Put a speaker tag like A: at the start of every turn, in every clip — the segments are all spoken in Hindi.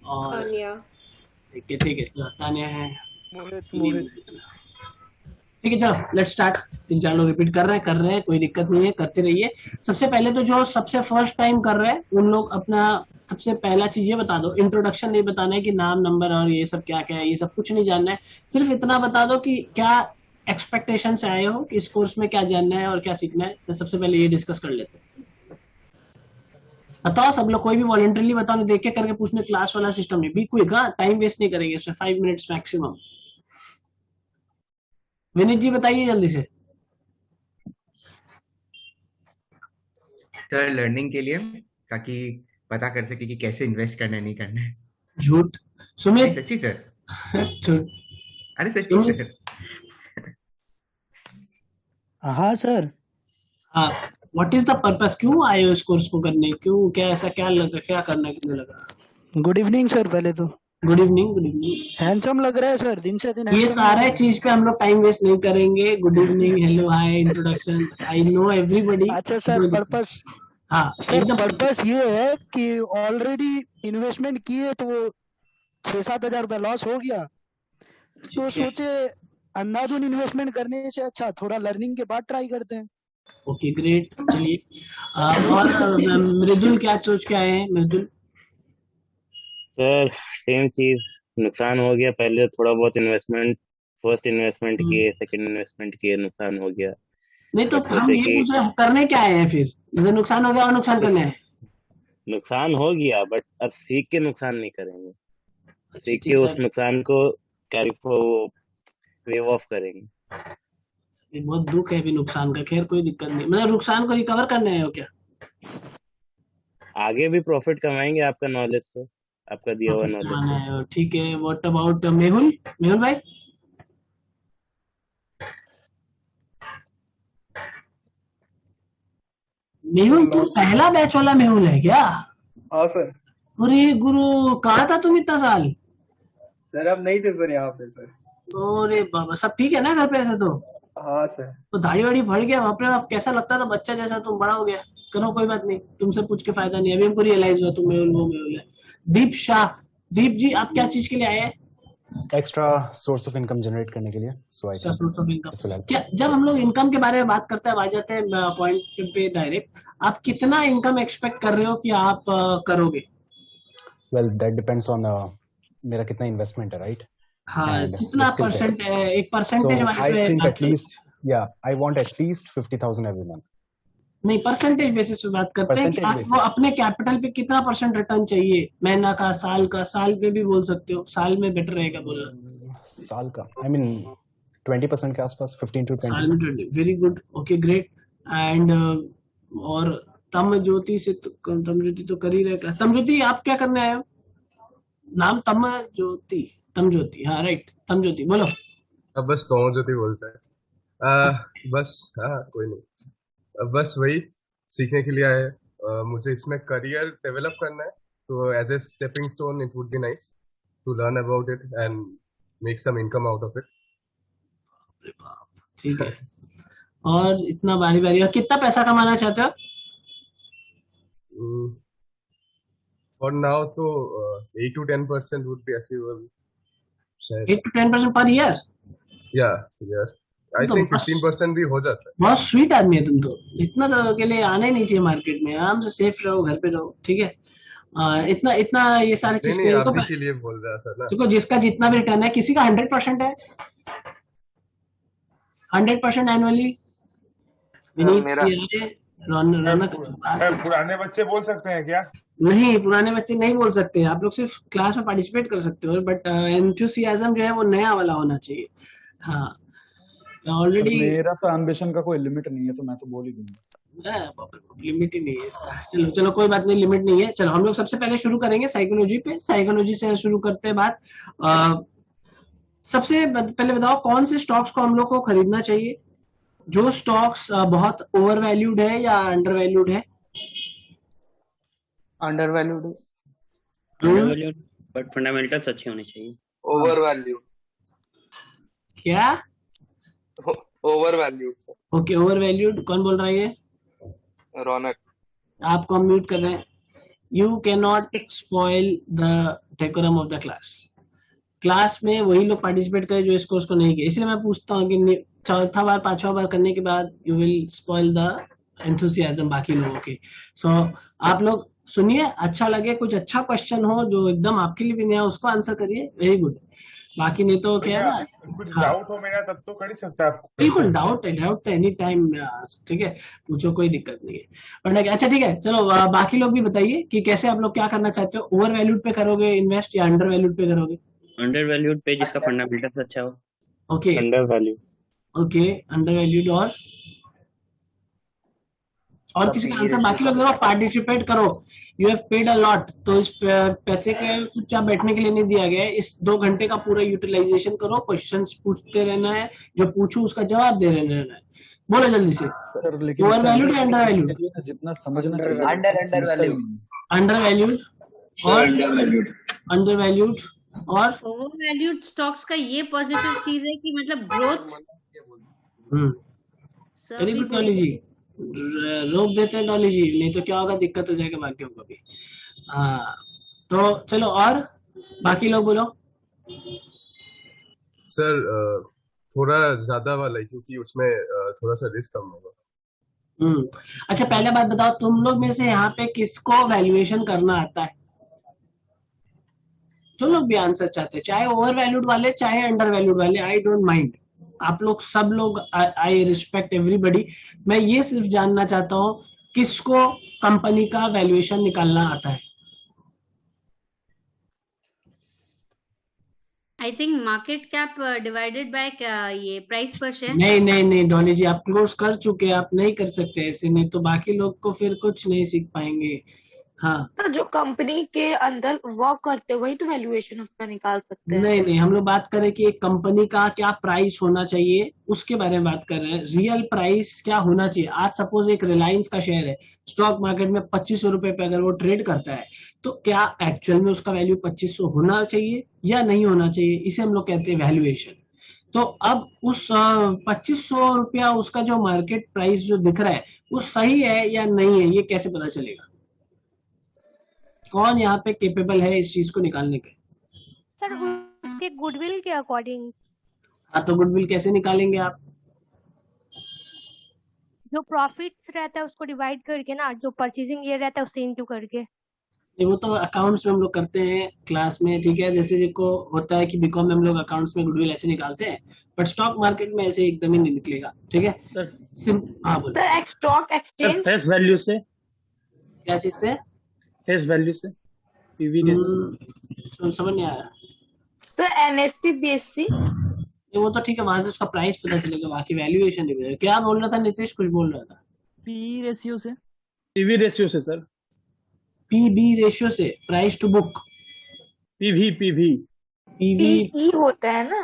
A: और
B: तानिया।
A: ठीक है तानिया है।
C: मोहित
A: नहीं,
C: मोहित।
A: ठीक है चलो लेट्स स्टार्ट। 3-4 लोग रिपीट कर रहे हैं, कोई दिक्कत नहीं है, करते रहिए। सबसे पहले तो जो सबसे फर्स्ट टाइम कर रहे हैं उन लोग अपना सबसे पहला चीज ये बता दो। इंट्रोडक्शन नहीं बताना है कि नाम नंबर और ये सब क्या क्या है, ये सब कुछ नहीं जानना है। सिर्फ इतना बता दो कि क्या एक्सपेक्टेशन से आए हो, कि इस कोर्स में क्या जानना है और क्या सीखना है। तो सबसे पहले ये डिस्कस कर लेते हैं। बताओ सब लोग, कोई भी वॉलंटरली बताओ, नहीं देख के करके पूछने, क्लास वाला सिस्टम नहीं। बी क्विक, हाँ टाइम वेस्ट नहीं करेंगे इसमें, 5 मिनट्स मैक्सिमम। विनीत जी बताइए जल्दी से।
D: सर लर्निंग के लिए, ताकि पता कर सके कि कैसे इन्वेस्ट करना है नहीं करना है।
A: झूठ।
D: नहीं
A: सुमित।
D: सच्ची सर।
A: झूठ।
D: अरे सच्ची
A: सुमित।
D: सर।
C: हाँ सर।
A: हाँ। व्हाट इज द पर्पस, क्यों आए हो इस कोर्स को करने, क्यों, क्या ऐसा क्या लगा, क्या करना क्यों लगा।
C: Good evening sir. पहले तो
A: good evening, good evening.
C: Handsome लग रहा है सर, दिन से दिन
A: ये
C: हैंडसम लग
A: सारे
C: रहे हैं।
A: चीज पे हम लोग टाइम वेस्ट नहीं करेंगे। Good evening, hello, hi, introduction, I know everybody.
C: अच्छा सर, पर्पस।
A: हाँ
C: सर
A: एकदम।
C: पर्पस ये है कि ऑलरेडी इन्वेस्टमेंट किए तो वो 6-7 हजार रुपया लॉस हो गया, तो
A: ठीक है।
C: सोचे अंधाधुन इन्वेस्टमेंट करने से अच्छा थोड़ा लर्निंग के बाद ट्राई करते हैं।
A: ओके ग्रेट, चलिए। और मृदुल क्या सोच के आए हैं, मृदुल।
E: सर सेम चीज, नुकसान हो गया पहले थोड़ा बहुत इन्वेस्टमेंट। फर्स्ट इन्वेस्टमेंट किए, सेकंड इन्वेस्टमेंट किए, नुकसान हो गया।
A: नहीं तो
E: बट
A: हम
E: सोचे
A: ये
E: कि
A: पूछ रहे हैं करने क्या आए हैं फिर, जैसे नुकसान हो गया और नुकसान करने आए हैं।
E: नुकसान हो गया बट अब सीख के नुकसान नहीं करेंगे।
A: अच्छा
E: सीख के
A: ठीक है।
E: उस नुकसान को कैरी वेव ऑफ करेंगे।
A: ये बहुत दुख है अभी नुकसान का, खैर कोई दिक्कत नहीं, मतलब नुकसान को रिकवर करने आए हो क्या।
E: आगे भी प्रॉफिट कमाएंगे आपका नॉलेज से, आपका दिया हुआ
A: प्रॉफिट
E: नॉलेज
A: कमाना
E: से।
A: है, ठीक है। व्हाट अबाउट मेहुल, मेहुल भाई। मेहुल तू पहला बैच वाला मेहुल है क्या।
F: हाँ सर।
A: अरे गुरु, कहाँ था तुम इतना साल।
F: सर अब नहीं थे सर यहाँ पे सर।
A: अरे बाबा, सब ठीक है ना घर पे ऐसे तो।
F: हाँ सर।
A: तो दाढ़ी वाड़ी बढ़ गया वहां पे, अब कैसा लगता था बच्चा जैसा, तुम बड़ा हो गया। करो कोई बात नहीं, तुमसे पूछ के फायदा नहीं, अभी हमको रियलाइज हुआ तुम मेहुल वो मेहुल है। दीप शाह। दीप जी आप क्या चीज के लिए आए हैं।
G: Extra source of income generate करने के लिए। So I think
A: source of income.
G: This will help.
A: क्या जब हम लोग इनकम के बारे में बात करते हैं, आ जाते हैं पॉइंट पे डायरेक्ट, आप कितना इनकम एक्सपेक्ट कर रहे हो कि आप करोगे।
G: वेल दैट डिपेंड्स ऑन मेरा कितना इन्वेस्टमेंट है, राइट।
A: हाँ
G: एंड
A: कितना
G: स्किल सेट।
A: परसेंट है, एक
G: सो
A: परसेंटेज वाइज
G: आई
A: में
G: थिंक
A: बात
G: एट
A: करें।
G: लीस्ट, या I want at least 50,000 every month.
A: नहीं, परसेंटेज बेसिस पे बात करते हैं कि
G: परसेंटेज
A: आपको
G: बेसिस।
A: अपने कैपिटल पे कितना परसेंट रिटर्न चाहिए, महीना का, साल का। साल पे भी बोल सकते हो, साल में बेटर रहेगा बोलना।
G: साल का आई मीन 20% के आसपास, 15 to 20।
A: साल में 20, very good, okay great. And और तम ज्योति से तो, तम ज्योति तो कर ही रहे। तम ज्योति आप क्या करने आए हो। नाम तम ज्योति। तम ज्योति, हाँ राइट, तम ज्योति बोलो।
H: अब बस तो ज्योति बोलता है। बस हाँ कोई नहीं। बस वही सीखने के लिए आए। मुझे इसमें करियर डेवलप करना है, तो as a stepping stone it would be nice to learn about it and make some income out of it.
A: ठीक है। और इतना बारी बारी, और कितना पैसा कमाना चाहते हो।
H: फॉर नाउ तो 8 to 10% वुड बी अचीवेबल शायद।
A: 8 to 10% पर ईयर।
H: या आई
A: तो
H: थिंक
A: बस
H: 15% भी हो जाता है।
A: बहुत स्वीट आदमी है तुम तो। इतना तो के लिए आना ही नहीं चाहिए मार्केट में, आराम से सेफ रहो, घर पे रहो, ठीक है। इतना इतना ये सारी
H: नहीं
A: चीज
H: नहीं, आप
A: देखो।
H: ही के लिए बोल रहा था ना।
A: देखो जिसका जितना भी रिटर्न है, किसी का 100% है, 100% एनुअली।
I: मेरा
A: रौनक।
I: पुराने बच्चे बोल सकते हैं क्या?
A: नहीं, पुराने बच्चे नहीं बोल सकते, आप लोग सिर्फ क्लास में पार्टिसिपेट कर सकते हो, बट एंथुसियाज्म जो है वो नया वाला होना चाहिए। हाँ ऑलरेडी।
J: मेरा तो एम्बिशन का कोई लिमिट नहीं है, तो मैं तो बोल ही दूंगा।
A: लिमिट ही नहीं है इसका। चलो चलो कोई बात नहीं, लिमिट नहीं है। चलो हम लोग सबसे पहले शुरू करेंगे साइकोलॉजी पे, साइकोलॉजी से शुरू करते हैं बात। सबसे पहले बताओ कौन से स्टॉक्स को हम लोग को खरीदना चाहिए, जो स्टॉक्स बहुत ओवर वैल्यूड है या अंडर वैल्यूड है।
I: Under valued.
E: Undervalued but fundamentals अच्छे होने चाहिए।
I: Over valued.
A: क्या।
I: Over valued.
A: Okay over valued, कौन बोल रहा है ये।
I: रौनक।
A: आपको हम म्यूट कर रहे हैं। You can not spoil the decorum of the class में वही लोग पार्टिसिपेट करें जो इस कोर्स को नहीं किया। इसलिए मैं पूछता हूँ कि चौथा बार पांचवा बार करने के बाद you will spoil the enthusiasm बाकी लोगों की। सो आप लोग सुनिए, अच्छा लगे, कुछ अच्छा क्वेश्चन हो जो एकदम आपके लिए भी नया, उसको आंसर करिए, वेरी गुड। बाकी नहीं तो क्या है
I: भैया
A: ना,
I: कुछ
A: हाँ
I: डाउट हो मेरा तब तो कर ही सकता है आपको
A: बिल्कुल,
I: क्वेश्चन।
A: डाउट तो एनी टाइम, ठीक है, पूछो, कोई दिक्कत नहीं है। वरना अच्छा ठीक है, चलो बाकी लोग भी बताइए कि कैसे आप लोग क्या करना चाहते हो, ओवर वैल्यूड पे करोगे इन्वेस्ट या अंडर वैल्यूड पे करोगे?
E: अंडर वैल्यूड पे जिसका फंडामेंटल्स अच्छा हो।
A: Okay
E: under value.
A: Okay, under valued और किसी का आंसर? बाकी लोग देखो, पार्टिसिपेट करो, you have paid a lot, तो इस पैसे के चुपचाप बैठने के लिए नहीं दिया गया है। इस 2 घंटे का पूरा यूटिलाइजेशन करो, क्वेश्चंस पूछते रहना है, जो पूछू उसका जवाब दे रहना है। बोलो जल्दी से,
J: सर लेकिन
A: ओवर
J: इसका
A: वैल्यूड या अंडर वैल्यूड?
J: चाहिए ना, जितना समझना
F: अंडर
J: चाहिए
I: अंडर
J: उतना
I: अंडर
J: समझता ही
I: वैल्यू।
J: नहीं है।
A: अंडर वैल्यूड और अंडर वैल्यूड और
B: ओवर वैल्यूड स्टॉक्स का ये पॉजिटिव चीज है कि मतलब ग्रोथ सब
A: वेरी
B: भी
A: गुड
B: बोल
A: डॉली जी, रोक देते हैं डॉली जी, नहीं तो क्या होगा, दिक्कत हो जाएगा बाकियों को भी। हाँ तो चलो, और बाकी लोग बोलो।
H: सर थोड़ा ज्यादा वाला है क्योंकि उसमें थोड़ा सा रिस्क कम होगा।
A: अच्छा पहले बात बताओ, तुम लोग में से यहाँ पे किसको वैल्यूएशन करना आता है? जो लोग भी आंसर चाहते हैं, चाहे ओवर वैल्यूड वाले चाहे अंडर वैल्यूड वाले, आई डोंट माइंड, आप लोग सब लोग, आई रिस्पेक्ट एवरीबडी। मैं ये सिर्फ जानना चाहता हूँ किसको कंपनी का वैल्यूएशन निकालना आता है?
B: I think market cap divided by ये प्राइस पर शेयर।
A: नहीं नहीं नहीं डॉली जी, आप क्लोज कर चुके हैं, आप नहीं कर सकते ऐसे, नहीं तो बाकी लोग को फिर कुछ नहीं सीख पाएंगे। हाँ
K: तो जो कंपनी के अंदर वर्क करते वही तो वैल्यूएशन उसका निकाल सकते हैं।
A: नहीं नहीं, हम लोग बात करें कि एक कंपनी का क्या प्राइस होना चाहिए, उसके बारे में बात कर रहे हैं। रियल प्राइस क्या होना चाहिए? आज सपोज एक रिलायंस का शेयर है स्टॉक मार्केट में 2500 रुपए पे अगर वो ट्रेड करता है, तो क्या एक्चुअल में उसका वैल्यू 2500 होना चाहिए या नहीं होना चाहिए? इसे हम लोग कहते हैं वैल्यूएशन। तो अब उस 2500 रुपया उसका जो मार्केट प्राइस जो दिख रहा है वो सही है या नहीं है, ये कैसे पता चलेगा? कौन यहाँ पे केपेबल है इस चीज को निकालने के?
L: सर उसके गुडविल के अकॉर्डिंग।
A: हाँ तो गुडविल कैसे निकालेंगे आप?
L: जो प्रॉफिट्स रहता है उसको डिवाइड करके ना, जो परचेजिंग ये रहता है उससे इनटू करके।
A: नहीं वो तो अकाउंट्स में हम लोग करते हैं क्लास में, ठीक है, जैसे जिसको होता है कि बीकॉम में हम लोग अकाउंट्स में गुडविल ऐसे निकालते हैं, बट स्टॉक मार्केट में ऐसे एकदम ही नहीं निकलेगा, ठीक है सर। हाँ बोलो।
K: Sir stock exchange
E: face value से।
A: क्या चीज से?
E: फेस वैल्यू से। PV ratio.
A: समझ नहीं आया।
K: तो एनएससी बीएससी
A: वो तो ठीक है, वहां से उसका प्राइस पता चलेगा, बाकी वैल्यूएशन नहीं मिलेगा। क्या बोल रहा था नीतीश? कुछ बोल रहा था।
J: पी रेशियो से।
E: पीवी रेशियो से सर।
A: पीबी रेशियो से, price to book.
E: PV PV
K: PE होता है ना,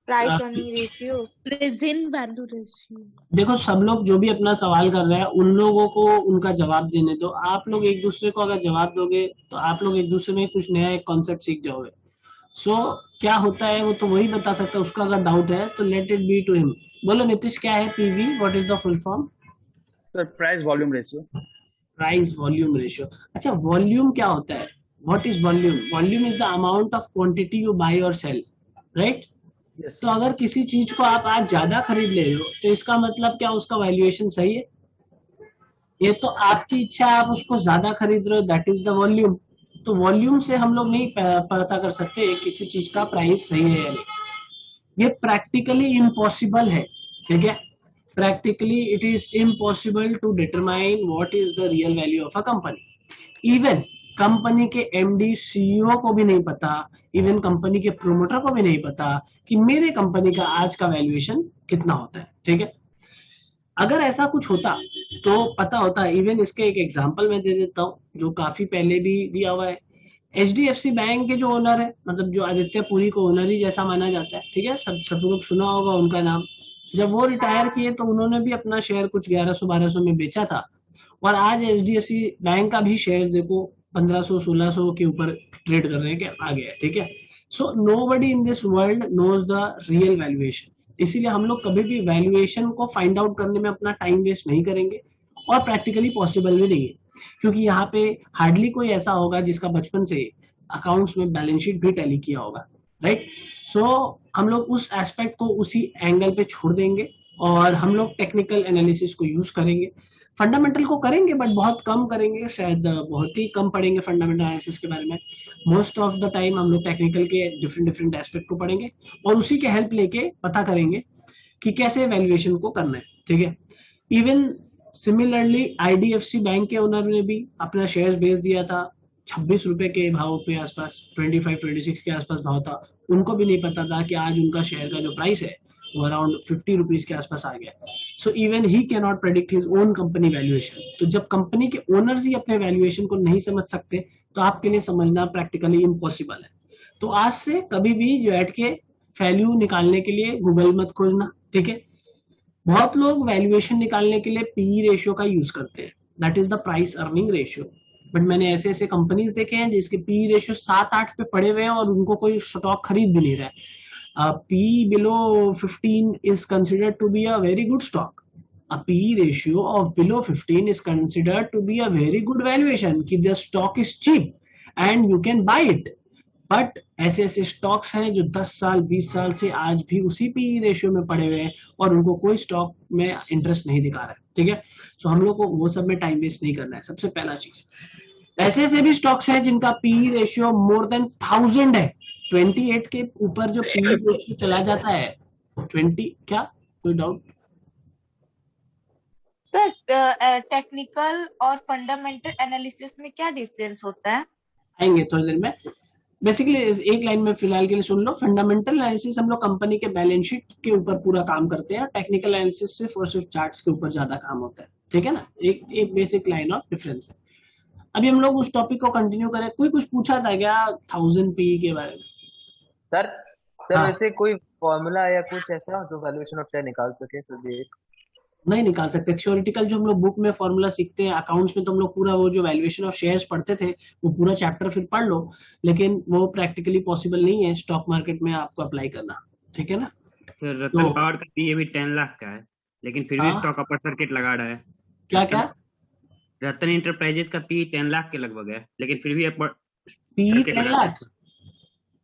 K: price earning ratio,
B: present value ratio.
A: देखो सब लोग जो भी अपना सवाल कर रहे हैं उन लोगों को उनका जवाब देने दो। आप लोग एक दूसरे को अगर जवाब दोगे तो आप लोग एक दूसरे में कुछ नया एक कॉन्सेप्ट सीख जाओगे। सो क्या होता है वो तो वही बता सकता है, उसका अगर डाउट है तो let it be to him. बोलो नीतीश, क्या है PV? What is the full form?
J: Sir price volume ratio.
A: Price volume ratio. अच्छा वॉल्यूम क्या होता है? What is volume? Volume is the amount of quantity you buy और सेल, राइट? तो अगर किसी चीज को आप आज ज्यादा खरीद ले रहे हो तो इसका मतलब क्या उसका वैल्यूएशन सही है? ये तो आपकी इच्छा, आप उसको ज्यादा खरीद रहे हो, दैट इज द वॉल्यूम। तो वॉल्यूम से हम लोग नहीं पता कर सकते किसी चीज का प्राइस सही है या नहीं। ये प्रैक्टिकली इम्पॉसिबल है, ठीक है? Practically it is impossible to determine what is the real value of a company. Even company के एमडी सीईओ को भी नहीं पता, इवन कंपनी के प्रोमोटर को भी नहीं पता कि मेरे कंपनी का आज का वैल्यूएशन कितना होता है, ठीक है? अगर ऐसा कुछ होता तो पता होता। इवन इसके एक एग्जांपल मैं दे देता हूँ जो काफी पहले भी दिया हुआ है। एचडीएफसी बैंक के जो ओनर है, मतलब जो आदित्य पुरी को ओनर ही जैसा माना जाता है, ठीक है, सब लोग सुना होगा उनका नाम। जब वो रिटायर किए तो उन्होंने भी अपना शेयर कुछ 1100-1200 में बेचा था, और आज एचडीएफसी बैंक का भी शेयर देखो 1500-1600 के ऊपर ट्रेड कर रहे हैं, आ गया, ठीक है? So nobody in this world knows the real valuation. इसीलिए हम लोग कभी भी वैल्यूएशन को फाइंड आउट करने में अपना टाइम वेस्ट नहीं करेंगे, और प्रैक्टिकली पॉसिबल भी नहीं है, क्योंकि यहाँ पे हार्डली कोई ऐसा होगा जिसका बचपन से अकाउंट्स में बैलेंस शीट भी टैली किया होगा, राइट। सो हम लोग उस एस्पेक्ट को उसी एंगल पे छोड़ देंगे और हम लोग टेक्निकल एनालिसिस को यूज करेंगे। फंडामेंटल को करेंगे बट बहुत कम करेंगे, शायद बहुत ही कम पढ़ेंगे फंडामेंटल एनालिसिस के बारे में। मोस्ट ऑफ द टाइम हम लोग टेक्निकल के डिफरेंट डिफरेंट एस्पेक्ट को पढ़ेंगे और उसी के हेल्प लेके पता करेंगे कि कैसे वैल्यूएशन को करना है, ठीक है। इवन सिमिलरली आईडीएफसी बैंक के ओनर ने भी अपना शेयर्स बेच दिया था 26 रुपए के भाव पे आसपास, 25-26 के आसपास भाव था। उनको भी नहीं पता था कि आज उनका शेयर का जो प्राइस है वो अराउंड 50 रुपीज के आसपास आ गया। So even he can not predict his own company valuation. तो जब कंपनी के ओनर्स ही अपने वैल्यूएशन को नहीं समझ सकते तो आपके लिए समझना प्रैक्टिकली इम्पॉसिबल है। तो आज से कभी भी जो एड के वैल्यू निकालने के लिए गूगल मत खोजना, ठीक है। बहुत लोग वैल्यूएशन निकालने के लिए पीई रेशियो का यूज करते हैं, that is the price earning ratio. But मैंने ऐसे ऐसे कंपनीज देखे हैं जिसके पीई रेशियो 7-8 पे पड़े हुए हैं और उनको कोई स्टॉक खरीद भी नहीं रहा है। PE below 15 is considered to be a very good stock. A PE ratio of below 15 is considered to be a very good valuation कि the stock is cheap and you can buy it. But ऐसे ऐसे स्टॉक्स हैं जो 10 साल 20 साल से आज भी उसी PE रेशियो में पड़े हुए हैं और उनको कोई स्टॉक में इंटरेस्ट नहीं दिखा रहा है, ठीक है। सो हम लोग को वो सब में टाइम वेस्ट नहीं करना है, सबसे पहला चीज। ऐसे ऐसे भी स्टॉक्स हैं जिनका PE रेशियो मोर देन 1000 है, 28 के ऊपर जो PE रेशियो चला जाता है 20, क्या कोई डाउट?
K: सर टेक्निकल और फंडामेंटल एनालिसिस में क्या डिफरेंस होता है?
A: आएंगे थोड़ी देर में। बेसिकली एक लाइन में फिलहाल के लिए सुन लो। फंडामेंटल एनालिसिस हम लोग कंपनी के बैलेंस शीट के ऊपर पूरा काम करते हैं, टेक्निकल एनालिसिस सिर्फ और सिर्फ चार्ट्स के ऊपर ज्यादा काम होता है, ठीक है ना। एक बेसिक लाइन ऑफ डिफरेंस है। अभी हम लोग उस टॉपिक को कंटिन्यू करें। कोई कुछ पूछा था क्या 1000 PE के बारे में?
M: सर
A: हाँ।
M: वैसे कोई फॉर्मूला या कुछ ऐसा जो वैल्यूएशन ऑफ शेयर निकाल सके तो भी
A: नहीं निकाल सकते। थ्योरेटिकल जो हम लोग बुक में फॉर्मूला सीखते हैं, अकाउंट्स में तो हम लोग पूरा वो जो वैल्यूएशन ऑफ शेयर्स पढ़ते थे वो पूरा चैप्टर फिर पढ़ लो, लेकिन वो प्रैक्टिकली पॉसिबल नहीं है स्टॉक मार्केट में आपको अप्लाई करना, ठीक है ना।
N: सर रतन पावर का PE भी 10 लाख का है लेकिन फिर भी स्टॉक अपर सर्किट लगा रहा है।
A: क्या
N: रतन इंटरप्राइजेज का PE 10 लाख के लगभग है लेकिन फिर भी अपर
A: PE 10 लाख,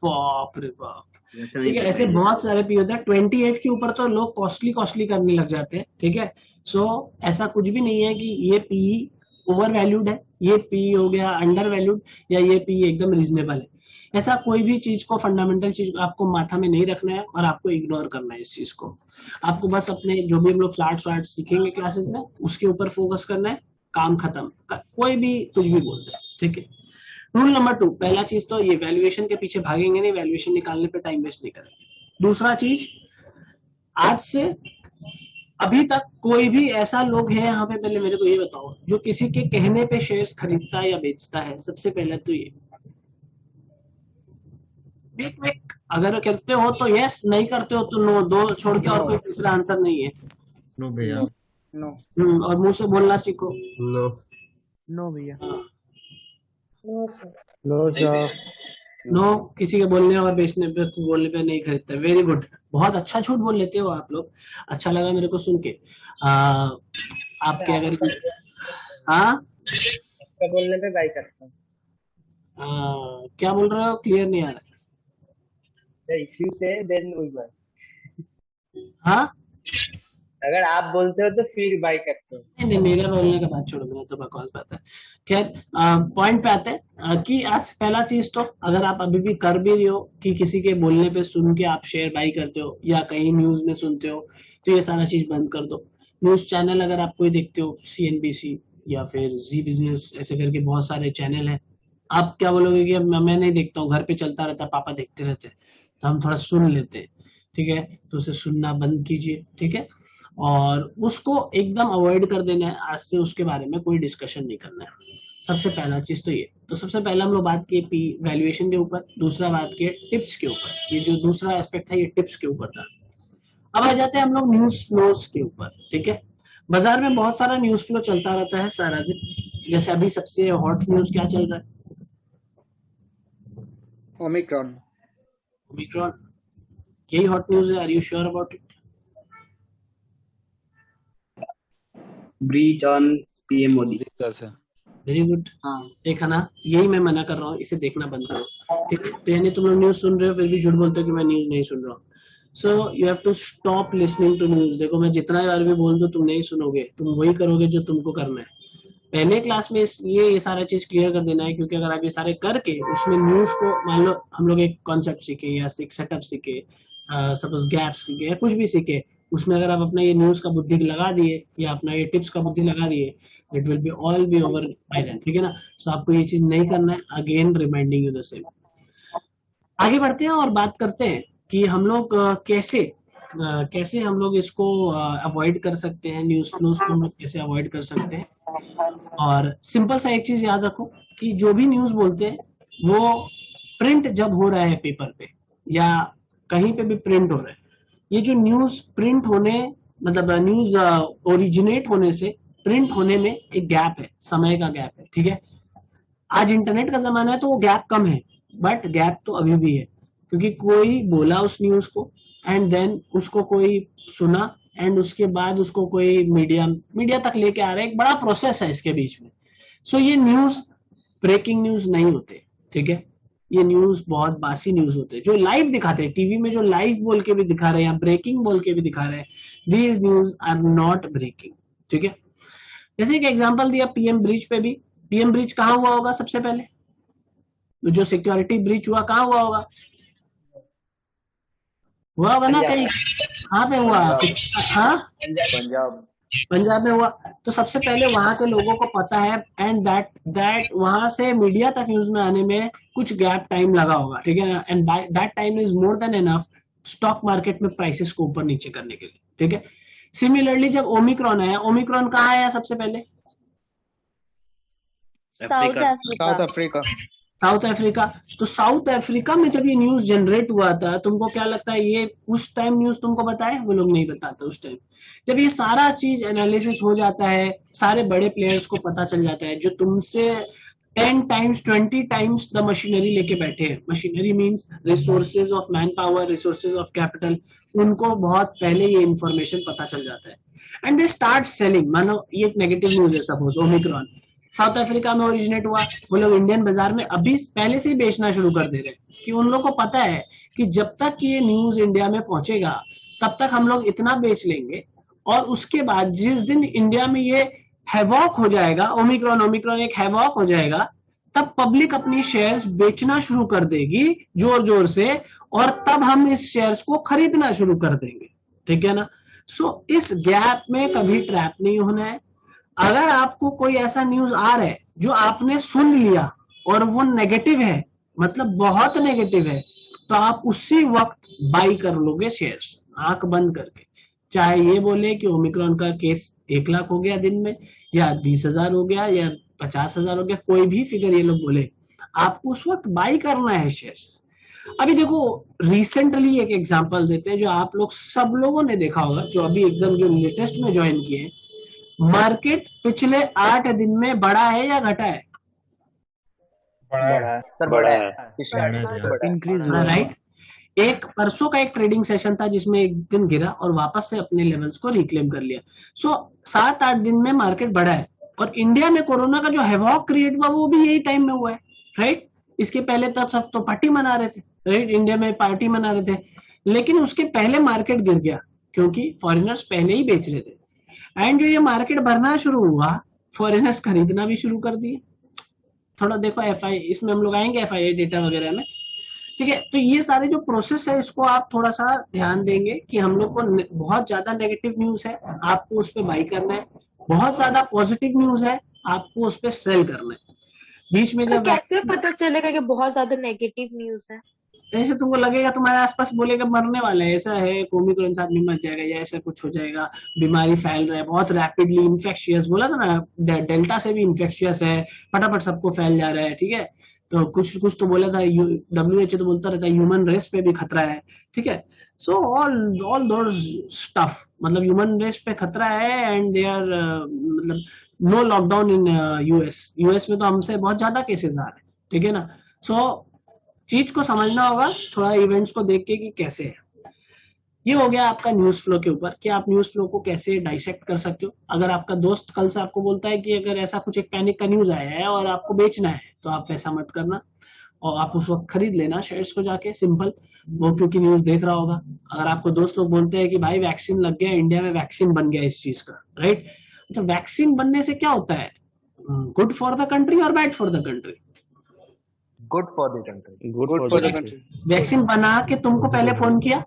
A: बाप रे बाप, ठीक है। ऐसे बहुत सारे PE होते हैं। 28 के ऊपर तो लोग कॉस्टली करने लग जाते हैं, ठीक है। सो ऐसा कुछ भी नहीं है कि ये PE ओवर वैल्यूड है, ये PE हो गया अंडर वैल्यूड, या ये PE एकदम रीजनेबल है। ऐसा कोई भी चीज को, फंडामेंटल चीज को आपको माथा में नहीं रखना है और आपको इग्नोर करना है इस चीज को। आपको बस अपने जो भी हम लोग फ्लैट वार्ट सीखेंगे क्लासेस में उसके ऊपर फोकस करना है, काम खत्म। कोई भी कुछ भी बोल रहा है, ठीक है। रूल नंबर 2, पहला चीज तो ये वैल्यूएशन के पीछे भागेंगे नहीं, वैल्यूएशन निकालने पे टाइम वेस्ट नहीं करेंगे। दूसरा चीज, आज से अभी तक कोई भी ऐसा लोग है यहाँ पे, पहले मेरे को ये बताओ, जो किसी के कहने पे शेयर्स खरीदता है या बेचता है? सबसे पहले तो ये वेट, अगर करते हो तो यस, नहीं करते हो तो नो। दो छोड़ के और कोई तीसरा आंसर नहीं है।
D: नो भैया,
F: नो
A: और मुंह से बोलना सीखो।
H: नो
F: नो भैया,
K: नो सर।
A: नो, किसी के बोलने और बेचने पे, बोलने पे नहीं खरीदते। वेरी गुड, बहुत अच्छा झूठ बोल लेते हो आप लोग, अच्छा लगा मेरे को सुन के। आपके अगर हाँ
M: बोलने पे बाई करता हूँ।
A: क्या बोल रहे हो? क्लियर नहीं आ रहा।
M: If you say then we buy.
A: हाँ,
M: अगर आप बोलते हो तो फिर बाई करते हो।
A: नहीं, मेरा बोलने का बात छोड़ो, मेरा तो बकवास बात है। खैर, पॉइंट पे आते हैं कि आज पहला चीज तो, अगर आप अभी भी कर भी रहे हो कि किसी के बोलने पे सुन के आप शेयर बाई करते हो या कहीं न्यूज में सुनते हो, तो ये सारा चीज बंद कर दो। न्यूज चैनल अगर आप कोई देखते हो, CNBC या फिर जी बिजनेस, ऐसे करके बहुत सारे चैनल हैं, आप क्या बोलोगे कि मैं नहीं देखता हूँ, घर पे चलता रहता है, पापा देखते रहते हैं, तो हम थोड़ा सुन लेते हैं, ठीक है। तो उसे सुनना बंद कीजिए, ठीक है, और उसको एकदम अवॉइड कर देना है। आज से उसके बारे में कोई डिस्कशन नहीं करना है। सबसे पहला चीज तो ये। तो सबसे पहला हम लोग बात किए पी वैल्यूएशन के ऊपर, दूसरा बात किए टिप्स के ऊपर। ये जो दूसरा एस्पेक्ट था ये टिप्स के ऊपर था। अब आ जाते हैं हम लोग न्यूज फ्लोस के ऊपर, ठीक है। बाजार में बहुत सारा न्यूज फ्लो चलता रहता है सारा दिन। जैसे अभी सबसे हॉट न्यूज क्या चल रहा है?
F: ओमिक्रॉन।
A: ओमिक्रॉन यही हॉट न्यूज है। Are you sure about it?
O: Breach on PM Modi.
A: Very good. देखा ना, यही मैं मना कर रहा हूँ, इसे देखना बंद करो। ठीक है, तो यानी तुम लोग न्यूज सुन रहे हो फिर भी झूठ बोलते हो कि मैं न्यूज नहीं सुन रहा हूँ। So you have to stop listening to news. देखो मैं जितना बार भी बोल दूं तुम नहीं सुनोगे, तुम वही करोगे जो तुमको करना है। पहले क्लास में ये सारा चीज क्लियर कर देना है, क्योंकि अगर आप ये सारे करके उसमें न्यूज को, मान लो हम लोग एक कॉन्सेप्ट सीखे या एक सेटअप सीखे, सपोज गैप्स सीखे या कुछ भी सीखे, उसमें अगर आप अपना ये न्यूज का बुद्धि लगा दिए या अपना ये टिप्स का बुद्धि लगा दिए, it will be all be over by then. ठीक है ना। सो आपको ये चीज नहीं करना है। Again reminding you the same. आगे बढ़ते हैं और बात करते हैं कि हम लोग कैसे हम लोग इसको अवॉइड कर सकते हैं, न्यूज फ्लोज को हम लोग कैसे अवॉइड कर सकते हैं। और सिंपल सा एक चीज याद रखो कि जो भी न्यूज बोलते हैं वो प्रिंट जब हो रहा है पेपर पे या कहीं पे भी प्रिंट हो रहा है, ये जो न्यूज प्रिंट होने, मतलब न्यूज ओरिजिनेट होने से प्रिंट होने में एक गैप है, समय का गैप है। ठीक है, आज इंटरनेट का जमाना है तो वो गैप कम है, बट गैप तो अभी भी है, क्योंकि कोई बोला उस न्यूज को एंड देन उसको कोई सुना एंड उसके बाद उसको कोई मीडिया तक लेके आ रहा है। एक बड़ा प्रोसेस है इसके बीच में। सो ये न्यूज ब्रेकिंग न्यूज नहीं होते। ठीक है, ये न्यूज बहुत बासी न्यूज होते हैं जो लाइव दिखाते हैं टीवी में, जो लाइव बोल के भी दिखा रहे हैं या ब्रेकिंग बोल के भी दिखा रहे हैं। These news are not breaking. ठीक है, जैसे एक एग्जांपल दिया पीएम ब्रिज पे भी। पीएम ब्रिज कहाँ हुआ होगा सबसे पहले? जो सिक्योरिटी ब्रिज हुआ कहाँ हुआ होगा? हुआ होगा ना कहीं? कहाँ पे हुआ? हाँ, पंजाब में हुआ। तो सबसे पहले वहां के लोगों को पता है एंड दैट वहां से मीडिया तक न्यूज में आने में कुछ गैप टाइम लगा होगा। ठीक है ना, and that time is more than enough stock market में प्राइसेस को ऊपर नीचे करने के लिए। ठीक है, सिमिलरली जब ओमिक्रॉन आया, ओमिक्रॉन कहाँ आया सबसे पहले?
F: South Africa.
A: South Africa. तो साउथ अफ्रीका में जब ये न्यूज जनरेट हुआ था, तुमको क्या लगता है ये उस टाइम न्यूज तुमको बताए? वो लोग नहीं बताते उस टाइम। जब ये सारा चीज एनालिसिस हो जाता है, सारे बड़े प्लेयर्स को पता चल जाता है जो तुमसे 10 टाइम्स 20 टाइम्स द मशीनरी लेके बैठे हैं। Machinery means resources of man power, resources of capital. उनको बहुत पहले ये इंफॉर्मेशन पता चल जाता है एंड दे स्टार्ट सेलिंग। मानो ये एक नेगेटिव न्यूज है, सपोज ओमिक्रॉन साउथ अफ्रीका में ओरिजिनेट हुआ, वो लोग इंडियन बाजार में अभी पहले से ही बेचना शुरू कर दे रहे हैं कि उन लोग को पता है कि जब तक ये न्यूज इंडिया में पहुंचेगा तब तक हम लोग इतना बेच लेंगे, और उसके बाद जिस दिन इंडिया में ये हैवॉक हो जाएगा, ओमिक्रॉन एक हैवॉक हो जाएगा, तब पब्लिक अपनी शेयर्स बेचना शुरू कर देगी जोर जोर से, और तब हम इस शेयर्स को खरीदना शुरू कर देंगे। ठीक है ना। सो इस गैप में कभी ट्रैप नहीं होना है। अगर आपको कोई ऐसा न्यूज आ रहा है जो आपने सुन लिया और वो नेगेटिव है, मतलब बहुत नेगेटिव है, तो आप उसी वक्त बाई कर लोगे शेयर्स आंख बंद करके। चाहे ये बोले कि ओमिक्रॉन का केस 1 लाख हो गया दिन में, या 20,000 हो गया, या 50,000 हो गया, कोई भी फिगर ये लोग बोले, आपको उस वक्त बाई करना है शेयर्स। अभी देखो रिसेंटली एक एग्जांपल देते हैं जो आप लोग सब लोगों ने देखा होगा, जो अभी एकदम जो लेटेस्ट में ज्वाइन किए हैं। मार्केट पिछले 8 दिन में बढ़ा है या घटा है?
E: बड़ा है।
F: इंक्रीज हुआ।
A: राइट। एक परसों का एक ट्रेडिंग सेशन था जिसमें एक दिन गिरा और वापस से अपने लेवल्स को रिक्लेम कर लिया। सो 7-8 दिन में मार्केट बढ़ा है। और इंडिया में कोरोना का जो हैवॉक क्रिएट हुआ वो भी यही टाइम में हुआ है। राइट। इसके पहले तब सब तो पार्टी मना रहे थे। राइट, इंडिया में पार्टी मना रहे थे, लेकिन उसके पहले मार्केट गिर गया क्योंकि फॉरेनर्स पहले ही बेच रहे थे। एंड जो ये मार्केट भरना शुरू हुआ, फॉरेनर्स खरीदना भी शुरू कर दिए। थोड़ा देखो एफआई, इसमें हम लोग आएंगे एफआई डेटा वगैरह में। ठीक है, तो ये सारे जो प्रोसेस है इसको आप थोड़ा सा ध्यान देंगे कि हम लोग को बहुत ज्यादा नेगेटिव न्यूज है, आपको उस पर बाई करना है। बहुत ज्यादा पॉजिटिव न्यूज है, आपको उस पर सेल करना है। बीच में
K: तो
A: जब
K: कैसे पता चलेगा कि बहुत ज्यादा नेगेटिव न्यूज है?
A: ऐसे तुमको लगेगा, तुम्हारे आसपास बोलेगा मरने वाला है, ऐसा है, ओमिक्रॉन से आदमी मर जाएगा या ऐसा कुछ हो जाएगा, बीमारी फैल रहा है बहुत रैपिडली, इन्फेक्शियस, बोला था ना डेल्टा से भी इन्फेक्शियस है, फटाफट सबको फैल जा रहा है। ठीक है, तो कुछ तो बोला था, WHO तो बोलता रहता है ह्यूमन रेस पे भी खतरा है। ठीक है, सो ऑल दोज स्टफ, मतलब ह्यूमन रेस पे खतरा है एंड दे आर मतलब नो लॉकडाउन इन यूएस में तो हमसे बहुत ज्यादा केसेस आ रहे हैं। ठीक है ना। सो चीज को समझना होगा थोड़ा इवेंट्स को देख के कि कैसे है। ये हो गया आपका न्यूज फ्लो के ऊपर कि आप न्यूज फ्लो को कैसे डाइसेक्ट कर सकते हो। अगर आपका दोस्त कल से आपको बोलता है कि अगर ऐसा कुछ एक पैनिक का न्यूज आया है और आपको बेचना है, तो आप वैसा मत करना और आप उस वक्त खरीद लेना शेयर्स को जाके, सिंपल। वो क्योंकि न्यूज देख रहा होगा। अगर आपको दोस्त लोग बोलते हैं कि भाई वैक्सीन लग गया, इंडिया में वैक्सीन बन गया इस चीज का, राइट? अच्छा, वैक्सीन बनने से क्या होता है? गुड फॉर द कंट्री और bad for the country?
M: Good for the country.
E: Good
J: good
E: for
J: for
E: the
J: the
E: country.
J: Country.
A: Vaccine बना के तुमको पहले फोन किया?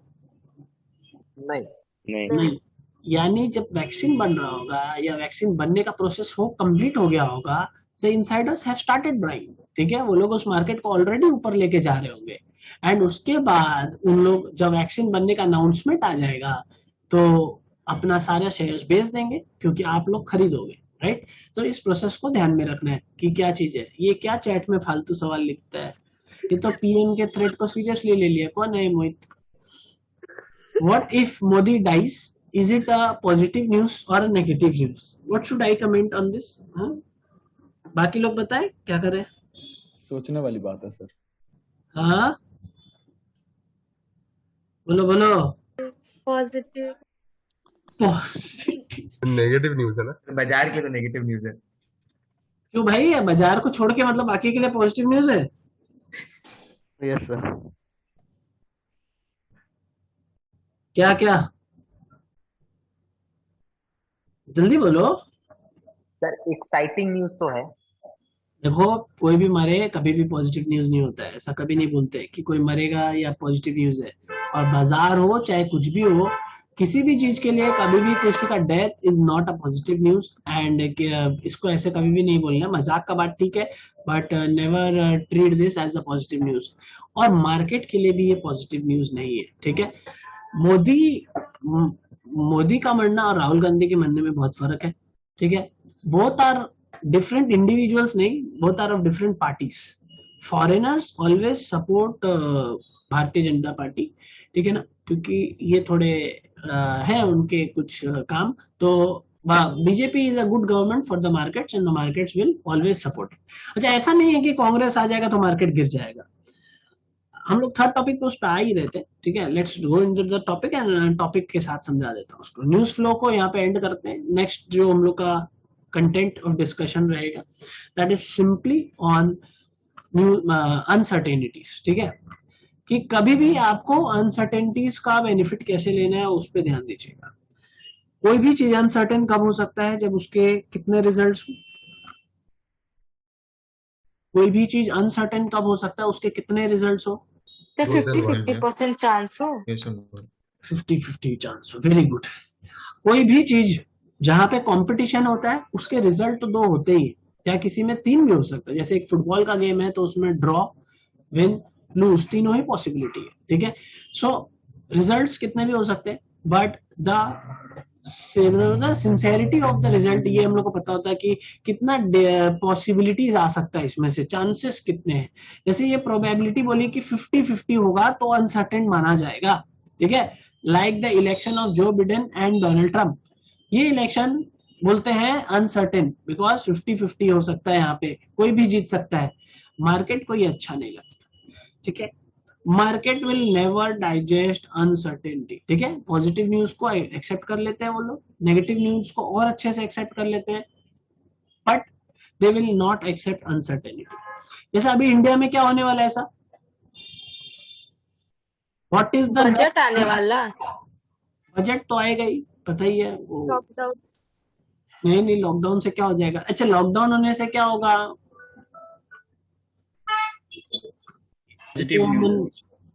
M: नहीं।
E: नहीं।
A: नहीं। यानी जब वैक्सीन बन रहा होगा या वैक्सीन बनने का प्रोसेस हो कंप्लीट हो गया होगा, the Insiders have started buying, ठीक है? वो लोग उस मार्केट को ऑलरेडी ऊपर लेके जा रहे होंगे, एंड उसके बाद उन लोग जब वैक्सीन बनने का अनाउंसमेंट आ जाएगा तो अपना सारा शेयर्स बेच देंगे क्योंकि आप लोग खरीदोगे, राइट? तो इस प्रोसेस को ध्यान में रखना है कि क्या चीज है। ये क्या चैट में फालतू सवाल लिखता है? ये तो पीएम के थ्रेट को सीरियसली ले लिया। कौन है मोहित? What if Modi dies? Is it a positive news or a negative news? What should I comment on this? हाँ? बाकी लोग बताएं क्या करें?
J: सोचने वाली बात है सर।
A: हाँ, बोलो बोलो।
K: पॉजिटिव।
A: पॉजिटिव
H: नेगेटिव न्यूज है ना।
D: बाजार के लिए तो नेगेटिव न्यूज है।
A: क्यों भाई? बाजार को छोड़ के मतलब बाकी के लिए पॉजिटिव न्यूज है?
M: Yes sir.
A: क्या क्या? जल्दी बोलो।
M: सर एक्साइटिंग न्यूज तो है।
A: देखो, कोई भी मरे कभी भी पॉजिटिव न्यूज नहीं होता है। ऐसा कभी नहीं बोलते कि कोई मरेगा या पॉजिटिव न्यूज है। और बाजार हो चाहे कुछ भी हो, किसी भी चीज के लिए कभी भी किसी का death is not a positive news. And इसको ऐसे कभी भी नहीं बोलना। मजाक का बात ठीक है, but never treat this as a positive news. और मार्केट के लिए भी ये पॉजिटिव न्यूज नहीं है, ठीक है? मोदी का मरना और राहुल गांधी के मरने में बहुत फर्क है, ठीक है? बोथ आर डिफरेंट इंडिविजुअल्स, नहीं, both are of different parties. Foreigners always support Bharatiya Janata party, ठीक है ना? क्योंकि ये थोड़े हैं उनके कुछ काम। तो BJP is a good government for the markets and the markets will always support. अच्छा, ऐसा नहीं है कि कांग्रेस आ जाएगा तो मार्केट गिर जाएगा। हम लोग थर्ड टॉपिक पे उस पर आ ही रहते हैं, ठीक है? Let's go into the topic and topic के साथ समझा देता हूँ उसको। न्यूज फ्लो को यहाँ पे एंड करते हैं। नेक्स्ट जो हम लोग का कंटेंट ऑफ डिस्कशन रहेगा, that is simply on new uncertainties, ठीक है? कि कभी भी आपको अनसर्टेनिटीज का बेनिफिट कैसे लेना है उस पर ध्यान दीजिएगा। कोई भी चीज अनसर्टेन कब हो सकता है? जब उसके कितने रिजल्ट्स हो। कोई भी चीज अनसर्टेन कब हो सकता है? उसके कितने रिजल्ट्स हो।
K: 50-50% चांस हो।
A: 50-50 चांस हो, वेरी गुड। कोई भी चीज जहां पे कंपटीशन होता है उसके रिजल्ट तो 2 होते ही, या किसी में 3 भी हो सकता है। जैसे एक फुटबॉल का गेम है तो उसमें ड्रॉ, विन, लूज तीनों ही पॉसिबिलिटी है, ठीक है? सो रिजल्ट्स कितने भी हो सकते हैं, but the sincerity of the result, ये हम लोग को पता होता है कि कितना पॉसिबिलिटीज आ सकता है, इसमें से चांसेस कितने हैं। जैसे ये प्रोबेबिलिटी बोली कि 50-50 होगा तो अनसर्टेन माना जाएगा, ठीक है? Like the election of Joe Biden and Donald Trump, ये इलेक्शन बोलते हैं अनसर्टेन बिकॉज 50-50 हो सकता है, यहाँ पे कोई भी जीत सकता है। मार्केट को ये अच्छा नहीं लगता, ठीक है? Market will never digest uncertainty, ठीक है? पॉजिटिव न्यूज को एक्सेप्ट कर लेते हैं वो लोग, नेगेटिव न्यूज को और अच्छे से एक्सेप्ट कर लेते हैं, but they will not accept uncertainty. जैसे अभी इंडिया में क्या होने वाला है ऐसा? व्हाट इज द
K: बजट आने वाला।
A: बजट तो आएगा ही, पता ही है वो। नहीं, लॉकडाउन से क्या हो जाएगा? अच्छा, लॉकडाउन होने से क्या होगा?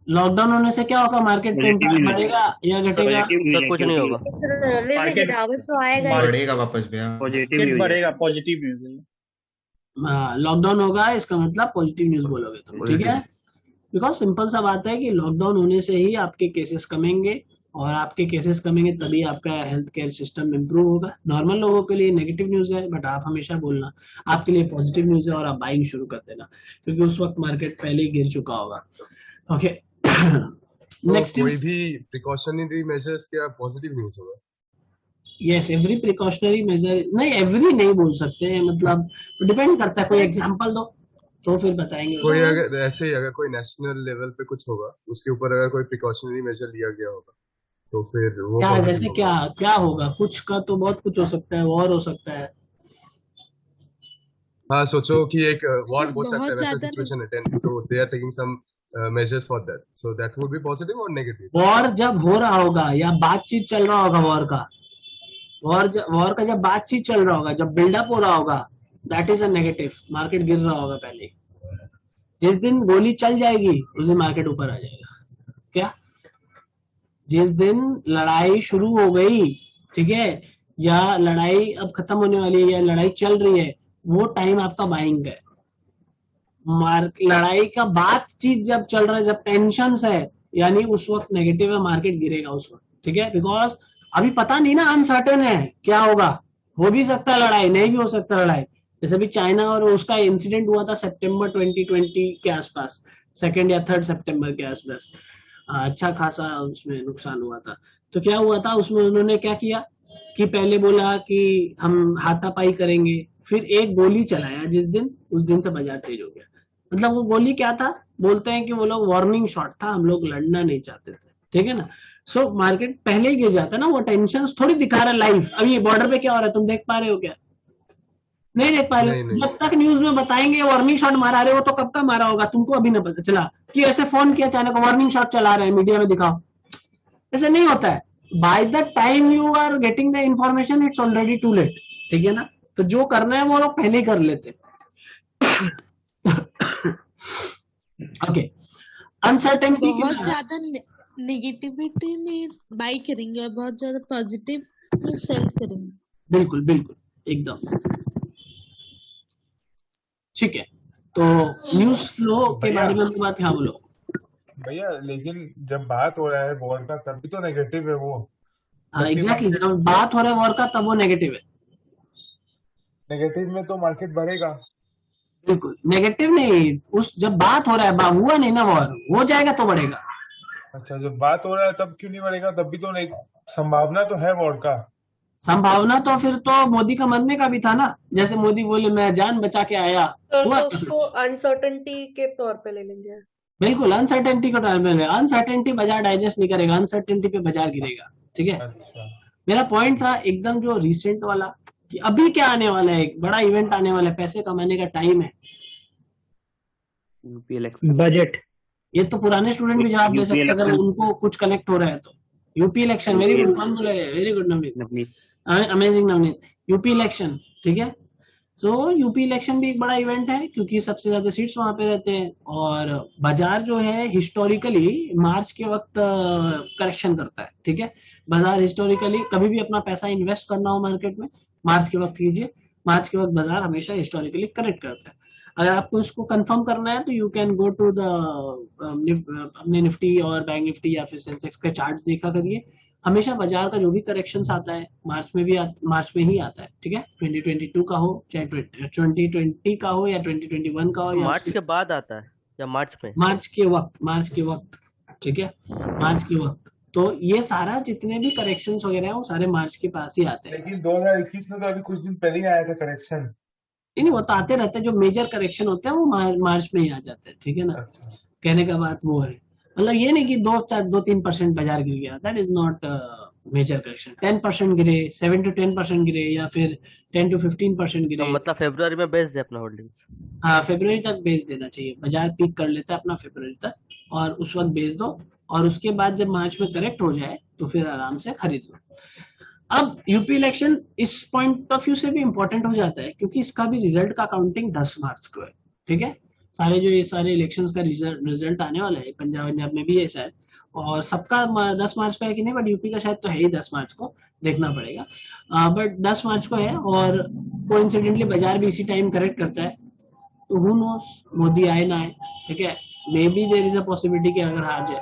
A: लॉकडाउन होने से क्या होगा? मार्केट पे इम्पैक्ट बढ़ेगा या घटेगा?
M: कुछ नहीं होगा।
D: बढ़ेगा वापस भैया।
J: मार्केट बढ़ेगा, पॉजिटिव न्यूज़ है।
A: हाँ, लॉकडाउन होगा इसका मतलब पॉजिटिव न्यूज बोलोगे तुम, ठीक है? बिकॉज सिंपल सा बात है कि लॉकडाउन होने से ही आपके केसेस कमेंगे, और आपके केसेस कमेंगे तभी आपका हेल्थ केयर सिस्टम इम्प्रूव होगा। नॉर्मल लोगों के लिए नेगेटिव न्यूज है, बट आप हमेशा बोलना आपके लिए पॉजिटिव न्यूज है और आप बाइंग शुरू कर देना, क्योंकि उस वक्त मार्केट पहले ही गिर चुका होगा। ओके, नेक्स्ट
H: कोई भी प्रिकॉशनरी मेजर्स क्या पॉजिटिव न्यूज होगा?
A: यस, एवरी प्रिकॉशनरी मेजर, नहीं एवरी नहीं बोल सकते हैं, मतलब डिपेंड करता है। कोई एग्जांपल दो तो फिर बताएंगे।
H: कोई अगर ऐसे ही अगर कोई नेशनल लेवल पे कुछ होगा, उसके ऊपर अगर कोई प्रिकॉशनरी मेजर लिया गया होगा, तो फिर वो
A: क्या
H: पॉसिबल
A: वैसे क्या क्या होगा? कुछ का तो बहुत कुछ हो सकता है, वॉर हो सकता है।
H: हाँ, सोचो कि एक वॉर
O: सर
H: हो सकता है,
O: बहुत
H: वैसा
O: ज्यादा
H: सिचुएशन है टेंस, तो they are taking some measures for that, so that would be positive और नेगेटिव।
A: वॉर जब हो रहा होगा या बातचीत चल रहा होगा वॉर का, वॉर का जब बातचीत चल रहा होगा, जब बिल्डअप हो रहा होगा, that is a negative. Market गिर रहा होगा पहले। जिस दिन गोली चल जाएगी उस दिन मार्केट ऊपर आ जाएगा। क्या? जिस दिन लड़ाई शुरू हो गई, ठीक है, या लड़ाई अब खत्म होने वाली है या लड़ाई चल रही है, वो टाइम आपका बाइंग है। लड़ाई का बातचीत जब चल रहा है, जब टेंशन है, यानी उस वक्त नेगेटिव है, मार्केट गिरेगा उस वक्त। ठीक है, बिकॉज अभी पता नहीं ना, अनसर्टेन है क्या होगा। हो भी सकता है लड़ाई, नहीं भी हो सकता लड़ाई। जैसे भी चाइना और उसका इंसिडेंट हुआ था सितंबर 2020 के आसपास, 2 या 3 सितंबर के आसपास, अच्छा खासा उसमें नुकसान हुआ था। तो क्या हुआ था उसमें, उन्होंने क्या किया कि पहले बोला कि हम हाथापाई करेंगे, फिर एक गोली चलाया जिस दिन, उस दिन से बाजार तेज हो गया। मतलब वो गोली क्या था, बोलते हैं कि वो लोग वार्निंग शॉट था, हम लोग लड़ना नहीं चाहते थे। ठीक है ना। सो मार्केट पहले ही गिर जाता है ना, वो टेंशन थोड़ी दिखा रहा है लाइव। अभी बॉर्डर पे क्या हो रहा है तुम देख पा रहे हो क्या? नहीं देख पा रहे हो। जब तक न्यूज में बताएंगे वार्निंग शॉट मारा रहे हो, तो कब का मारा होगा तुमको अभी ना पता चला कि ऐसे फोन किया अचानक वार्निंग शॉट चला रहे हैं, मीडिया में दिखाओ। ऐसे नहीं होता है। By the time you are getting the information it's already too late. ठीक है ना। तो जो करना है वो लोग पहले ही कर लेते। ओके, अनसर्टेनिटी
O: बहुत ज्यादा नेगेटिविटी में बाई करेंगे और बहुत ज्यादा पॉजिटिव में सेल करेंगे।
A: बिल्कुल बिल्कुल एकदम ठीक है। तो न्यूज फ्लो के बारे में बात, हाँ बोलो
I: भैया। लेकिन जब बात हो रहा है वॉर का तभी तो नेगेटिव है वो।
A: हाँ एग्जैक्टली, जब बात हो रहा है वॉर का तब वो नेगेटिव है।
I: नेगेटिव में तो मार्केट बढ़ेगा।
A: बिल्कुल नेगेटिव नहीं, उस जब बात हो रहा है, हुआ नहीं ना वॉर, हो जाएगा तो बढ़ेगा।
I: अच्छा, जब बात हो रहा है तब क्यों नहीं बढ़ेगा? तब भी तो संभावना तो है वॉर का।
A: संभावना तो फिर तो मोदी का मरने का भी था ना। जैसे मोदी बोले मैं जान बचा के आया, हुआ
P: तो उसको अनसर्टेनिटी के तौर पे ले लेंगे।
A: बिल्कुल अनसर्टेनिटी का टाइम है। अनसर्टेनिटी बाजार डाइजेस्ट नहीं करेगा, अनसर्टेनिटी पे बाजार गिरेगा। ठीक है।
I: अच्छा,
A: मेरा पॉइंट था एकदम जो रिसेंट वाला, कि अभी क्या आने वाला है, एक बड़ा इवेंट आने वाला है, पैसे कमाने का टाइम है।
E: UP election,
N: budget.
A: ये तो पुराने स्टूडेंट भी जवाब दे सकते हैं अगर उनको कुछ कनेक्ट हो रहा है तो। यूपी इलेक्शन, वेरी गुड, कौन बोले? Very good Navneet, amazing Navneet. UP election, ठीक है। सो यूपी इलेक्शन भी एक बड़ा इवेंट है, क्योंकि सबसे ज्यादा सीट्स वहां पे रहते हैं, और बाजार जो है हिस्टोरिकली मार्च के वक्त करेक्शन करता है। ठीक है। बाजार हिस्टोरिकली कभी भी अपना पैसा इन्वेस्ट करना हो मार्केट में, मार्च के वक्त कीजिए। मार्च के वक्त बाजार हमेशा हिस्टोरिकली करेक्ट करता है। अगर आपको इसको कंफर्म करना है तो you can go to the अपने निफ्टी और बैंक निफ्टी या फिर सेंसेक्स के चार्ट्स देखा करिए। हमेशा बाजार का जो भी करेक्शन आता है मार्च में ही आता है। ठीक है। 2022 का हो, चाहे 2020 का हो या 2021 का हो, या
Q: मार्च के बाद आता है या मार्च में?
A: मार्च के वक्त। ठीक है, मार्च के वक्त। तो ये सारा जितने भी करेक्शंस वगैरह है वो सारे मार्च के पास ही आते हैं।
I: लेकिन 2021 में तो अभी कुछ दिन पहले ही आया था करेक्शन।
A: नहीं, वो तो आते रहते हैं। जो मेजर करेक्शन होते हैं वो मार्च में ही आ जाते हैं। ठीक है ना। कहने का बात वो है, मतलब ये नहीं कि 2-3% बाजार गिर गया, that is not major correction. 10% गिरे, 7 to 10% गिरे, या फिर 10 to 15% गिरे।
Q: तो मतलब फरवरी में बेच दे अपना होल्डिंग्स।
A: हाँ, फरवरी तक बेच देना चाहिए। बाजार पीक कर लेता है अपना फरवरी तक, और उस वक्त बेच दो, और उसके बाद जब मार्च में करेक्ट हो जाए तो फिर आराम से खरीद लो। अब यूपी इलेक्शन इस पॉइंट ऑफ व्यू से भी इंपॉर्टेंट हो जाता है, क्योंकि इसका भी रिजल्ट का काउंटिंग 10 मार्च को है। ठीक है। ये सारे इलेक्शंस का रिजल्ट आने वाला है, पंजाब में भी है शायद, और सबका 10 मार्च को है कि नहीं, बट यूपी का शायद तो है ही 10 मार्च को, देखना पड़ेगा। बट 10 मार्च को है, और कोइंसिडेंटली बाजार भी इसी टाइम करेक्ट करता है। तो हु नोस, मोदी आए ना आए। ठीक है, maybe there is a possibility कि अगर हार जाए,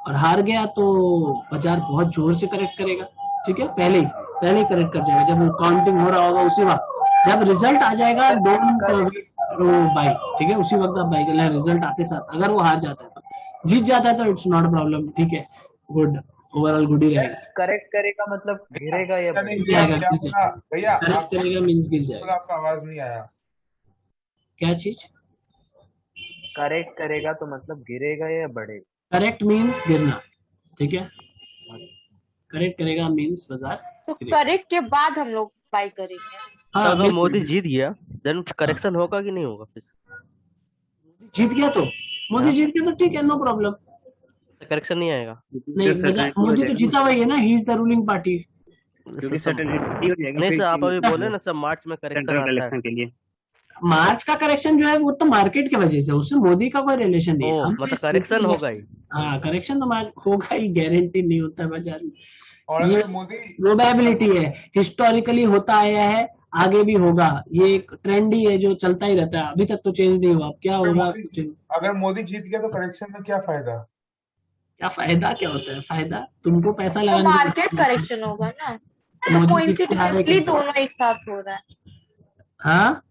A: और हार गया तो बाजार बहुत जोर से करेक्ट करेगा। ठीक है, पहले ही करेक्ट कर जाएगा। जब काउंटिंग हो रहा होगा उसी वक्त, जब रिजल्ट आ जाएगा डोंट बाई। ठीक है, उसी वक्त आप बाई कर लें, रिजल्ट आते साथ। अगर वो हार जाता है तो, जीत जाता है तो इट्स नॉट अ प्रॉब्लम। ठीक है, गुड, ओवरऑल गुड ही रहेगा।
M: करेक्ट करेगा मतलब गिरेगा या
I: भैया
A: करेक्ट करेगा मींस गिर जाएगा।
I: आपका आवाज नहीं आया।
A: क्या चीज?
M: करेक्ट करेगा तो मतलब गिरेगा या बढ़ेगा?
A: करेक्ट मींस गिरना। ठीक है, करेक्ट करेगा मींस बाजार
K: तो
A: गिरे।
K: करेक्ट के बाद हम लोग बाय करेंगे।
A: हाँ
Q: तो अगर
A: बिल्कुल
Q: मोदी जीत गया देन करेक्शन होगा कि नहीं होगा फिर?
A: जीत गया तो मोदी
Q: हाँ
A: जीत गया तो ठीक है, नो प्रॉब्लम।
Q: करेक्शन नहीं आएगा
A: नहीं बाजार मोदी तो जीता वही है ना, he is the ruling party.
N: क्योंकि सर्टेनिटी हो जाएगा
Q: नहीं
N: फिर
Q: सर, आप अभी बोले ना सर मार्च में करेक्शन
N: सेंट्रल
Q: आता है।
N: इलेक्शन के लिए।
A: मार्च का करेक्शन जो है वो तो मार्केट की वजह से, उससे मोदी का कोई रिलेशन नहीं है।
Q: ओ
A: हम तो
Q: मतलब
A: इस
Q: करेक्शन होगा ही।
A: हाँ करेक्शन तो होगा ही, गारंटी नहीं होता है बाजार में।
I: और
A: ये
I: अगर मोदी
A: प्रोबेबिलिटी है, हिस्टोरिकली होता आया है, आगे भी होगा, ये एक ट्रेंड ही है जो चलता ही रहता है, अभी तक तो चेंज नहीं हुआ। अब क्या
I: अगर
A: होगा
I: मोदी अगर मोदी जीत गया तो करेक्शन में क्या फायदा?
A: क्या फायदा, क्या होता है फायदा? तुमको पैसा
K: तो
A: लगाने
K: मार्केट करेक्शन होगा ना, तो
A: मोदी
K: कोइंसिडेंटली दोनों एक साथ हो रहा है।
A: हाँ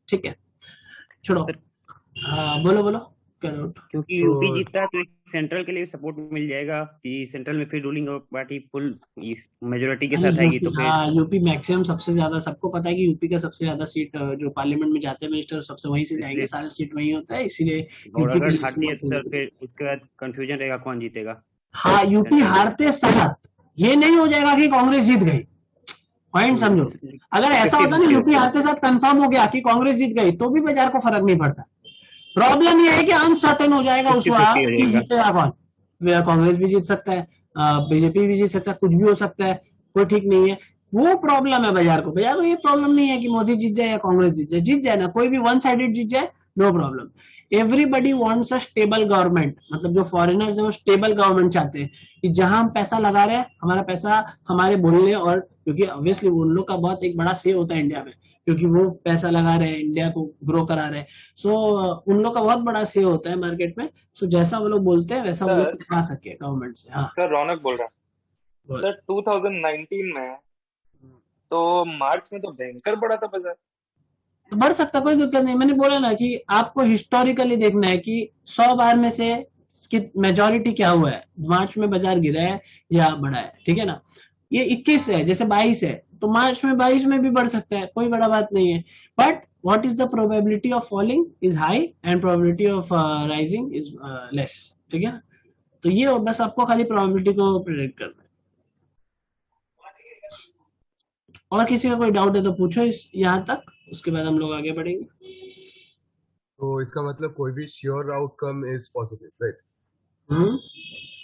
A: ठीक है छोड़ो। हाँ बोलो बोलो करो।
N: क्योंकि यूपी जीतता है तो सेंट्रल के लिए सपोर्ट मिल जाएगा कि सेंट्रल में फिर रूलिंग पार्टी फुल मेजोरिटी के साथ आएगी तो फिर
A: हाँ यूपी मैक्सिमम सबसे ज्यादा, सबको पता है कि यूपी का सबसे ज्यादा सीट जो पार्लियामेंट में जाते हैं मिनिस्टर सबसे वहीं से जाएंगे, सारे सीट वहीं होता है, इसीलिए
N: और
A: यूपी
N: अगर हारती है तो फिर उसके बाद कंफ्यूजन रहेगा कौन जीतेगा।
A: हाँ यूपी हारते साथ ये नहीं हो जाएगा कि कांग्रेस जीत गई, पॉइंट समझो। अगर ऐसा होता ना यूपी हारते साथ कंफर्म हो गया कि कांग्रेस जीत गई तो भी बाजार को फर्क नहीं पड़ता। प्रॉब्लम ये है कि अनसर्टेन हो जाएगा उस वक्त कि जीतेगा कौन। कांग्रेस भी जीत सकता है, बीजेपी भी जीत सकता है, कुछ भी हो सकता है, कोई ठीक नहीं है। वो प्रॉब्लम है बाजार को। बाजार को ये प्रॉब्लम नहीं है कि मोदी जीत जाए या कांग्रेस जीत जाए ना, कोई भी वन साइडेड जीत जाए, no problem. Everybody wants a stable government, मतलब जो फॉरेनर्स है वो स्टेबल गवर्नमेंट चाहते हैं कि जहां हम पैसा लगा रहे हैं हमारा पैसा हमारे बोलने, और क्योंकि ऑब्वियसली उन लोग का बहुत एक बड़ा से होता है इंडिया में, क्योंकि वो पैसा लगा रहे हैं, इंडिया को ग्रो करा रहे हैं। सो उन लोग का बहुत बड़ा से होता है मार्केट में। सो जैसा वो लोग बोलते हैं वैसा वो लोग करा सके गवर्नमेंट से। हाँ
R: सर रौनक बोल रहा हूँ सर। 2019 में तो मार्च में तो भयंकर बढ़ा था बाजार।
A: तो बढ़ सकता, कोई दिक्कत नहीं। मैंने बोला ना कि आपको हिस्टोरिकली देखना है कि 100 बार में से इसकी मेजोरिटी क्या हुआ है, मार्च में बाजार गिरा है या बढ़ा है, ठीक है ना। ये 21 है, जैसे 22 है तो मार्च में 22 में भी बढ़ सकता है, कोई बड़ा बात नहीं है। But what is the probability of falling is high and probability of rising is less, ठीक है। तो ये बस आपको खाली प्रोबेबिलिटी को प्रेडिक्ट करना है। और किसी का कोई डाउट है तो पूछो इस यहाँ तक, उसके बाद हम लोग आगे बढ़ेंगे।
H: तो इसका मतलब कोई भी sure outcome is positive, right?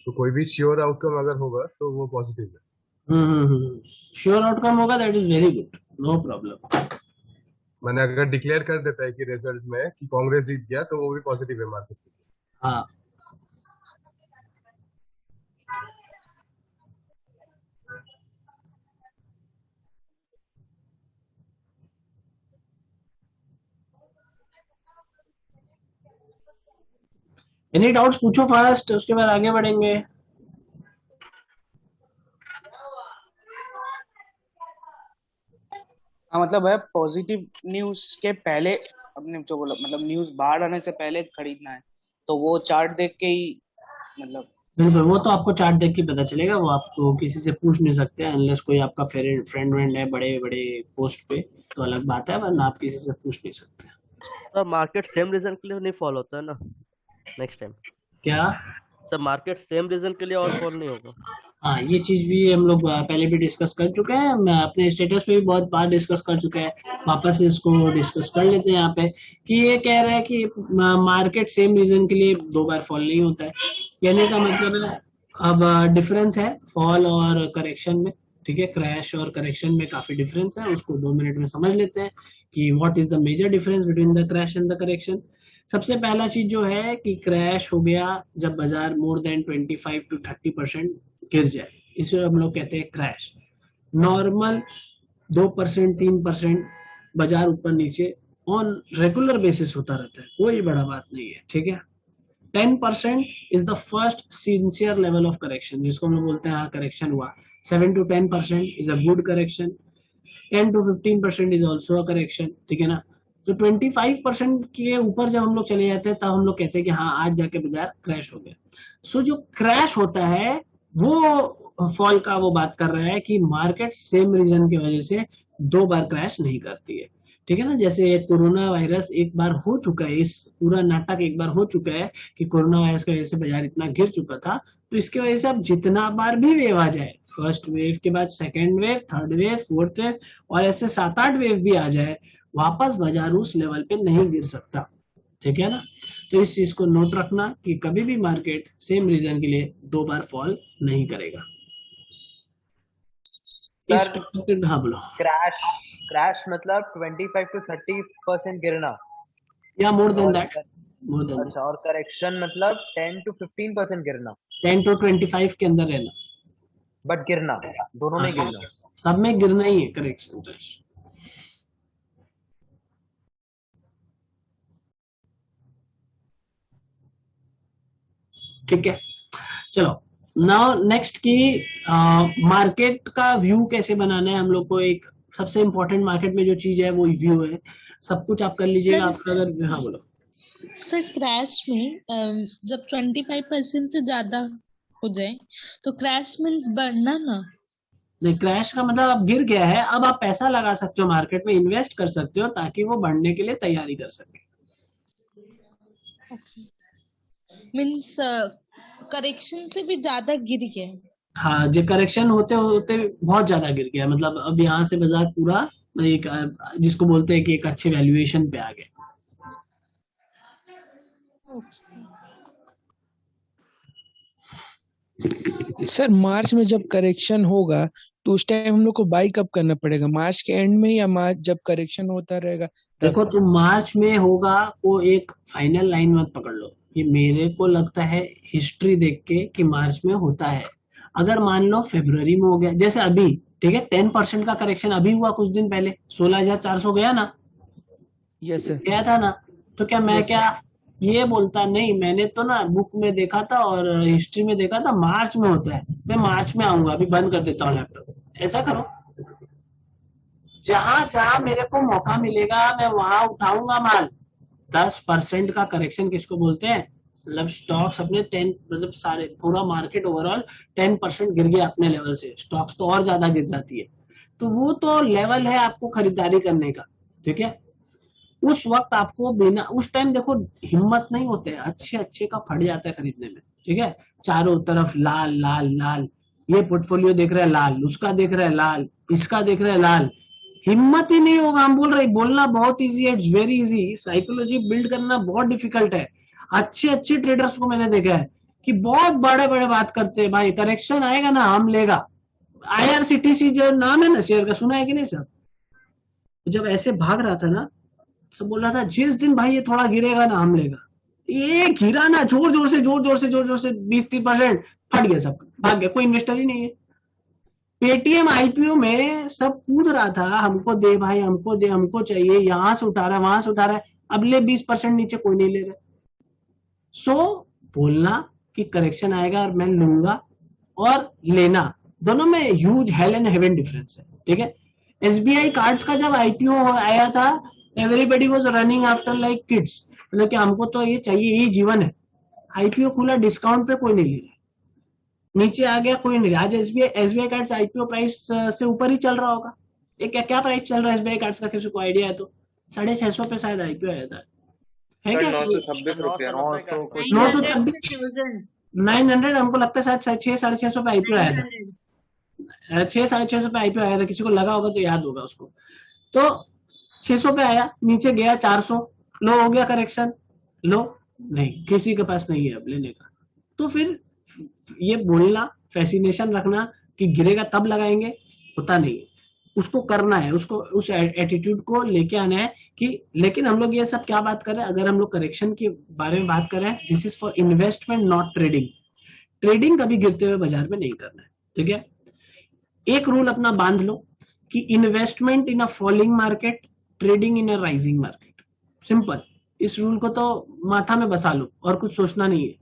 H: तो कोई भी श्योर आउटकम अगर होगा तो वो पॉजिटिव है।
A: श्योर आउटकम होगा that is very good, no problem.
H: मैंने अगर डिक्लेयर कर देता है कि रिजल्ट में कि कांग्रेस जीत गया तो वो भी पॉजिटिव है मार्केट के लिए।
A: हाँ एनी डाउट्स पूछो फर्स्ट, उसके बाद आगे बढ़ेंगे।
F: हाँ मतलब है पॉजिटिव न्यूज के पहले अपने जो बोला, मतलब न्यूज बाहर आने से पहले खरीदना है, तो वो चार्ट देख के ही मतलब।
A: बिल्कुल, वो तो आपको चार्ट देख के पता चलेगा, वो आपको किसी से पूछ नहीं सकते अनलेस कोई आपका फ्रेंड वेंड है बड़े बड़े पोस्ट पे, तो अलग बात है, वरना आप किसी से पूछ नहीं सकते।
Q: सर मार्केट सेम रीजन के लिए नहीं फॉल होता है ना नेक्स्ट टाइम?
A: क्या
Q: सर मार्केट सेम रीजन के लिए और फॉल नहीं होगा?
A: हाँ ये चीज भी हम लोग पहले भी डिस्कस कर चुके हैं, मैं अपने स्टेटस पे भी बहुत बार डिस्कस कर चुके हैं, वापस इसको डिस्कस कर लेते हैं यहाँ पे कि ये कह रहा है कि मार्केट सेम रीजन के लिए 2 बार फॉल नहीं होता है। कहने का मतलब है अब डिफरेंस है फॉल और करेक्शन में, ठीक है, क्रैश और करेक्शन में काफी डिफरेंस है, उसको 2 मिनट में समझ लेते हैं कि what is the major difference between the crash and the correction. सबसे पहला चीज जो है कि क्रैश हो गया जब बाजार मोर देन 25 to 30% गिर जाए, इसे हम लोग कहते हैं क्रैश। नॉर्मल 2% 3% बाजार ऊपर नीचे ऑन रेगुलर बेसिस होता रहता है, कोई बड़ा बात नहीं है, ठीक है। 10% is the first sincere level of correction, जिसको हम लोग बोलते हैं हाँ करेक्शन हुआ। 7 to 10% is a good correction, 10 to 15% is also a correction, ठीक है ना। तो 25% के ऊपर जब हम लोग चले जाते हैं तब हम लोग कहते हैं कि हाँ आज जाके बाजार क्रैश हो गया। सो जो क्रैश होता है वो फॉल का वो बात कर रहा है कि मार्केट सेम रीजन की वजह से 2 बार क्रैश नहीं करती है। ठीक है ना। जैसे कोरोना वायरस एक बार हो चुका है, इस पूरा नाटक एक बार हो चुका है कि कोरोना वायरस की वजह से बाजार इतना गिर चुका था, तो इसकी वजह से अब जितना बार भी वेव आ जाए, फर्स्ट वेव के बाद second wave, third wave, fourth wave और ऐसे 7-8 वेव भी आ जाए, वापस बाजार उस लेवल पे नहीं गिर सकता। ठीक है ना। तो इस चीज को नोट रखना कि कभी भी मार्केट सेम रीजन के लिए 2 बार फॉल नहीं करेगा। इस
M: सर
A: टॉपिक पे हाँ बोलो।
M: क्रैश मतलब 25 to 30% गिरना,
A: या मोर देन
M: और
A: दैट, मोर देन
M: अच्छा, और करेक्शन मतलब 10 to 15% गिरना,
A: 10 to 25 के अंदर रहना,
M: बट गिरना, दोनों में
A: हाँ,
M: गिरना।
A: सब में गिरना ही है। Correction crash. ठीक है, चलो नाउ नेक्स्ट की मार्केट का व्यू कैसे बनाना है हम लोग को। एक सबसे इम्पोर्टेंट मार्केट में जो चीज है वो व्यू है। सब कुछ आप कर लीजिएगा।
O: सर
A: आपका अगर हाँ बोलो।
O: सर क्रैश में जब 25% से ज्यादा हो जाए तो क्रैश मीन्स बढ़ना ना।
A: नहीं, क्रैश का मतलब अब गिर गया है, अब आप पैसा लगा सकते हो मार्केट में, इन्वेस्ट कर सकते हो ताकि वो बढ़ने के लिए तैयारी कर सके।
O: मीन्स करेक्शन से भी ज्यादा गिर गया।
A: हाँ, जो करेक्शन होते होते बहुत ज्यादा गिर गया, मतलब अब यहाँ से बाजार पूरा एक जिसको बोलते हैं कि एक अच्छे वैल्यूएशन पे आ गए।
S: सर मार्च में जब करेक्शन होगा तो उस टाइम हम लोग को बाई कब करना पड़ेगा, मार्च के एंड में या मार्च जब करेक्शन होता रहेगा तब?
A: देखो तुम मार्च में होगा वो एक फाइनल लाइन मत पकड़ लो। ये मेरे को लगता है हिस्ट्री देख के कि मार्च में होता है। अगर मान लो फरवरी में हो गया जैसे अभी, ठीक है, 10% का करेक्शन अभी हुआ कुछ दिन पहले, 16,400 गया ना,
S: यस सर,
A: गया था ना। तो क्या मैं
S: यस
A: क्या ये बोलता नहीं, मैंने तो ना बुक में देखा था और हिस्ट्री में देखा था मार्च में होता है, मैं मार्च में आऊंगा, अभी बंद कर देता हूँ लैपटॉप। ऐसा करो, जहां जहां मेरे को मौका मिलेगा मैं वहां उठाऊंगा माल। 10% का करेक्शन किसको बोलते हैं, मतलब स्टॉक्स अपने 10 मतलब सारे पूरा मार्केट ओवरऑल 10% गिर गया अपने लेवल से, स्टॉक्स तो और ज्यादा गिर जाती है, तो वो तो लेवल है आपको खरीदारी करने का। ठीक है, उस वक्त आपको बिना, उस टाइम देखो हिम्मत नहीं होते, अच्छे अच्छे का फट जाता है खरीदने में। ठीक है, चारों तरफ लाल लाल लाल, ये पोर्टफोलियो देख रहा है लाल, उसका देख रहा है लाल, इसका देख रहा है लाल, हिम्मत ही नहीं होगा। हम बोल रहे बोलना बहुत इजी है, it's very easy, psychology build करना बहुत डिफिकल्ट है। अच्छे अच्छे ट्रेडर्स को मैंने देखा है कि बहुत बड़े बड़े बात करते हैं, भाई करेक्शन आएगा ना हम लेगा। IRCTC जो नाम है ना शेयर का, सुना है कि नहीं सब? जब ऐसे भाग रहा था ना, सब बोल रहा था जिस दिन भाई ये थोड़ा गिरेगा ना हम लेगा, ये गिरा ना जोर जोर से 20-30% फट गया, सब भाग गया, कोई इन्वेस्टर ही नहीं है। पेटीएम IPO में सब कूद रहा था, हमको दे भाई, हमको दे, हमको चाहिए, यहां से उठा रहा है वहां से उठा रहा है, अब ले 20% नीचे कोई नहीं ले रहा। सो बोलना कि करेक्शन आएगा और मैं लूंगा और लेना, दोनों में huge hello and heaven difference है। ठीक है, SBI कार्ड्स का जब IPO आया था, everybody was running after like kids, मतलब कि हमको तो ये चाहिए, ये जीवन है। IPO खुला, डिस्काउंट पे कोई नहीं ले रहा, नीचे आ गया कोई नहीं। आज SBI कार्ड्स IPO प्राइस से ऊपर ही चल रहा होगा। ये क्या क्या प्राइस चल रहा है SBI कार्ड्स का, किसी को आइडिया है तो? 650 पे शायद IPO आया था, है क्या? 900, हमको लगता है शायद 600-650 पे IPO आया था, 600-650 पे IPO आया था, किसी को लगा होगा तो याद होगा उसको। तो 600 पे आया, नीचे गया 400, लो हो गया करेक्शन, लो नहीं, किसी के पास नहीं है अब लेने का। तो फिर ये बोलना, फैसिनेशन रखना कि गिरेगा तब लगाएंगे, होता नहीं है। उसको करना है, उसको उस एटीट्यूड को लेके आना है कि, लेकिन हम लोग ये सब क्या बात कर रहे हैं, अगर हम लोग करेक्शन के बारे में बात कर रहे हैं, this is for investment not trading. Trading कभी गिरते हुए बाजार में नहीं करना है। ठीक है, एक रूल अपना बांध लो कि investment in a falling market, trading in a rising market. Simple, इस रूल को तो माथा में बसा लो और कुछ सोचना नहीं है।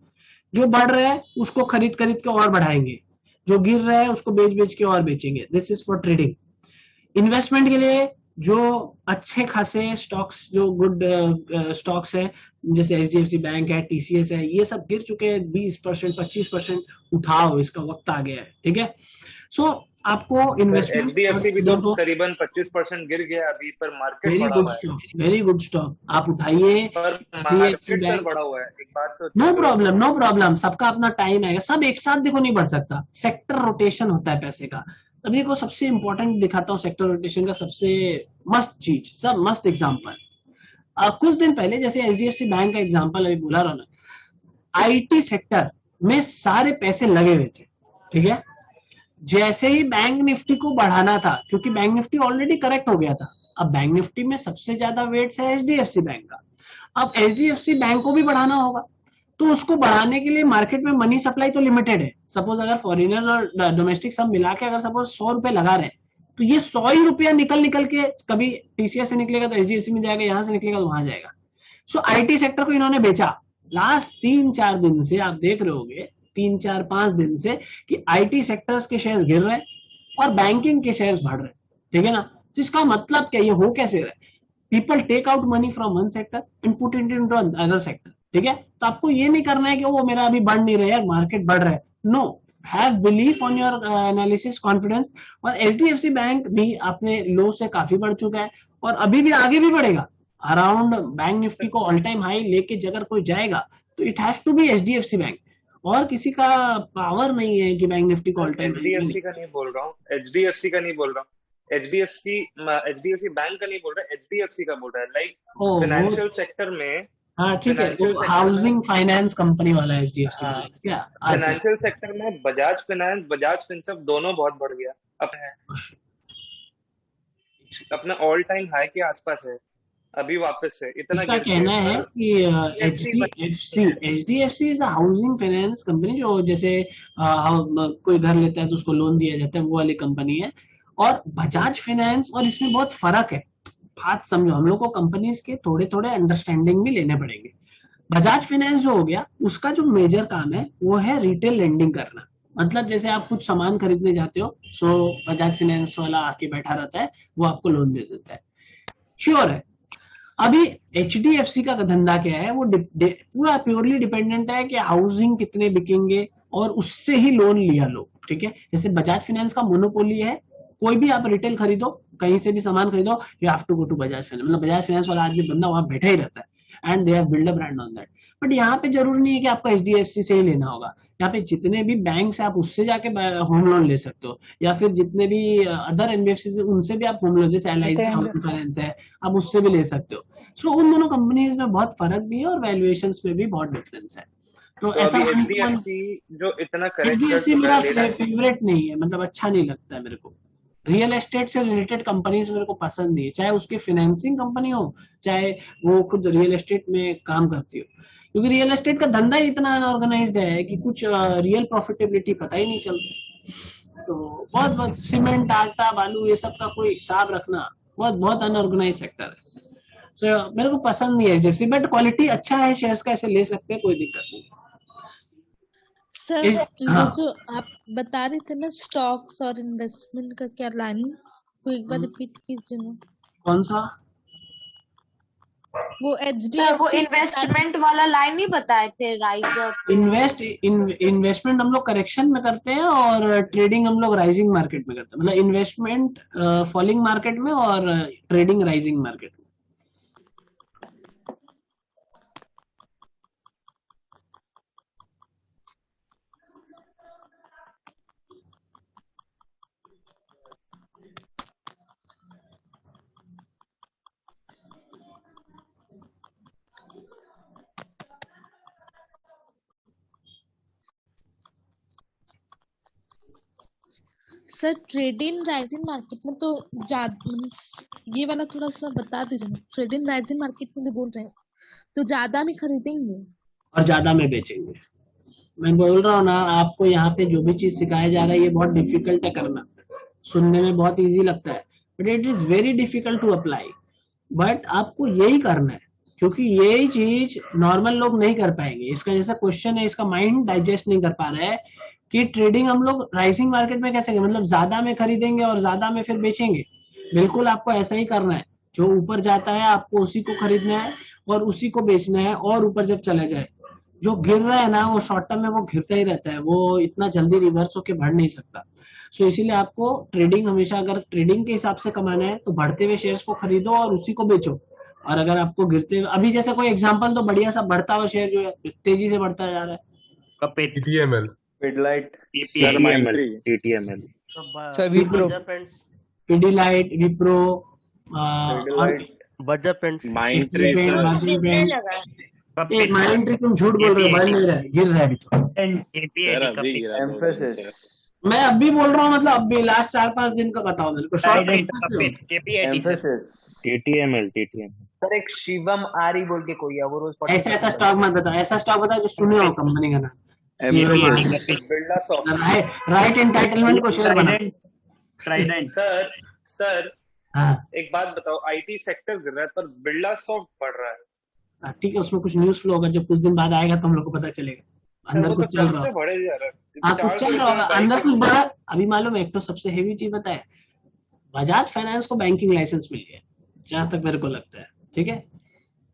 A: जो बढ़ रहा है उसको खरीद खरीद के और बढ़ाएंगे, जो गिर रहा है उसको बेच बेच के और बेचेंगे। This is for trading. Investment के लिए जो अच्छे खासे स्टॉक्स, जो गुड स्टॉक्स है, जैसे HDFC बैंक है, TCS है, ये सब गिर चुके हैं 20%, 25%, उठाओ, इसका वक्त आ गया है। ठीक है, सो आपको
R: सर
A: इन्वेस्टमेंट
R: एचडीएफसी भी तो
A: देखो,
R: करीबन 25% गिर गया अभी, पर मार्केट
A: वेरी
R: बढ़ा
A: गुड
R: हुआ है।
A: स्टॉक, वेरी गुड स्टॉक, आप उठाइए
R: पर
A: HDFC
R: मार्केट सर
A: बैंक।
R: बढ़ा हुआ है, एक बात
A: नो
R: सोचिए तो।
A: प्रॉब्लम, नो प्रॉब्लम, सबका अपना टाइम आएगा, सब एक साथ देखो नहीं बढ़ सकता, सेक्टर रोटेशन होता है पैसे का। अभी देखो सबसे इंपॉर्टेंट दिखाता हूँ सेक्टर रोटेशन का सबसे मस्त चीज, सब मस्त एग्जांपल। कुछ दिन पहले जैसे एचडीएफसी बैंक का एग्जांपल अभी बोला रहा ना, आईटी सेक्टर में सारे पैसे लगे हुए थे, ठीक है। जैसे ही बैंक निफ्टी को बढ़ाना था, क्योंकि बैंक निफ्टी ऑलरेडी करेक्ट हो गया था, अब बैंक निफ्टी में सबसे ज्यादा वेट्स है एचडीएफसी बैंक का, अब एचडीएफसी बैंक को भी बढ़ाना होगा, तो उसको बढ़ाने के लिए मार्केट में मनी सप्लाई तो लिमिटेड है। सपोज अगर फॉरेनर्स और डोमेस्टिक सब मिला के अगर सपोज 100 रुपए लगा रहे हैं, तो ये 100 ही रुपया निकल के कभी टीसीएस से निकलेगा तो एचडीएफसी में जाएगा, यहां से निकलेगा तो वहां जाएगा। सो आईटी सेक्टर को इन्होंने बेचा। लास्ट 3-4 दिन से आप देख रहे होगे, 3-4-5 दिन से कि आईटी सेक्टर्स के शेयर गिर रहे हैं और बैंकिंग के शेयर्स बढ़ रहे हैं, ठीक है ना। तो इसका मतलब क्या, ये हो कैसे रहा है, people take out money from one sector and put it into other sector, ठीक है। तो आपको ये नहीं करना है कि वो मेरा अभी बढ़ नहीं रहा है, मार्केट बढ़ रहा है, no, have belief on your analysis, confidence. और एचडीएफसी बैंक भी अपने लो से काफी बढ़ चुका है और अभी भी आगे भी बढ़ेगा, अराउंड बैंक निफ्टी को ऑल टाइम हाई लेके अगर कोई जाएगा तो it has to be HDFC bank, और किसी का पावर नहीं है कि बैंक निफ्टी को ऑल टाइम।
R: एचडीएफसी का नहीं बोल रहा हूँ, एचडीएफसी का नहीं बोल रहा हूँ, एचडीएफसी बैंक का नहीं बोल रहा, एचडीएफसी का बोल रहा है। लाइक फाइनेंशियल सेक्टर में,
A: हाँ ठीक है, वो हाउसिंग फाइनेंस कंपनी वाला एचडीएफसी बैंक क्या।
R: फाइनेंशियल सेक्टर में बजाज फाइनेंस, बजाज फिनसर्व दोनों बहुत बढ़ गया, अपना ऑल टाइम हाई के आसपास है अभी वापस से, इतना
A: इसका कहना है कि HDFC is a housing finance company, जो जैसे कोई घर लेता है तो उसको लोन दिया जाता है, वो वाली कंपनी है। और बजाज फाइनेंस और इसमें बहुत फर्क है, बात समझो, हम लोग को कंपनीज के थोड़े थोड़े अंडरस्टैंडिंग भी लेने पड़ेंगे। बजाज फाइनेंस जो हो गया, उसका जो मेजर काम है वो है रिटेल लेंडिंग करना, मतलब जैसे आप कुछ सामान खरीदने जाते हो, सो बजाज फाइनेंस वाला आके बैठा रहता है, वो आपको लोन दे देता है, श्योर है। अभी एचडीएफसी का धंधा क्या है, वो पूरा प्योरली डिपेंडेंट है कि हाउसिंग कितने बिकेंगे और उससे ही लोन लिया लो, ठीक है। जैसे बजाज फाइनेंस का मोनोपोली है, कोई भी आप रिटेल खरीदो, कहीं से भी सामान खरीदो, you have to go to Bajaj Finance, मतलब बजाज फाइनेंस वाला आदमी बंदा वहां बैठा ही रहता है and they have build a brand on that. But यहाँ पे जरूरी नहीं है कि आपको एचडीएफसी से ही लेना होगा, यहाँ पे जितने भी बैंक से आप उससे जाके होम लोन ले सकते हो, या फिर जितने भी अदर एनबीएफसी से उनसे भी आप होम लोन, जैसे एलआईसी हाउसिंग फाइनेंस है, आप उससे भी ले सकते हो। सो उन दोनों कंपनीज में बहुत फर्क भी है और वैल्यूएशंस में भी बहुत डिफरेंस है। तो ऐसा
R: एचडीएफसी जो इतना
A: एचडीएफसी मेरा फेवरेट नहीं है, मतलब अच्छा नहीं लगता है मेरे को। रियल एस्टेट से रिलेटेड कंपनीज मेरे को पसंद नहीं है, चाहे उसकी फाइनेंसिंग कंपनी हो, चाहे वो खुद रियल एस्टेट में काम करती हो, क्योंकि रियल एस्टेट का धंधा ही इतना अनऑर्गेनाइज्ड है कि कुछ रियल प्रॉफिटेबिलिटी पता ही नहीं चलता। तो बहुत सीमेंट, आटा, बालू, ये सब का कोई हिसाब रखना बहुत अनऑर्गेनाइज सेक्टर है। सो मेरे को पसंद नहीं है एचडीएफसी, बट क्वालिटी अच्छा है शेयर्स का, ऐसे ले सकते हैं, कोई दिक्कत नहीं।
O: सर वो जो आप बता रहे थे ना स्टॉक्स और इन्वेस्टमेंट का क्या लाइन, वो एक बार रिपीट कीजिए ना।
A: कौन सा?
O: वो एचडीएफसी,
K: वो इन्वेस्टमेंट वाला लाइन नहीं बताए थे, राइज अप।
A: इन्वेस्टमेंट हम लोग करेक्शन में करते हैं और ट्रेडिंग हम लोग राइजिंग मार्केट में करते हैं, मतलब इन्वेस्टमेंट फॉलिंग मार्केट में और ट्रेडिंग राइजिंग मार्केट में।
O: सर ट्रेडिंग राइजिंग मार्केट में तो ये वाला थोड़ा सा बता दीजिए ना। ट्रेडिंग राइजिंग मार्केट में जो बोल रहे हैं तो ज्यादा में खरीदेंगे
A: और ज्यादा में बेचेंगे। मैं बोल रहा हूँ ना आपको, यहाँ पे जो भी चीज सिखाया जा रहा है ये बहुत डिफिकल्ट है करना, सुनने में बहुत इजी लगता है but it is very difficult to apply. But आपको यही करना है, क्योंकि यही चीज नॉर्मल लोग नहीं कर पाएंगे। इसका जैसा क्वेश्चन है, इसका माइंड डाइजेस्ट नहीं कर पा रहा है कि ट्रेडिंग हम लोग राइजिंग मार्केट में कैसे करें, मतलब ज्यादा में खरीदेंगे और ज्यादा में फिर बेचेंगे। बिल्कुल आपको ऐसा ही करना है, जो ऊपर जाता है आपको उसी को खरीदना है और उसी को बेचना है, और ऊपर जब चला जाए, जो गिर रहा है ना वो शॉर्ट टर्म में वो गिरता ही रहता है, वो इतना जल्दी रिवर्स होके बढ़ नहीं सकता। सो इसीलिए आपको ट्रेडिंग हमेशा, अगर ट्रेडिंग के हिसाब से कमाना है तो बढ़ते हुए शेयर्स को खरीदो और उसी को बेचो। और अगर आपको गिरते हुए, अभी जैसे कोई एग्जांपल तो बढ़िया सा बढ़ता हुआ शेयर जो है तेजी से बढ़ता जा रहा है,
N: कपित,
H: TTML,
R: Pidilite,
E: TTML, TTML,
S: sir Wipro,
A: Pidilite, Wipro और
M: Bajaj friends,
R: Mindtree sir,
A: Mindtree, तुम झूठ बोल रहे हो, बढ़ नहीं रहा है, गिर रहा है अभी तो।
R: सर अभी गिरा था
M: एम्फेसिस,
A: मैं अभी बोल रहा हूँ, मतलब अभी लास्ट 4-5 दिन का बताओ मेरे को। Short
M: emphasis,
E: TTML।
M: सर एक शिवम आरी बोल के कोई है, वो रोज
A: ऐसा ऐसा स्टॉक मत बता, ऐसा स्टॉक बता जो सुने हो कंपनी का नाम।
R: बिरला सॉफ्ट।
A: राइट एंटाइटलमेंट को शेयर बना।
N: ट्राइडेंट।
R: सर
A: हाँ
R: एक बात बताओ, आईटी सेक्टर गिर रहा है पर बिरला सॉफ्ट बढ़ रहा है।
A: ठीक है, उसमें कुछ न्यूज फ्लो होगा, जब कुछ दिन बाद आएगा तो हम लोग को पता चलेगा अंदर
R: वो
A: कुछ
R: तो
A: चल
R: कब
A: रहा
R: से
A: होगा।
R: बढ़े जा रहा है,
A: हाँ कुछ
R: 400
A: चल रहा होगा,
R: रुपए
A: अंदर
R: बाइक
A: कुछ बड़ा। अभी मालूम है, एक तो सबसे हेवी चीज पता है, बजाज फाइनेंस को बैंकिंग लाइसेंस मिल गया जहां तक मेरे को लगता है, ठीक है।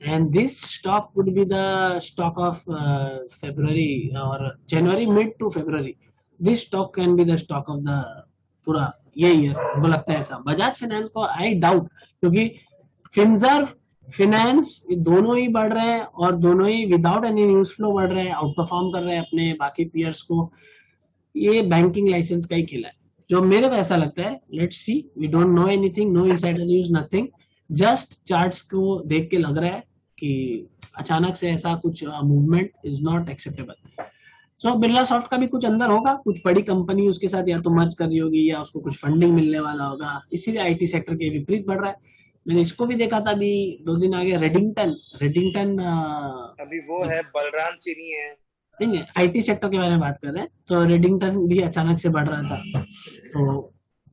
A: And this stock would be the stock of February और January, mid to February। This stock can be the stock of the पूरा ये ईयर, मुझे लगता है ऐसा। बजाज फाइनेंस को आई डाउट, क्योंकि फिनजर्व, फिनेंस, ये दोनों ही बढ़ रहे हैं और दोनों ही विदाउट एनी न्यूज फ्लो बढ़ रहे हैं, आउट परफॉर्म कर रहे हैं अपने बाकी पीयर्स को। ये बैंकिंग लाइसेंस का ही खेला है जो मेरे को ऐसा लगता है। Let's see, we don't know anything, no insider news, nothing, just charts को देख के लग रहा है कि अचानक से ऐसा कुछ movement is not acceptable. So Birla soft का भी कुछ अंदर होगा, कुछ बड़ी कंपनी उसके साथ या तो मर्ज कर रही होगी या उसको कुछ फंडिंग मिलने वाला होगा, इसीलिए आईटी सेक्टर के विपरीत बढ़ रहा है। मैंने इसको भी देखा था अभी 2 दिन आगे, रेडिंगटन
R: अभी वो है, बलराम चीनी है।
A: नहीं, आईटी सेक्टर के बारे में बात कर रहे हैं, तो रेडिंगटन भी अचानक से बढ़ रहा था। तो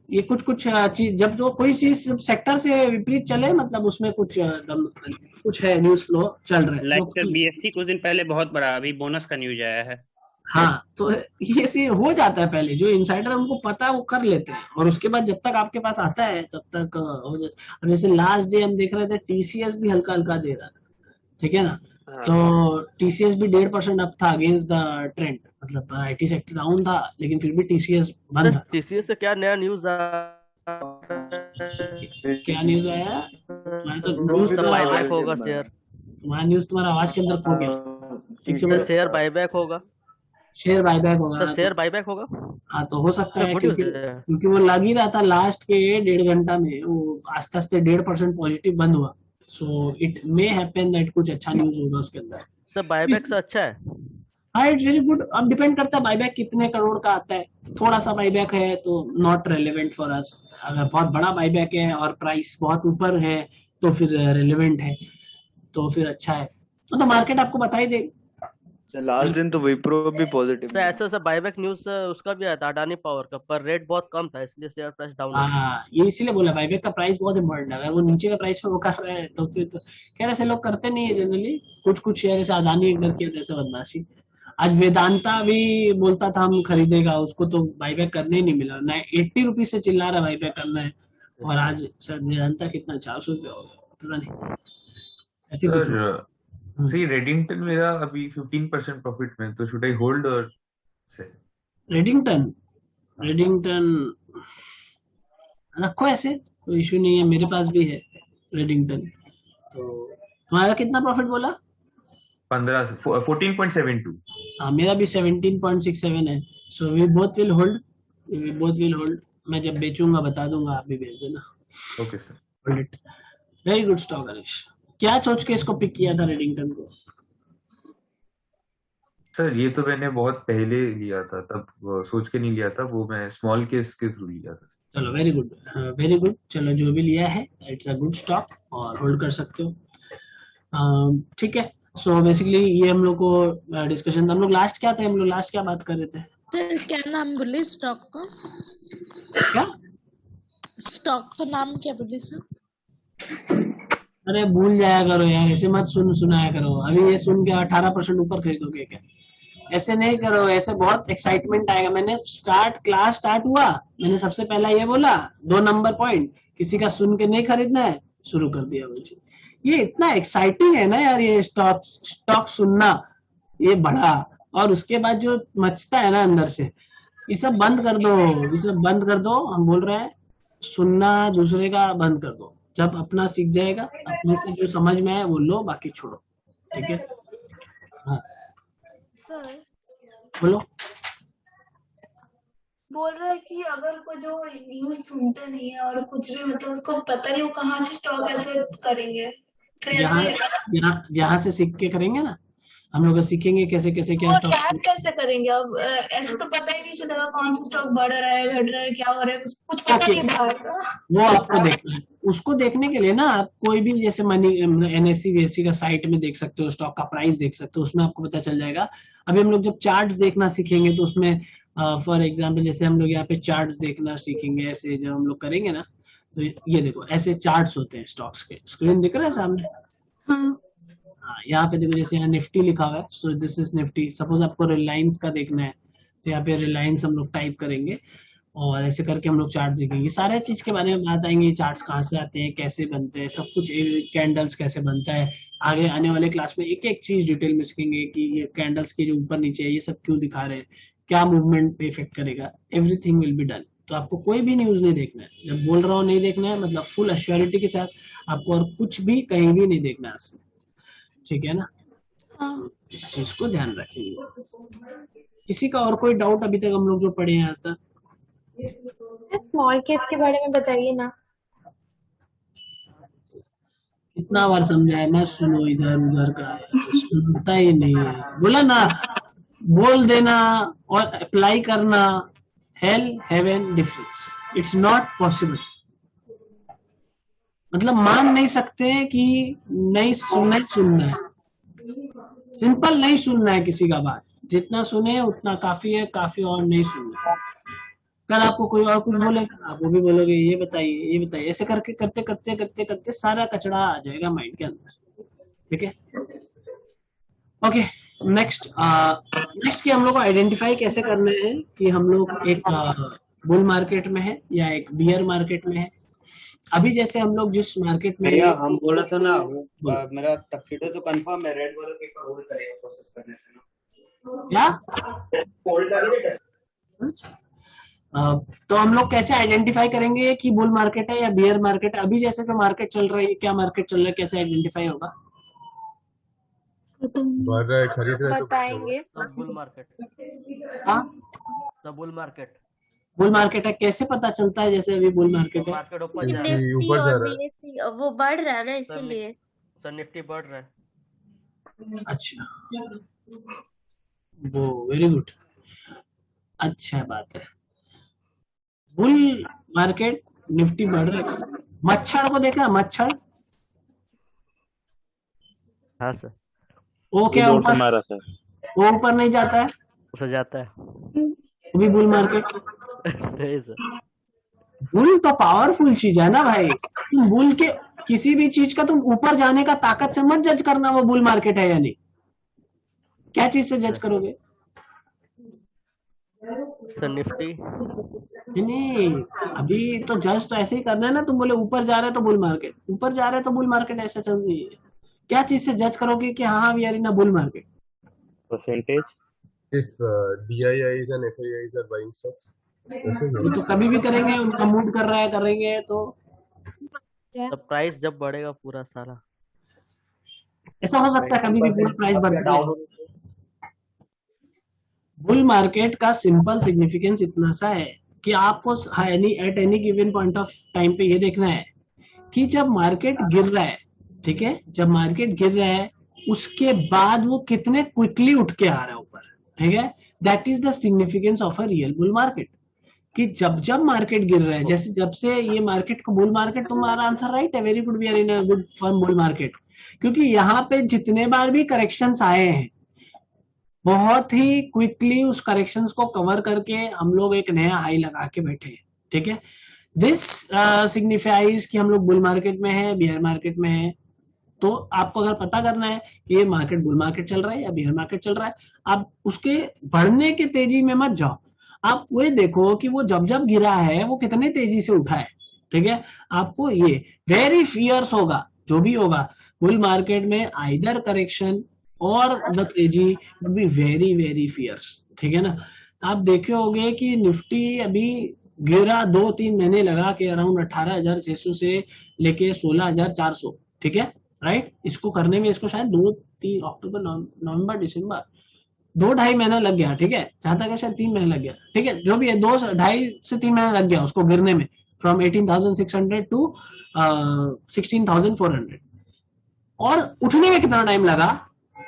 A: ये कुछ चीज, जब जो कोई चीज सेक्टर से विपरीत चले, मतलब उसमें कुछ है, न्यूज फ्लो चल रहा है।
N: लाइक BSE कुछ दिन पहले बहुत बड़ा, अभी बोनस का न्यूज आया है।
A: हाँ, तो ये से हो जाता है, पहले जो इनसाइडर उनको पता है वो कर लेते हैं, और उसके बाद जब तक आपके पास आता है तब तक हो जाता है। और जैसे लास्ट डे हम देख रहे थे, TCS भी हल्का हल्का दे रहा था, ठीक है ना। तो TCS भी 1.5% अप था अगेंस्ट द ट्रेंड, मतलब आईटी सेक्टर डाउन था लेकिन फिर भी TCS बंद था।
M: TCS से क्या नया न्यूज
A: क्या न्यूज आया? मैं तो न्यूज
M: बायबैक होगा शेयर,
A: तुम्हारा न्यूज तुम्हारा आवाज के अंदर खो गया, ठीक से बोलो।
M: शेयर बायबैक होगा,
A: शेयर बायबैक होगा,
M: शेयर बायबैक होगा।
A: हाँ तो हो सकता है, क्योंकि वो लग ही रहा था लास्ट के 1.5 घंटा में, वो आस्ते आस्ते 1.5% पॉजिटिव बंद हुआ। So it may happen that कुछ अच्छा न्यूज होगा उसके अंदर।
M: सर बायबैक से अच्छा है।
A: हाँ, इट्स वेरी गुड। अब डिपेंड करता है बायबैक कितने करोड़ का आता है। थोड़ा सा बायबैक है तो नॉट रेलेवेंट फॉर अस, अगर बहुत बड़ा बायबैक है और प्राइस बहुत ऊपर है तो फिर रेलेवेंट है, तो फिर अच्छा है, तो मार्केट आपको बता ही देगी।
M: लास्ट दिन तो विप्रो भी पॉजिटिव। तो ऐसा सा बायबैक न्यूज उसका भी आया था, अडानी पावर का, पर रेट बहुत कम था इसलिए शेयर प्राइस डाउन।
A: हाँ, ये इसीलिए बोला बायबैक का प्राइस बहुत इंपॉर्टेंट है। अगर वो नीचे का प्राइस पे वो कर रहे हैं तो फिर तो खैर ऐसे लोग करते नहीं है जनरली। कुछ शेयर ऐसे अडानी एक किया जैसे बदमाशी। आज वेदांता भी बोलता था हम खरीदेगा, उसको तो बायबैक करने ही नहीं मिला, ना 80 रुपीज से चिल्ला रहा बायबैक करना है, और आज शायद वेदांता कितना 400 रुपया हो गया, पता नहीं ऐसी कुछ।
T: See, रेडिंगटन मेरा अभी 15% प्रॉफिट में, तो शुड आई होल्ड और सेल?
A: रेडिंगटन रखो ऐसे, कोई इशू नहीं है, मेरे पास भी है रेडिंगटन। तो तुम्हारा कितना प्रॉफिट बोला?
T: 14.72।
A: हाँ, मेरा भी 17.67 है। So we both will hold. मैं जब बेचूंगा बता दूंगा, आप भी बेच देना।
T: Okay sir,
A: hold it. Very good stock Harish. क्या सोच के इसको पिक किया था रेडिंगटन को?
T: सर ये तो मैंने बहुत पहले लिया था, तब सोच के नहीं लिया था, वो मैं स्मॉल केस के थ्रू लिया था।
A: चलो वेरी गुड। चलो जो भी लिया है इट्स अ गुड स्टॉक और होल्ड कर सकते हो, ठीक है। सो बेसिकली ये हम लोग को डिस्कशन था। हम लोग लास्ट क्या बात कर रहे थे?
O: सर क्या नाम बोले स्टॉक का?
A: क्या
O: स्टॉक का नाम क्या बोले सर?
A: अरे भूल जाया करो यार, ऐसे मत सुनाया करो। अभी ये सुन के 18% ऊपर खरीदोगे क्या? ऐसे नहीं करो, ऐसे बहुत एक्साइटमेंट आएगा। मैंने क्लास स्टार्ट हुआ, मैंने सबसे पहला ये बोला 2 नंबर पॉइंट, किसी का सुन के नहीं खरीदना है, शुरू कर दिया मुझे। ये इतना एक्साइटिंग है ना यार, ये स्टॉक सुनना, ये बड़ा, और उसके बाद जो मचता है ना अंदर से, ये सब बंद कर दो, ये सब बंद कर दो। हम बोल रहे हैं सुनना दूसरे का बंद कर दो। जब अपना सीख जाएगा, अपने से जो समझ में आए वो लो, बाकी छोड़ो। ठीक है? हाँ
P: सर
A: बोलो।
P: बोल रहा है कि अगर कोई जो न्यूज सुनते नहीं है और कुछ भी मतलब उसको पता नहीं वो कहाँ से स्टॉक ऐसे करेंगे
A: यहाँ
P: कैसे
A: यहाँ से सीख के करेंगे ना, हम लोग सीखेंगे कैसे कैसे क्या
P: और
A: स्टॉक।
P: ट्रैक कैसे करेंगे? अब ऐसे तो पता ही नहीं चलेगा कौन सा स्टॉक बढ़ रहा है घट रहा है क्या हो रहा है, कुछ पता
A: ओके,
P: नहीं बाहर का।
A: वो आपको देखना है। उसको देखने के लिए ना आप कोई भी जैसे मनी एनएससी वीएससी का साइट में देख सकते हो, स्टॉक का प्राइस देख सकते हो, उसमें आपको पता चल जाएगा। अभी हम लोग जब चार्ट्स देखना सीखेंगे तो उसमें फॉर एग्जांपल जैसे हम लोग यहाँ पे चार्ट्स देखना सीखेंगे, ऐसे जब हम लोग करेंगे ना तो ये देखो ऐसे चार्ट्स होते हैं स्टॉक्स के। स्क्रीन दिख रहा है सामने? हाँ, यहाँ पे देखो जैसे यहाँ निफ्टी लिखा हुआ है, so this is Nifty. Suppose आपको रिलायंस का देखना है तो यहाँ पे रिलायंस हम लोग टाइप करेंगे और ऐसे करके हम लोग चार्ट देखेंगे। सारे चीज के बारे में बात आएंगे, चार्ट्स कहाँ से आते हैं, कैसे बनते हैं, सब कुछ, कैंडल्स कैसे बनता है। आगे आने वाले क्लास में एक एक चीज डिटेल में सीखेंगे कि ये कैंडल्स के जो ऊपर नीचे है ये सब क्यों दिखा रहे हैं, क्या मूवमेंट पे इफेक्ट करेगा। Everything will be done. तो आपको कोई भी न्यूज नहीं देखना है। जब बोल रहा हूँ नहीं देखना है मतलब फुल एश्योरिटी के साथ आपको और कुछ भी कहीं भी नहीं देखना है इसमें। ठीक है ना? इस चीज को ध्यान रखेंगे। किसी का और कोई डाउट अभी तक हम लोग जो पढ़े हैं आज तक?
P: स्मॉल केस के बारे में बताइए ना।
A: कितना बार समझाया, मत सुनो इधर उधर का, सुनता ही नहीं है। बोला ना, बोल देना और अप्लाई करना, hell heaven difference. It's not possible. मतलब मान नहीं सकते कि नहीं सुनना है। सिंपल नहीं सुनना है किसी का बात, जितना सुने उतना काफी है, काफी और नहीं सुनना है। कल आपको कोई और कुछ बोलेगा आप वो भी बोलोगे ये बताइए ये बताइए। ऐसे करके करते करते करते करते सारा कचड़ा आ जाएगा माइंड के अंदर। ठीक है? ओके, नेक्स्ट की हम लोग को आइडेंटिफाई कैसे करना है कि हम लोग एक बुल मार्केट में है या एक बियर मार्केट में है। अभी जैसे हम लोग जिस मार्केट में
N: भैया हम बोला था ना वो मेरा टक्सीडो तो कंफर्म है, रेड वाला पेपर होल्ड करेगा प्रोसेस करने से ना।
A: क्या
N: होल्ड करेगा?
A: तो हम लोग कैसे आइडेंटिफाई करेंगे कि बुल मार्केट है या बियर मार्केट है? अभी जैसे जो मार्केट चल रही है, क्या मार्केट चल रहा है, कैसे आइडेंटिफाई होगा?
H: बढ़ रहा है, खरीद रहे तो
K: बताएंगे।
M: Bull market.
A: हाँ,
M: बुल मार्केट।
A: बुल मार्केट है, कैसे पता चलता है जैसे अभी बुल मार्केट है?
M: मार्केट ऊपर जा रहा है,
H: निफ्टी
O: निफ्टी
H: ऊपर जा
O: और
H: रहा है।
O: बीएसई वो बढ़ रहा है ना इसीलिए।
M: सर निफ्टी बढ़ रहा है।
A: अच्छा, वो वेरी गुड, अच्छा बात है। बुल मार्केट निफ्टी बढ़ रहा है। मच्छर को देखा, मच्छर
M: हाँ सर,
A: वो क्या
E: जोर से
A: ऊपर,
E: मारा सर।
A: वो ऊपर नहीं जाता है,
M: उसे जाता है।
A: वो भी बुल मार्केट।
M: नहीं सर,
A: बुल तो पावरफुल चीज है ना भाई। तुम बुल के किसी भी चीज का तुम ऊपर जाने का ताकत से मत जज करना वो बुल मार्केट है या नहीं। क्या चीज से जज करोगे?
M: Sir Nifty.
A: नहीं, अभी तो जज तो ऐसे ही करना है ना। तुम बोले ऊपर जा रहा है तो बुल मार्केट, ऊपर जा रहा है तो बुल मार्केट, ऐसा चल रही है। क्या चीज से जज करोगे कि हाँ we are in a bull market?
E: Percentage
H: If DIIs and FIIs are buying stocks, ऐसे ही
A: वो तो कभी भी करेंगे, उनका मूड कर रहा है करेंगे तो।
M: तो प्राइस जब बढ़ेगा पूरा सारा,
A: ऐसा हो सकता है कभी भी पूरा प्राइस बढ़ जाए। बुल मार्केट का सिंपल सिग्निफिकेंस इतना सा है कि आपको at any given point of time पे ये देखना है कि जब मार्केट गिर रहा है, ठीक है, जब मार्केट गिर रहा है उसके बाद वो कितने क्विकली उठ के आ रहा है ऊपर। ठीक है, that is the significance of a real bull market. कि जब जब मार्केट गिर रहा है, जैसे जब से ये मार्केट को बुल मार्केट, तुम्हारा आंसर राइट है, very good, we are in a good firm bull market. क्योंकि यहाँ पे जितने बार भी करेक्शंस आए हैं बहुत ही क्विकली उस करेक्शंस को कवर करके हम लोग एक नया हाई लगा के बैठे हैं। ठीक है, दिस सिग्निफाइज कि हम लोग बुल मार्केट में है, बियर मार्केट में है। तो आपको अगर पता करना है कि ये मार्केट बुल मार्केट चल रहा है या बियर मार्केट चल रहा है, आप उसके बढ़ने के तेजी में मत जाओ, आप वो देखो कि वो जब जब गिरा है वो कितने तेजी से उठा है। ठीक है, आपको ये वेरी फियर्स होगा जो भी होगा बुल मार्केट में, आइदर करेक्शन और द तेजी will be very very fierce. ठीक है ना, आप देखे होंगे कि निफ्टी अभी गिरा 2-3 महीने लगा के अराउंड 18,600 से लेके 16,400, ठीक है राइट। इसको करने में इसको शायद 2-3 अक्टूबर नवंबर दिसंबर 2-2.5 महीना लग गया, ठीक है, जहां तक है शायद 3 महीने लग गया, ठीक है, जो भी है 2-2.5 से 3 महीने लग गया उसको गिरने में, फ्रॉम 18,600 टू 16,400। और उठने में कितना टाइम लगा,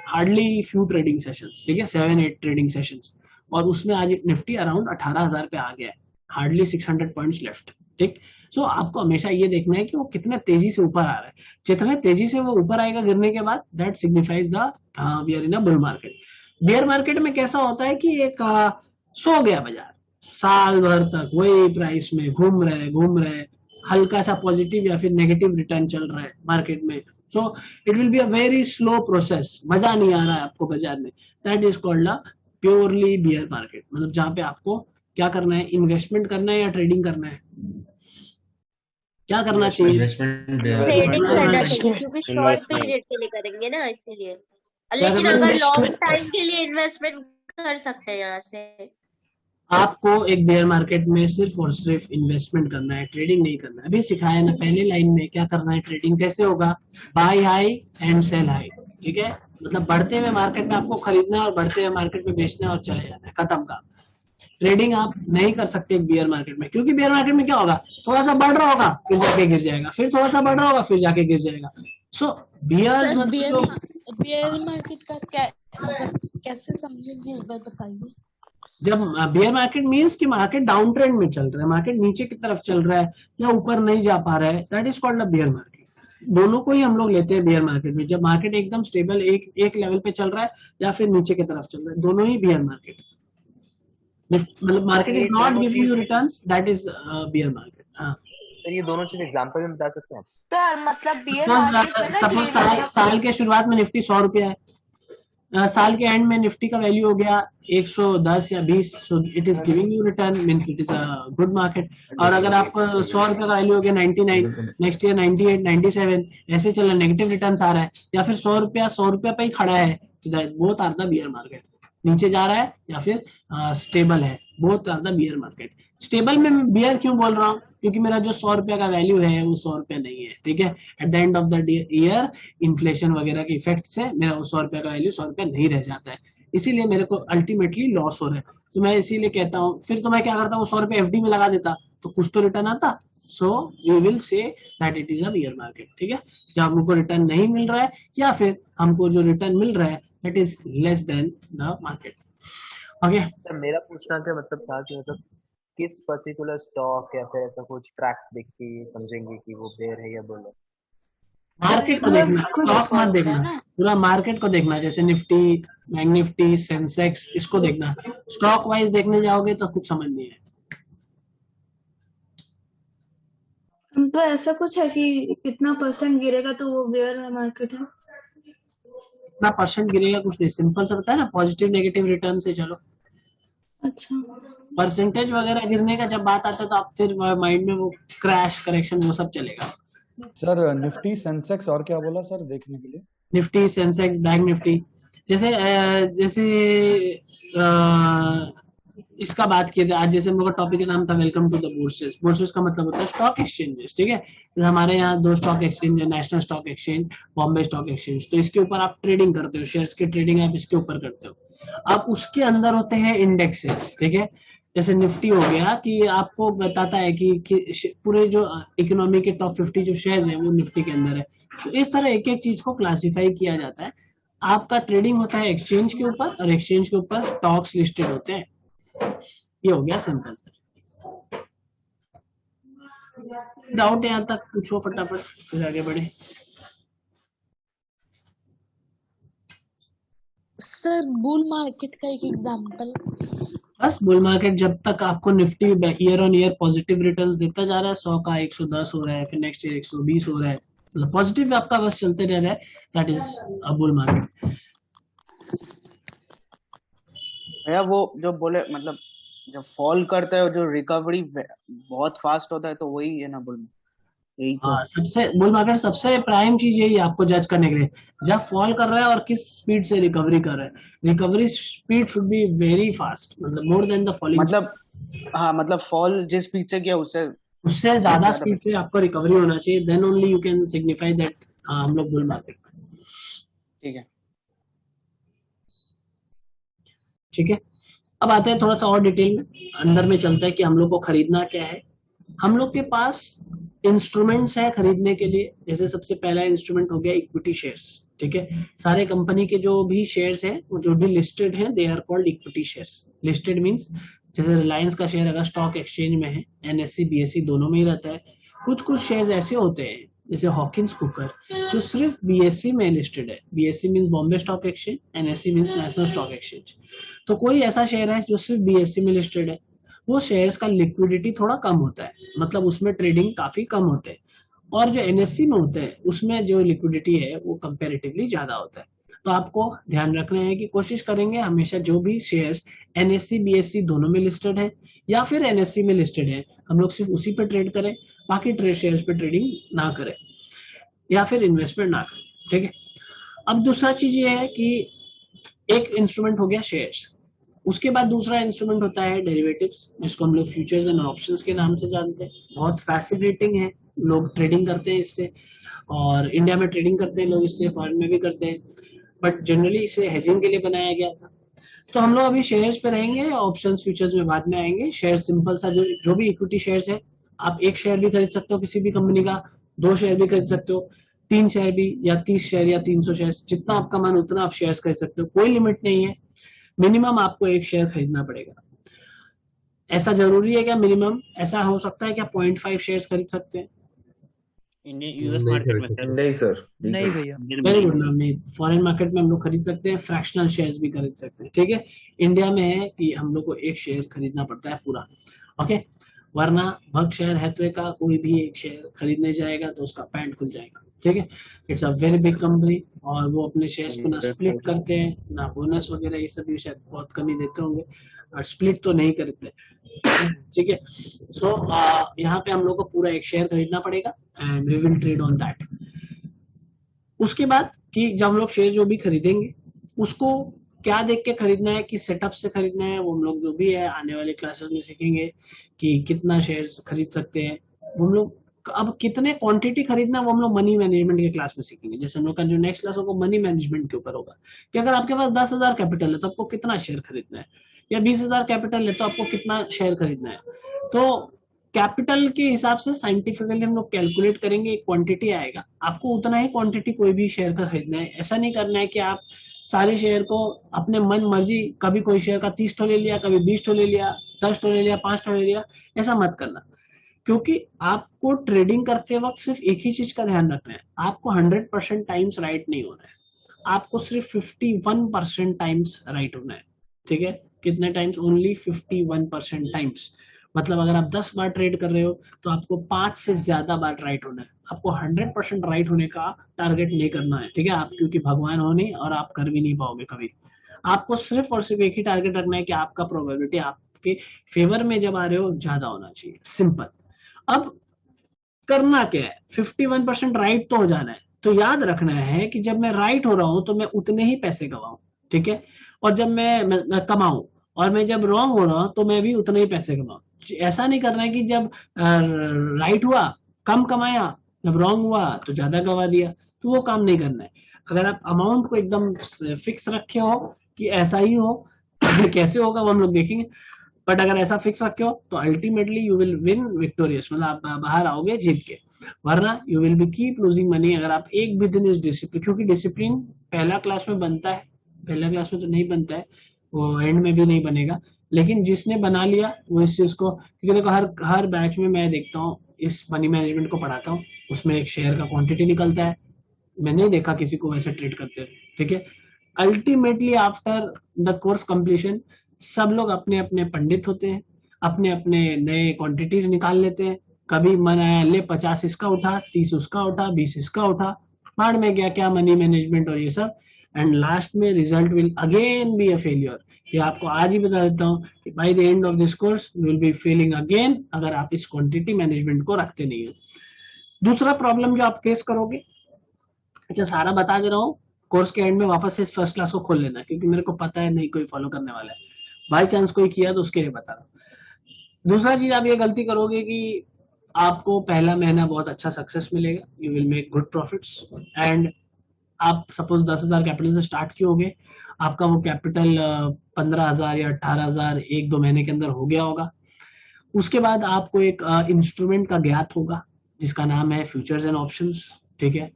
A: हार्डली फ्यू ट्रेडिंग सेशंस, ठीक है, 7-8 ट्रेडिंग सेशंस, और उसमें आज निफ्टी अराउंड 18,000 पे आ गया है, हार्डली 600 पॉइंट्स लेफ्ट, ठीक। सो आपको हमेशा ये देखना है कि वो कितना तेजी से ऊपर आ रहा है, जितने तेजी से वो ऊपर आएगा गिरने के बाद, that signifies the we are in a bull market. Bear market में कैसा होता है कि एक सो गया बाजार, साल भर तक वही प्राइस में घूम रहे, हल्का सा पॉजिटिव या फिर नेगेटिव रिटर्न चल रहा है मार्केट में, so it will be a very slow process, मजा नहीं आ रहा है आपको बाजार में, that is called a purely beer market. मतलब जहाँ पे आपको क्या करना है, इन्वेस्टमेंट करना है या ट्रेडिंग करना है, क्या करना चाहिए,
D: इन्वेस्टमेंट
L: ट्रेडिंग करना चाहिए
A: इन्वेस्टमेंट
L: क्योंकि शॉर्ट पीरियड के लिए करेंगे ना इसीलिए।
A: क्या
L: लेकिन
A: करना
L: अगर लॉन्ग
A: चाहिए,
L: टाइम के लिए इन्वेस्टमेंट कर सकते हैं यहाँ से।
A: आपको एक बेयर मार्केट में सिर्फ और सिर्फ इन्वेस्टमेंट करना है, ट्रेडिंग नहीं करना है। अभी सिखाया ना पहले लाइन में क्या करना है, ट्रेडिंग कैसे होगा, buy high and sell high, ठीक है, मतलब बढ़ते हुए मार्केट में आपको खरीदना है और बढ़ते हुए मार्केट में बेचना है और चले जाना है, खत्म का। ट्रेडिंग आप नहीं कर सकते एक बियर मार्केट में, क्योंकि बियर मार्केट में क्या होगा, थोड़ा सा बढ़ रहा होगा फिर जाके गिर जाएगा, फिर थोड़ा सा बढ़ रहा होगा फिर जाके गिर जाएगा। सो बियर्स
O: सर
A: मतलब
O: बियर मार्केट का क्या मतलब कैसे समझेंगे एक बार बताइए।
A: जब बियर मार्केट मींस कि मार्केट डाउन ट्रेंड में चल रहा है, मार्केट नीचे की तरफ चल रहा है या ऊपर नहीं जा पा रहा है, that is called a bear market. दोनों को ही हम लोग लेते हैं बियर मार्केट में, जब मार्केट एकदम स्टेबल एक लेवल पे चल रहा है या फिर नीचे की तरफ चल रहा है, दोनों ही बियर मार्केट, मतलब मार्केट
U: ये
A: इज नॉट
U: दोनों
A: गिविंग
U: चीज
A: you returns, that is beer market. हाँ,
U: सर ये दोनों चीज एग्जांपल में बता सकते हैं आप?
K: सर मतलब बियर मार्केट में ना
A: सपोज
K: ट्रेडिंग
A: साल के शुरुआत में निफ्टी 100 रुपया है, साल के एंड में निफ्टी का वैल्यू हो गया 110 या 20, so it is giving you return, means it is a good market. और अगर आपको 100 रुपये का वैल्यू हो गया 99, नेक्स्ट ईयर 98, 97 ऐसे चल रहा है, नेगेटिव रिटर्न आ रहा है, या फिर 100 रुपया पे ही खड़ा है, both are the bear market, नीचे जा रहा है या फिर स्टेबल है, both are the bear market. Stable में मैं बियर क्यों बोल रहा हूँ, क्योंकि मेरा जो 100 रुपया का वैल्यू है वो 100 रुपया नहीं है, ठीक है, at the end of the year inflation वगैरह के इफेक्ट से मेरा वो 100 रुपया का वैल्यू 100 रुपया नहीं रह जाता है, इसीलिए मेरे को अल्टीमेटली लॉस हो रहा है। तो मैं इसीलिए कहता हूँ, फिर तो मैं क्या करता हूँ, 100 रुपया एफडी में लगा देता तो कुछ तो रिटर्न आता। So we will say that it is a bear market, ठीक है, जब हमको रिटर्न नहीं मिल रहा है या फिर हमको जो रिटर्न मिल रहा है that is less than the market. Okay,
U: sir मेरा पूछना क्या मतलब था कि मतलब किस पर्टिकुलर स्टॉक या फिर ऐसा कुछ ट्रैक देख के समझेंगे कि वो बेयर है या बुल है?
A: मार्केट को देखना, स्टॉक मत देखना, पूरा मार्केट को देखना, जैसे निफ्टी, बैंक निफ्टी, सेंसेक्स, इसको देखना। स्टॉक वाइज देखने जाओगे तो कुछ समझ नहीं है।
P: तो ऐसा कुछ है कि कितना परसेंट गिरेगा तो वो बेयर मार्केट है?
A: कितना परसेंट गिरेगा कुछ नहीं, सिंपल सा बताया ना, पॉजिटिव नेगेटिव रिटर्न से चलो।
P: अच्छा,
A: परसेंटेज वगैरह गिरने का जब बात आता है तो आप फिर माइंड में वो क्रैश करेक्शन वो सब चलेगा।
J: सर निफ्टी सेंसेक्स और क्या बोला सर देखने के लिए?
A: निफ्टी, सेंसेक्स, बैंक निफ्टी, जैसे इसका बात किए थे आज, जैसे हम लोग का टॉपिक का नाम था welcome to the bourses. Bourses का मतलब होता है स्टॉक एक्सचेंजेस, ठीक है, तो हमारे यहाँ 2 स्टॉक एक्सचेंज है, national stock exchange, Bombay stock exchange, तो इसके ऊपर आप ट्रेडिंग करते हो, शेयर्स की ट्रेडिंग आप इसके ऊपर करते हो। अब उसके अंदर होते हैं इंडेक्सेस, ठीक है, जैसे निफ्टी हो गया कि आपको बताता है कि पूरे जो इकोनॉमी के टॉप 50 जो शेयर्स है वो निफ्टी के अंदर है। तो इस तरह एक एक चीज को क्लासिफाई किया जाता है। आपका ट्रेडिंग होता है एक्सचेंज के ऊपर और एक्सचेंज के ऊपर स्टॉक्स लिस्टेड होते हैं। ये हो गया सिंपल। डाउट यहाँ तक पूछो फटाफट, फिर आगे बढ़े।
O: सर बुल मार्केट का एक एग्जांपल।
A: बस बुल मार्केट जब तक आपको Nifty year on year positive returns देता जा रहा है, 100 का 110 हो रहा है, फिर नेक्स्ट ईयर 120 हो रहा है, मतलब पॉजिटिव आपका बस चलते रह रहा है, that is a bull market.
F: भैया वो जो बोले मतलब जब फॉल करता है और जो रिकवरी बहुत फास्ट होता है तो वही है ना बुल।
M: यही तो
A: हाँ, सबसे बुल मार्केट सबसे प्राइम चीज यही है आपको जज करने के लिए, जब फॉल कर रहा है और किस स्पीड से रिकवरी कर रहा है। Recovery speed should be very fast, मतलब मोर देन द फॉलिंग,
F: मतलब हाँ मतलब फॉल जिस स्पीड से किया उससे
A: उससे ज्यादा स्पीड से आपको रिकवरी होना चाहिए, then only you can signify that हम लोग बुल मार्केट।
F: ठीक है।
A: ठीक है, अब आते हैं थोड़ा सा और डिटेल में, अंदर में चलता है कि हम लोग को खरीदना क्या है। हम लोग के पास इंस्ट्रूमेंट्स है खरीदने के लिए। जैसे सबसे पहला इंस्ट्रूमेंट हो गया इक्विटी शेयर्स। ठीक है, सारे कंपनी के जो भी शेयर्स हैं वो जो भी लिस्टेड हैं they are called equity shares. Listed means जैसे रिलायंस का शेयर अगर स्टॉक एक्सचेंज में है, एनएससी बीएससी दोनों में ही रहता है। कुछ कुछ शेयर्स ऐसे होते हैं जैसे हॉकिंस कुकर जो सिर्फ बीएससी में लिस्टेड है। BSc means Bombay stock exchange, NSC means national stock exchange. तो कोई ऐसा शेयर है जो सिर्फ बीएससी में लिस्टेड है, वो शेयर्स का लिक्विडिटी थोड़ा कम होता है, मतलब उसमें ट्रेडिंग काफी कम होते हैं। और जो एनएससी में होते हैं उसमें जो लिक्विडिटी है वो कंपैरेटिवली ज्यादा होता है। तो आपको ध्यान रखना है कि कोशिश करेंगे हमेशा जो भी शेयर्स एनएससी बीएससी दोनों में लिस्टेड है या फिर एनएससी में लिस्टेड है, हम लोग सिर्फ उसी पे ट्रेड करें, बाकी ट्रेड शेयर्स पे ट्रेडिंग ना करें या फिर इन्वेस्टमेंट ना करें। ठीक है, अब दूसरा चीज ये है कि एक इंस्ट्रूमेंट हो गया शेयर्स, उसके बाद दूसरा इंस्ट्रूमेंट होता है डेरिवेटिव्स, जिसको हम लोग फ्यूचर्स एंड ऑप्शंस के नाम से जानते हैं। बहुत फैसिनेटिंग है, लोग ट्रेडिंग करते हैं इससे, और इंडिया में ट्रेडिंग करते हैं लोग इससे, फॉरेन में भी करते हैं, बट जनरली इसे हेजिंग के लिए बनाया गया था। तो हम लोग अभी शेयर्स पे रहेंगे, ऑप्शंस फ्यूचर्स में बाद में आएंगे। शेयर सिंपल सा जो भी इक्विटी शेयर्स है, आप एक शेयर भी खरीद सकते हो किसी भी कंपनी का, 2 शेयर भी खरीद सकते हो, 3 शेयर भी, या 30 शेयर या 300 शेयर, जितना आपका मन उतना आप शेयर्स खरीद सकते हो, कोई लिमिट नहीं है। मिनिमम आपको एक शेयर खरीदना पड़ेगा। ऐसा जरूरी है क्या मिनिमम? ऐसा हो सकता है क्या 0.5 शेयर्स खरीद सकते हैं?
N: इंडियन यूएस मार्केट में सर
T: नहीं सर,
C: नहीं भैया।
A: Very good Navneet, foreign market में हम लोग खरीद सकते हैं, फ्रैक्शनल शेयर्स भी खरीद सकते हैं। ठीक है, इंडिया में है कि हम लोग को एक शेयर खरीदना पड़ता है पूरा। ओके, वरना भग शेयर हैथवे का कोई भी एक शेयर खरीदने जाएगा तो उसका पैंट खुल जाएगा। ठीक है, it's a very big company, और वो अपने शेयर्स को ना स्प्लिट करते हैं, ना बोनस वगैरह ये सब भी शायद बहुत कम ही देते होंगे, और स्प्लिट तो नहीं करते। ठीक है, सो यहाँ पे हम लोग को पूरा एक शेयर खरीदना पड़ेगा and we will trade on that. उसके बाद कि जब हम लोग शेयर जो भी खरीदेंगे उसको क्या देख के खरीदना है, कि सेटअप से खरीदना है, वो हम लोग जो भी है आने वाले क्लासेस में सीखेंगे कि कितना शेयर्स खरीद सकते हैं। वो हम लोग अब कितने क्वांटिटी खरीदना वो हम लोग मनी मैनेजमेंट के क्लास में सीखेंगे। जैसे हम लोग का जो नेक्स्ट क्लास होगा मनी मैनेजमेंट के ऊपर होगा, कि अगर आपके पास 10,000 कैपिटल है तो आपको कितना शेयर खरीदना है, या 20,000 कैपिटल है तो आपको कितना शेयर खरीदना है। तो कैपिटल के हिसाब से साइंटिफिकली हम लोग कैलकुलेट करेंगे, एक क्वांटिटी आएगा, आपको उतना ही क्वांटिटी कोई भी शेयर का खरीदना है। ऐसा नहीं करना है कि आप सारे शेयर को अपने मन मर्जी, कभी कोई शेयर का 30 ठो ले लिया, कभी 20 ठो ले लिया, 10 ठो ले लिया, 5 ठो ले लिया, ऐसा मत करना। क्योंकि आपको ट्रेडिंग करते वक्त सिर्फ एक ही चीज का ध्यान रखना है, आपको 100% टाइम्स राइट नहीं होना है, आपको सिर्फ 51% टाइम्स राइट होना है। ठीक है, कितने टाइम्स? Only 51% times. मतलब अगर आप 10 बार ट्रेड कर रहे हो तो आपको 5 से ज्यादा बार राइट होना है, आपको 100% राइट होने का टारगेट नहीं करना है। ठीक है, आप क्योंकि भगवान हो नहीं और आप कर भी नहीं पाओगे कभी। आपको सिर्फ और सिर्फ एक ही टारगेट रखना है कि आपका प्रोबेबिलिटी आपके फेवर में जब आ रहे हो ज्यादा होना चाहिए, सिंपल। अब करना क्या है, 51% राइट तो हो जाना है। तो याद रखना है कि जब मैं राइट हो रहा हूं तो मैं उतने ही पैसे गवाऊं। ठीक है, और जब मैं कमाऊं, और मैं जब रॉन्ग हो रहा हूं तो मैं भी उतने ही पैसे कमाऊं। ऐसा नहीं करना है कि जब राइट हुआ कम कमाया, जब रॉन्ग हुआ तो ज्यादा गवा दिया, तो वो काम नहीं करना है। अगर आप अमाउंट को एकदम फिक्स रखे हो कि ऐसा ही हो कैसे होगा वो हम लोग देखेंगे, बट अगर ऐसा फिक्स रखे हो तो ultimately you will win victorious, मतलब आप बाहर आओगे जीत के, वरना you will be keep losing money अगर आप एक भी दिन इस डिसिप्लिन, क्योंकि डिसिप्लिन पहला क्लास में बनता है, पहला क्लास में तो नहीं बनता है, वो एंड में भी नहीं बनेगा, लेकिन जिसने बना लिया वो इस चीज को, क्योंकि देखो हर बैच में मैं देखता हूँ, इस मनी मैनेजमेंट को पढ़ाता हूँ, उसमें एक शेयर का क्वांटिटी निकलता है, मैंने नहीं देखा किसी को वैसे ट्रेड करते हैं। ठीक है, ultimately after the course completion सब लोग अपने अपने पंडित होते हैं, अपने अपने नए क्वांटिटीज निकाल लेते हैं, कभी मन आया ले 50 इसका उठा, 30 उसका उठा, 20 इसका उठा, बाढ़ में गया क्या मनी मैनेजमेंट और ये सब, एंड लास्ट में result will again be a failure. ये आपको आज ही बता देता हूँ कि by the end of this course you will be failing again, अगर आप इस क्वांटिटी मैनेजमेंट को रखते नहीं हो। दूसरा प्रॉब्लम जो आप फेस करोगे, अच्छा सारा बता दे रहा हूँ, कोर्स के एंड में वापस से इस फर्स्ट क्लास को खोल लेना, क्योंकि मेरे को पता है नहीं कोई फॉलो करने वाला है, बाई चांस कोई किया तो उसके लिए बता रहा हूँ। दूसरा चीज आप ये गलती करोगे कि आपको पहला महीना बहुत अच्छा सक्सेस मिलेगा, you will make good profits, and आप सपोज 10,000 कैपिटल से स्टार्ट किए होगे, आपका वो कैपिटल 15,000 या 18,000 1-2 महीने के अंदर हो गया होगा। उसके बाद आपको एक इंस्ट्रूमेंट का ज्ञात होगा जिसका नाम है फ्यूचर्स एंड ऑप्शंस, ठीक है।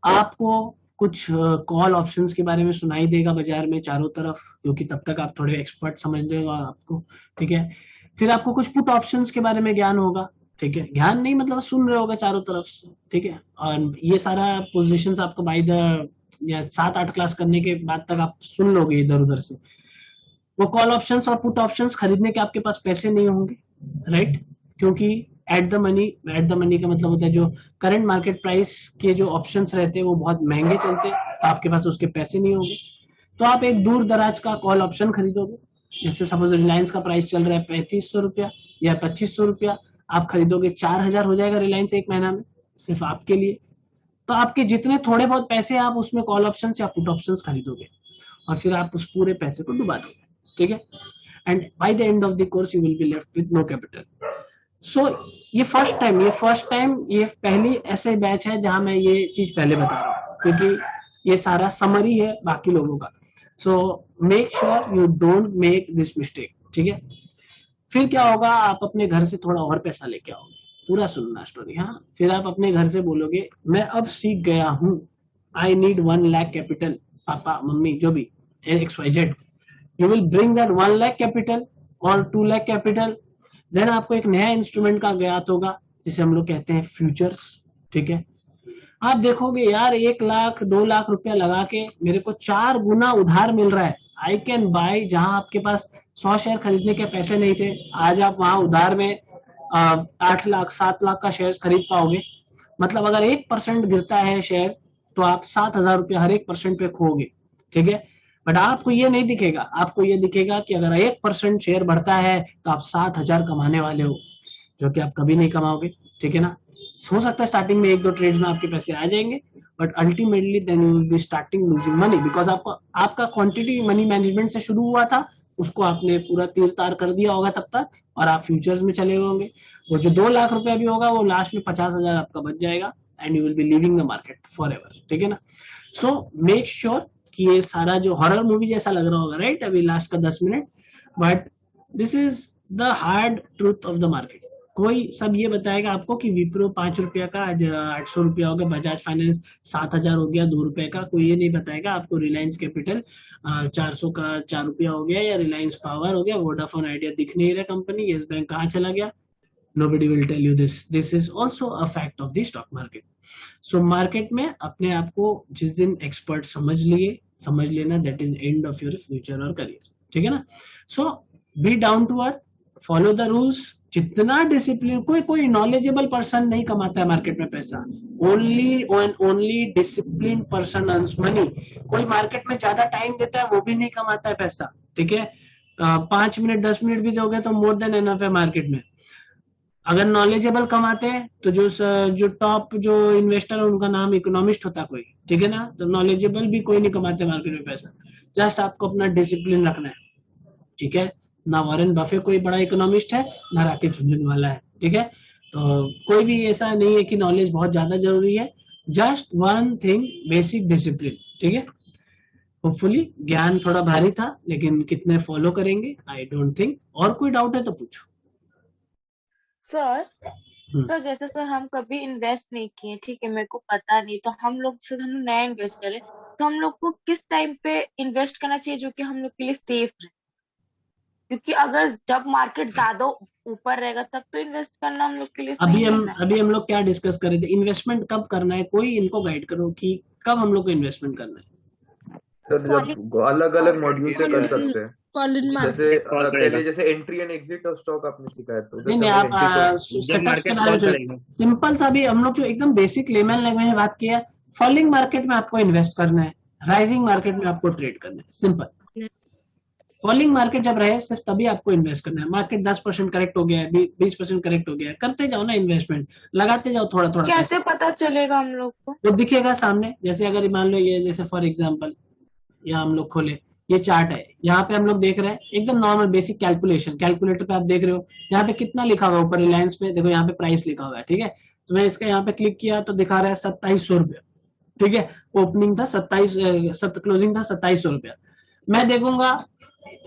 A: आपको कुछ कॉल ऑप्शंस के बारे में सुनाई देगा बाजार में चारों तरफ, क्योंकि तब तक आप थोड़े एक्सपर्ट समझ रहे हो आपको, ठीक है। फिर आपको कुछ पुट ऑप्शंस के बारे में ज्ञान होगा, ठीक है, ज्ञान नहीं मतलब सुन रहे होगा चारों तरफ से, ठीक है। और ये सारा पोजीशंस आपको बाय द या 7-8 क्लास करने के बाद तक आप सुन लोगे इधर उधर से। वो कॉल ऑप्शंस और पुट ऑप्शंस खरीदने के आपके पास पैसे नहीं होंगे, राइट, क्योंकि एट द मनी का मतलब होता है जो करंट मार्केट प्राइस के जो ऑप्शंस रहते हैं वो बहुत महंगे चलते हैं, तो आपके पास उसके पैसे नहीं होंगे, तो आप एक दूर दराज का कॉल ऑप्शन खरीदोगे। जैसे सपोज रिलायंस का प्राइस चल रहा है 3500 रुपया या 2500 रुपया, आप खरीदोगे 4,000 हो जाएगा रिलायंस एक महीना में सिर्फ आपके लिए। तो आपके जितने थोड़े बहुत पैसे आप उसमें कॉल ऑप्शन या पुट ऑप्शन खरीदोगे और फिर आप उस पूरे पैसे को डुबा दोगे, ठीक है। And by the end of the course you will be left with no capital. So ये फर्स्ट टाइम ये पहली ऐसे बैच है जहां मैं ये चीज पहले बता रहा हूँ, क्योंकि ये सारा समरी है बाकी लोगों का। So make sure you don't make this mistake, ठीक है। फिर क्या होगा, आप अपने घर से थोड़ा और पैसा लेके आओगे, पूरा सुनना स्टोरी, हाँ। फिर आप अपने घर से बोलोगे मैं अब सीख गया हूँ, I need 1 lakh capital, papa mummy जो भी XYZ, you will bring that 1 lakh capital और 2 लाख कैपिटल। देन आपको एक नया इंस्ट्रूमेंट का ज्ञात होगा जिसे हम लोग कहते हैं फ्यूचर्स, ठीक है। आप देखोगे यार 1 लाख 2 लाख रुपया लगा के मेरे को 4 गुना उधार मिल रहा है, आई कैन बाय, जहां आपके पास 100 शेयर खरीदने के पैसे नहीं थे, आज आप वहां उधार में 8 लाख 7 लाख का शेयर खरीद पाओगे। मतलब अगर 1% गिरता है शेयर तो आप 7,000 रुपया हर 1% पे खोगे, ठीक है। बट आपको ये नहीं दिखेगा, आपको ये दिखेगा कि अगर 1% शेयर बढ़ता है तो आप 7,000 कमाने वाले हो, जो कि आप कभी नहीं कमाओगे, ठीक है ना। हो सकता है स्टार्टिंग में 1-2 ट्रेड्स में आपके पैसे आ जाएंगे, but ultimately then you will be starting losing money, because आपका क्वांटिटी मनी मैनेजमेंट से शुरू हुआ था, उसको आपने पूरा तीर तार कर दिया होगा तब तक, और आप फ्यूचर्स में चले होंगे। वो जो 2 लाख रुपया भी होगा वो लास्ट में 50,000 आपका बच जाएगा, and you will B living the market for ever, ठीक है ना। सो मेक श्योर कि ये सारा जो हॉरर मूवी जैसा लग रहा होगा, राइट, अभी लास्ट का 10 minute, but this is the hard truth of the market. कोई सब ये बताएगा आपको कि विप्रो 5 रुपया का आज 800 रुपया हो गया, बजाज फाइनेंस 7,000 हो गया 2 रुपए का, कोई ये नहीं बताएगा आपको रिलायंस कैपिटल 400 का 4 रुपया हो गया, या रिलायंस पावर हो गया, वोडाफोन आइडिया दिख नहीं रहा कंपनी, येस बैंक कहाँ चला गया, nobody will tell you this. This is also a fact of the stock market. So market में अपने आप को जिस दिन एक्सपर्ट समझ लेना, that is end of your future और career, ठीक है ना। So be down to earth, follow the rules, जितना डिसिप्लिन, कोई नॉलेजेबल पर्सन नहीं कमाता है मार्केट में पैसा, only discipline person earns money. कोई मार्केट में ज्यादा टाइम देता है वो भी नहीं कमाता है पैसा, ठीक है। 5 मिनट 10 मिनट भी दोगे तो मोर देन एनफ है मार्केट में। अगर नॉलेजेबल कमाते हैं तो जो टॉप जो इन्वेस्टर है उनका नाम इकोनॉमिस्ट होता कोई, ठीक है ना। तो नॉलेजेबल भी कोई नहीं कमाते मार्केट में पैसा, जस्ट आपको अपना डिसिप्लिन रखना है, ठीक है ना। वॉरेन बफे कोई बड़ा इकोनॉमिस्ट है ना राकेश झुनझुनवाला है, ठीक है। तो कोई भी ऐसा नहीं है कि नॉलेज बहुत ज्यादा जरूरी है, just one thing, basic discipline, ठीक है। होपफुली ज्ञान थोड़ा भारी था, लेकिन कितने फॉलो करेंगे आई डोंट थिंक। और कोई डाउट है तो पूछो।
K: सर तो जैसे सर हम कभी इन्वेस्ट नहीं किए, ठीक है, मेरे को पता नहीं, तो हम लोग से हम नया इन्वेस्ट करें तो हम लोग को किस टाइम पे इन्वेस्ट करना चाहिए जो कि हम लोग के लिए सेफ रहे? क्योंकि अगर जब मार्केट ज्यादा ऊपर रहेगा तब तो इन्वेस्ट करना हम लोग के लिए सही नहीं है।
A: अभी हम लोग क्या डिस्कस कर रहे थे, इन्वेस्टमेंट कब करना है, कोई इनको गाइड करो कि कब हम लोग को इन्वेस्टमेंट करना है।
T: सर जब अलग अलग मॉड्यूल से कर सकते हैं, जैसे पहले जैसे entry and exit of stock आपने सिखाया, तो
A: नहीं आप सिंपल सा भी हम लोग जो एकदम बेसिक लेमन लैंग्वेज में बात किया, फॉलिंग मार्केट में आपको इन्वेस्ट करना है, राइजिंग मार्केट में आपको ट्रेड करना है, सिंपल। फॉलिंग मार्केट जब रहे सिर्फ तभी आपको इन्वेस्ट करना है। मार्केट 10% करेक्ट हो गया है, 20% करेक्ट हो गया है, करते जाओ ना इन्वेस्टमेंट, लगाते जाओ थोड़ा थोड़ा पैसा।
K: कैसे पता चलेगा हम लोग को?
A: वो दिखेगा सामने। जैसे अगर मान लो ये, जैसे फॉर एग्जांपल यहाँ हम लोग खोले, ये चार्ट है, यहाँ पे हम लोग देख रहे हैं एकदम नॉर्मल बेसिक कैलकुलेशन, कैलकुलेटर पे आप देख रहे हो यहाँ पे कितना लिखा हुआ है ऊपर, रिलायंस पे देखो यहाँ पे प्राइस लिखा हुआ है, ठीक है। तो मैं इसका यहाँ पे क्लिक किया तो दिखा रहा है 2700 रुपया, ठीक है। ओपनिंग था 27, क्लोजिंग था 2700 रुपया। मैं देखूंगा,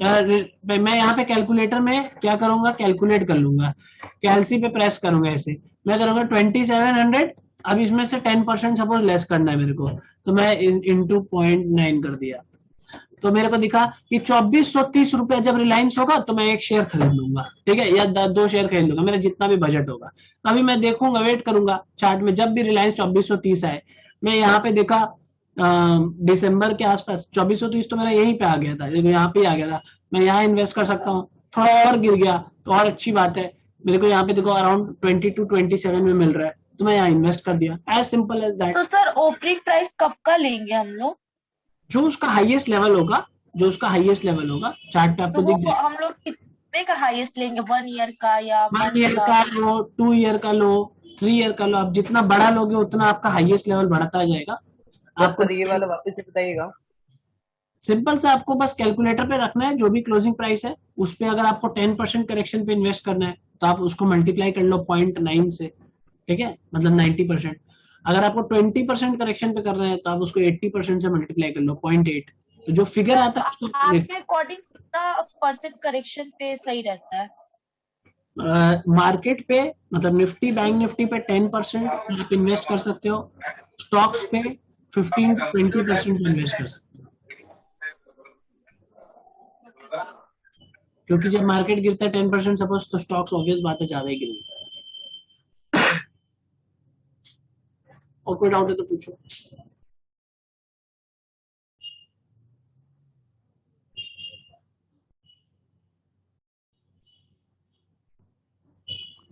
A: मैं यहाँ पे कैलकुलेटर में क्या करूंगा, कैलकुलेट कर लूंगा, कैलसी पे प्रेस करूंगा, ऐसे मैं करूंगा 2700। अब इसमें से 10% सपोज लेस करना है मेरे को, तो मैं इंटू 0.9 कर दिया, तो मेरे को दिखा कि 2430 रुपया जब रिलायंस होगा तो मैं एक शेयर खरीद लूंगा, ठीक है, या 2 शेयर खरीद लूंगा, मेरा जितना भी बजट होगा। अभी मैं देखूंगा, वेट करूंगा चार्ट में, जब भी रिलायंस 2430 आए, मैं यहाँ पे देखा दिसंबर के आसपास 2430 तो मेरा यहीं पे आ गया था, यहाँ पे आ गया था, मैं यहाँ इन्वेस्ट कर सकता हूँ। थोड़ा और गिर गया तो और अच्छी बात है, मेरे को यहाँ पे देखो अराउंड 22-27 में मिल रहा है, तो मैं यहाँ इन्वेस्ट कर दिया, एज सिंपल एज दैट।
K: तो सर ओपनिंग प्राइस कब का लेंगे हम लोग?
A: जो उसका हाईएस्ट लेवल होगा, जो उसका हाईएस्ट लेवल होगा चार्ट पे आपको
K: तो
A: दिख
K: वो
A: जाएगा।
K: हम लोग कितने का हाईएस्ट लेंगे? 1 ईयर का या
A: 1 ईयर का लो, 2 ईयर का लो, 3 ईयर का लो, आप जितना बड़ा लोगे उतना आपका हाईएस्ट लेवल बढ़ता जाएगा।
U: आपको ये वाला वापस से बताइएगा।
A: सिंपल से आपको बस कैलकुलेटर पे रखना है, जो भी क्लोजिंग प्राइस है उस पे अगर आपको 10% करेक्शन पे इन्वेस्ट करना है तो आप उसको मल्टीप्लाई कर लो 0.9 से, ठीक है, मतलब 90%। अगर आपको 20% करेक्शन पे करना है तो आप उसको 80% से मल्टीप्लाई कर लो 0.8, तो जो फिगर आता है उसको
K: आपके अकॉर्डिंग कितना परसेंट करेक्शन पे सही रहता है?
A: मार्केट पे, मतलब निफ्टी, बैंक निफ्टी पे 10% आप इन्वेस्ट कर सकते हो, स्टॉक्स पे 15-20% इन्वेस्ट कर सकते हो, क्योंकि जब मार्केट गिरता है 10% सपोज, तो स्टॉक्स ऑब्वियस बात है ज्यादा ही गिरेगा। और कोई डाउट है तो पूछो।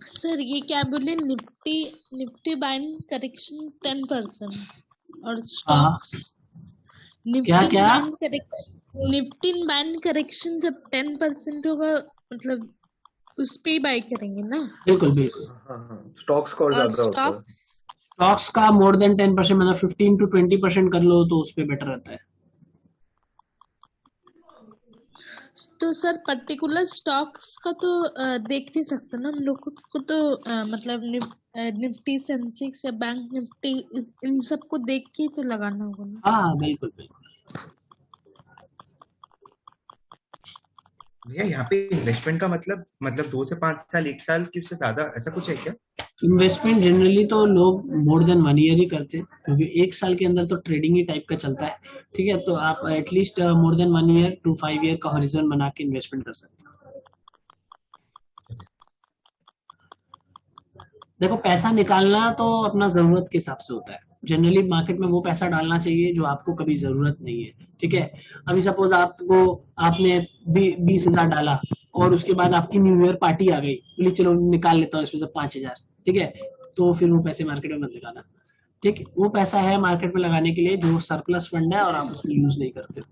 O: सर ये क्या बोले, निफ्टी बैंक करेक्शन 10% और स्टॉक्स निफ्टी बैंक करेक्शन जब 10% होगा, मतलब उस पे ही बाय करेंगे ना?
A: बिल्कुल बिल्कुल।
T: स्टॉक्स का और ज्यादा होता है।
A: स्टॉक्स का मोर देन 10%, मतलब 15-20% कर लो तो उस पे बेटर रहता है।
O: तो सर पर्टिकुलर स्टॉक्स का तो देख नहीं सकते ना हम लोग को तो मतलब निफ्टी, सेंसेक्स या बैंक निफ्टी, इन सबको देख के तो लगाना होगा ना?
A: हाँ बिल्कुल बिल्कुल।
D: भैया यहाँ पे इन्वेस्टमेंट का मतलब 2 से 5 साल, 1 साल की उससे ज्यादा, ऐसा कुछ है क्या?
A: इन्वेस्टमेंट जनरली तो लोग मोर देन 1 ईयर ही करते हैं, क्योंकि 1 साल के अंदर तो ट्रेडिंग ही टाइप का चलता है, ठीक है। तो आप at least more than 1 year to 5 year का हॉरिजन बना के इन्वेस्टमेंट कर सकते हैं। देखो पैसा निकालना तो अपना जरूरत के हिसाब से होता है, जनरली मार्केट में वो पैसा डालना चाहिए जो आपको कभी जरूरत नहीं है, ठीक है। अभी सपोज आपने 20,000 डाला और उसके बाद आपकी न्यू ईयर पार्टी आ गई, बोली चलो निकाल लेता हूँ इसमें से 5,000, ठीक है, तो फिर वो पैसे मार्केट में मत लगाना, ठीक है। वो पैसा है मार्केट में लगाने के लिए जो सरप्लस फंड है और आप उसको यूज नहीं करते हो।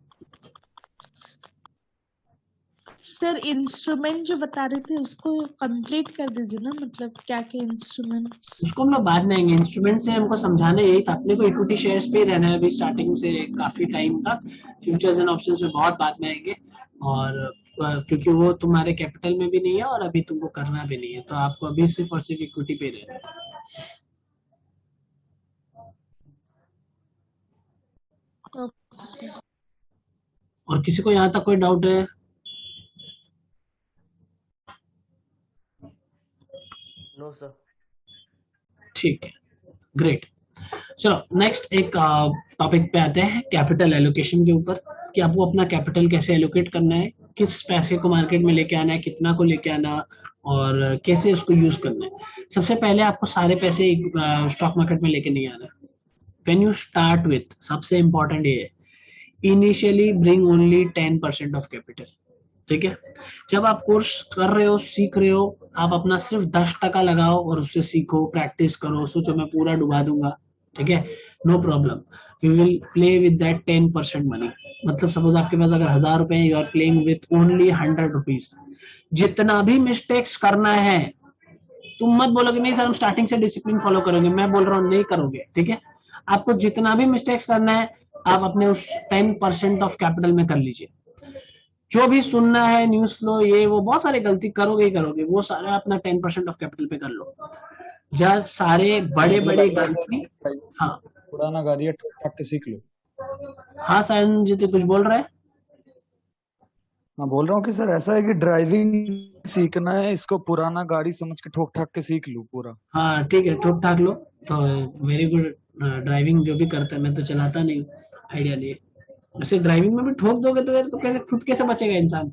O: सर इंस्ट्रूमेंट जो बता रहे थे उसको कंप्लीट कर दीजिए ना, मतलब क्या क्या इंस्ट्रूमेंट्स?
A: उसको हम लोग बाद में आएंगे। इंस्ट्रूमेंट से हमको समझाना यही था, अपने को इक्विटी शेयर्स पे रहना है अभी स्टार्टिंग से काफी टाइम तक, फ्यूचर्स एंड ऑप्शंस में बहुत बाद में आएंगे, और क्योंकि वो तुम्हारे कैपिटल में भी नहीं है और अभी तुमको करना भी नहीं है, तो आपको अभी सिर्फ और सिर्फ इक्विटी पे रहना है। और किसी को यहाँ तक कोई डाउट है?
M: No sir.
A: ठीक है, ग्रेट। चलो नेक्स्ट एक टॉपिक पे आते हैं, कैपिटल एलोकेशन के ऊपर, कि आपको अपना कैपिटल कैसे एलोकेट करना है, किस पैसे को मार्केट में लेके आना है, कितना को लेके आना, और कैसे उसको यूज करना है। सबसे पहले आपको सारे पैसे स्टॉक मार्केट में लेके नहीं आना है। व्हेन यू स्टार्ट विथ, सबसे इंपॉर्टेंट ये है, initially bring only 10% of capital, ठीक है। जब आप कोर्स कर रहे हो, सीख रहे हो, आप अपना सिर्फ 10% लगाओ और उससे सीखो, प्रैक्टिस करो, सोचो मैं पूरा डुबा दूंगा, ठीक है, no problem. We will play with that 10% money. मतलब सपोज आपके पास अगर 1000 रुपए है, you are playing with only 100 rupees. जितना भी मिस्टेक्स करना है, तुम मत बोलोगे नहीं सर हम स्टार्टिंग से डिसिप्लिन फॉलो करोगे, मैं बोल रहा हूँ नहीं करोगे, ठीक है। आपको जितना भी मिस्टेक्स करना है आप अपने उस 10% ऑफ कैपिटल में कर लीजिए। जो भी सुनना है न्यूज फ्लो ये वो बहुत सारे गलती करोगे ही करोगे, वो सारा अपना 10% ऑफ कैपिटल पे कर लो। जब सारे बड़े बड़े गलती, हाँ
J: पुराना गाड़ी है ठोक ठाक के सीख लो।
A: हाँ संजीत कुछ बोल रहा है?
J: मैं बोल रहा हूँ कि सर ऐसा है कि ड्राइविंग सीखना है, इसको पुराना गाड़ी समझ के ठोक ठाक के सीख लो पूरा।
A: हाँ ठीक है, ठोक ठाक लो तो वेरी गुड। ड्राइविंग जो भी करता है, मैं तो चलाता नहीं, आइडिया नहीं है। वैसे ड्राइविंग में भी ठोक दोगे तो कैसे खुद कैसे बचेगा इंसान?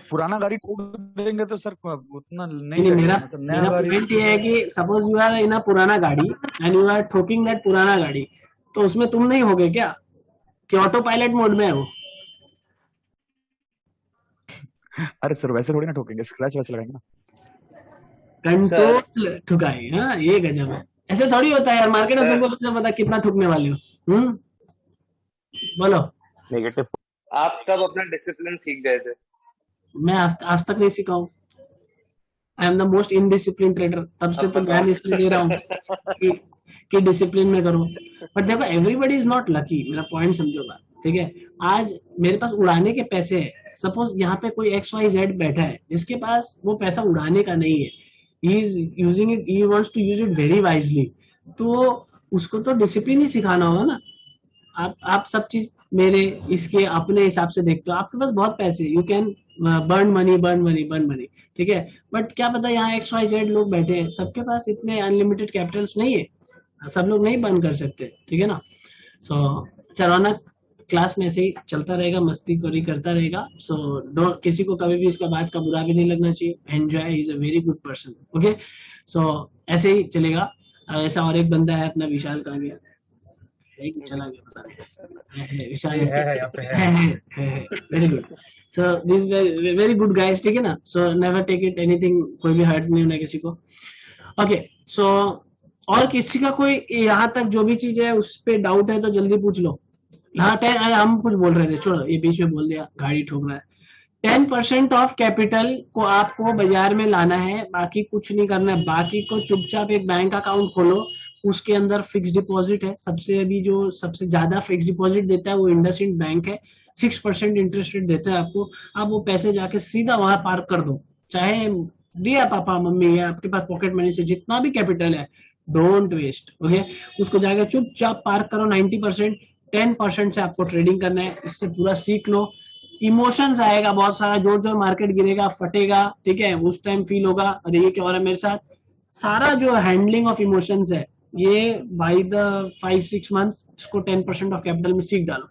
J: पुराना गाड़ी ठोक देंगे तो सर उतना नहीं
A: नहीं,
J: लगेगा
A: मेरा
J: ना सर, नया
A: मेरा
J: गाड़ी।
A: पॉइंट ये है कि सपोज यू आर इन अ पुराना गाड़ी एंड यू आर ठोकिंग दैट पुराना गाड़ी, तो उसमें तुम नहीं होगे क्या कि ऑटो पायलट मोड में हो?
J: अरे सर वैसे थोड़ी ना ठोकेंगे, स्क्रैच वैसे लगाएंगे ना।
A: कंट्रोल ठुकाएंगे। हाँ ये गजब है, ऐसे थोड़ी होता है यार। मार्केट में तुमको नहीं पता कितना ठुकने वाले हो। बोलो।
E: नेगेटिव।
R: आप कब अपना डिसिप्लिन सीख गए थे?
A: मैं आज तक नहीं सीखा हूँ। I am the most indiscipline trader, तब से तो ध्यान इसलिए दे रहा हूँ कि डिसिप्लिन में करो। बट देखो एवरीबडी इज नॉट लकी, मेरा पॉइंट समझो बात, ठीक है। आज मेरे पास उड़ाने के पैसे है, सपोज यहाँ पे कोई XYZ बैठा है जिसके पास वो पैसा उड़ाने का नहीं है, he is using it, he wants to use it very wisely, तो उसको तो डिसिप्लिन ही सिखाना होगा ना। आप सब चीज मेरे इसके अपने हिसाब से देखते हो। आपके पास बहुत पैसे, यू कैन बर्न मनी, ठीक है। बट क्या पता यहाँ XYZ लोग बैठे हैं, सबके पास इतने अनलिमिटेड कैपिटल्स नहीं है, सब लोग नहीं बर्न कर सकते, ठीक है ना। सो चलाना क्लास में ऐसे ही चलता रहेगा, मस्ती करी करता रहेगा। सो डोंट, किसी को कभी भी इसका बात का बुरा भी नहीं लगना चाहिए। Enjoy, is a very good person, okay. So ऐसे ही चलेगा। ऐसा और एक बंदा है अपना विशाल, कहाँ गया है कि चला गया पता नहीं। Vishal very good. So this very good guys, ठीक है ना। So never take it anything, कोई भी हर्ट नहीं होना किसी को, ओके। सो और किसी का कोई यहाँ तक जो भी चीज है उस पे डाउट है तो जल्दी पूछ लो। हाँ हम कुछ बोल रहे थे, छोड़ो ये बीच में बोल दिया, गाड़ी ठोक रहा है। 10% ऑफ कैपिटल को आपको बाजार में लाना है, बाकी कुछ नहीं करना है। बाकी को चुपचाप एक बैंक अकाउंट खोलो, उसके अंदर फिक्स डिपॉजिट है। सबसे अभी जो सबसे ज्यादा फिक्स डिपॉजिट देता है वो इंडसइंड बैंक है, 6% इंटरेस्ट रेट देता है आपको। आप वो पैसे जाके सीधा वहां पार्क कर दो, चाहे दिया पापा मम्मी या आपके पास पॉकेट मनी से जितना भी कैपिटल है, डोंट वेस्ट, ओके। उसको जाके चुपचाप पार्क करो 90%, 10% से आपको ट्रेडिंग करना है। इससे पूरा सीख लो। इमोशंस आएगा बहुत सारा, जो मार्केट गिरेगा फटेगा, ठीक है, उस टाइम फील होगा अरे ये क्या हो रहा है मेरे साथ। सारा जो हैंडलिंग ऑफ इमोशंस है ये बाय द 5-6 मंथ्स इसको 10% ऑफ कैपिटल में सीख डालो।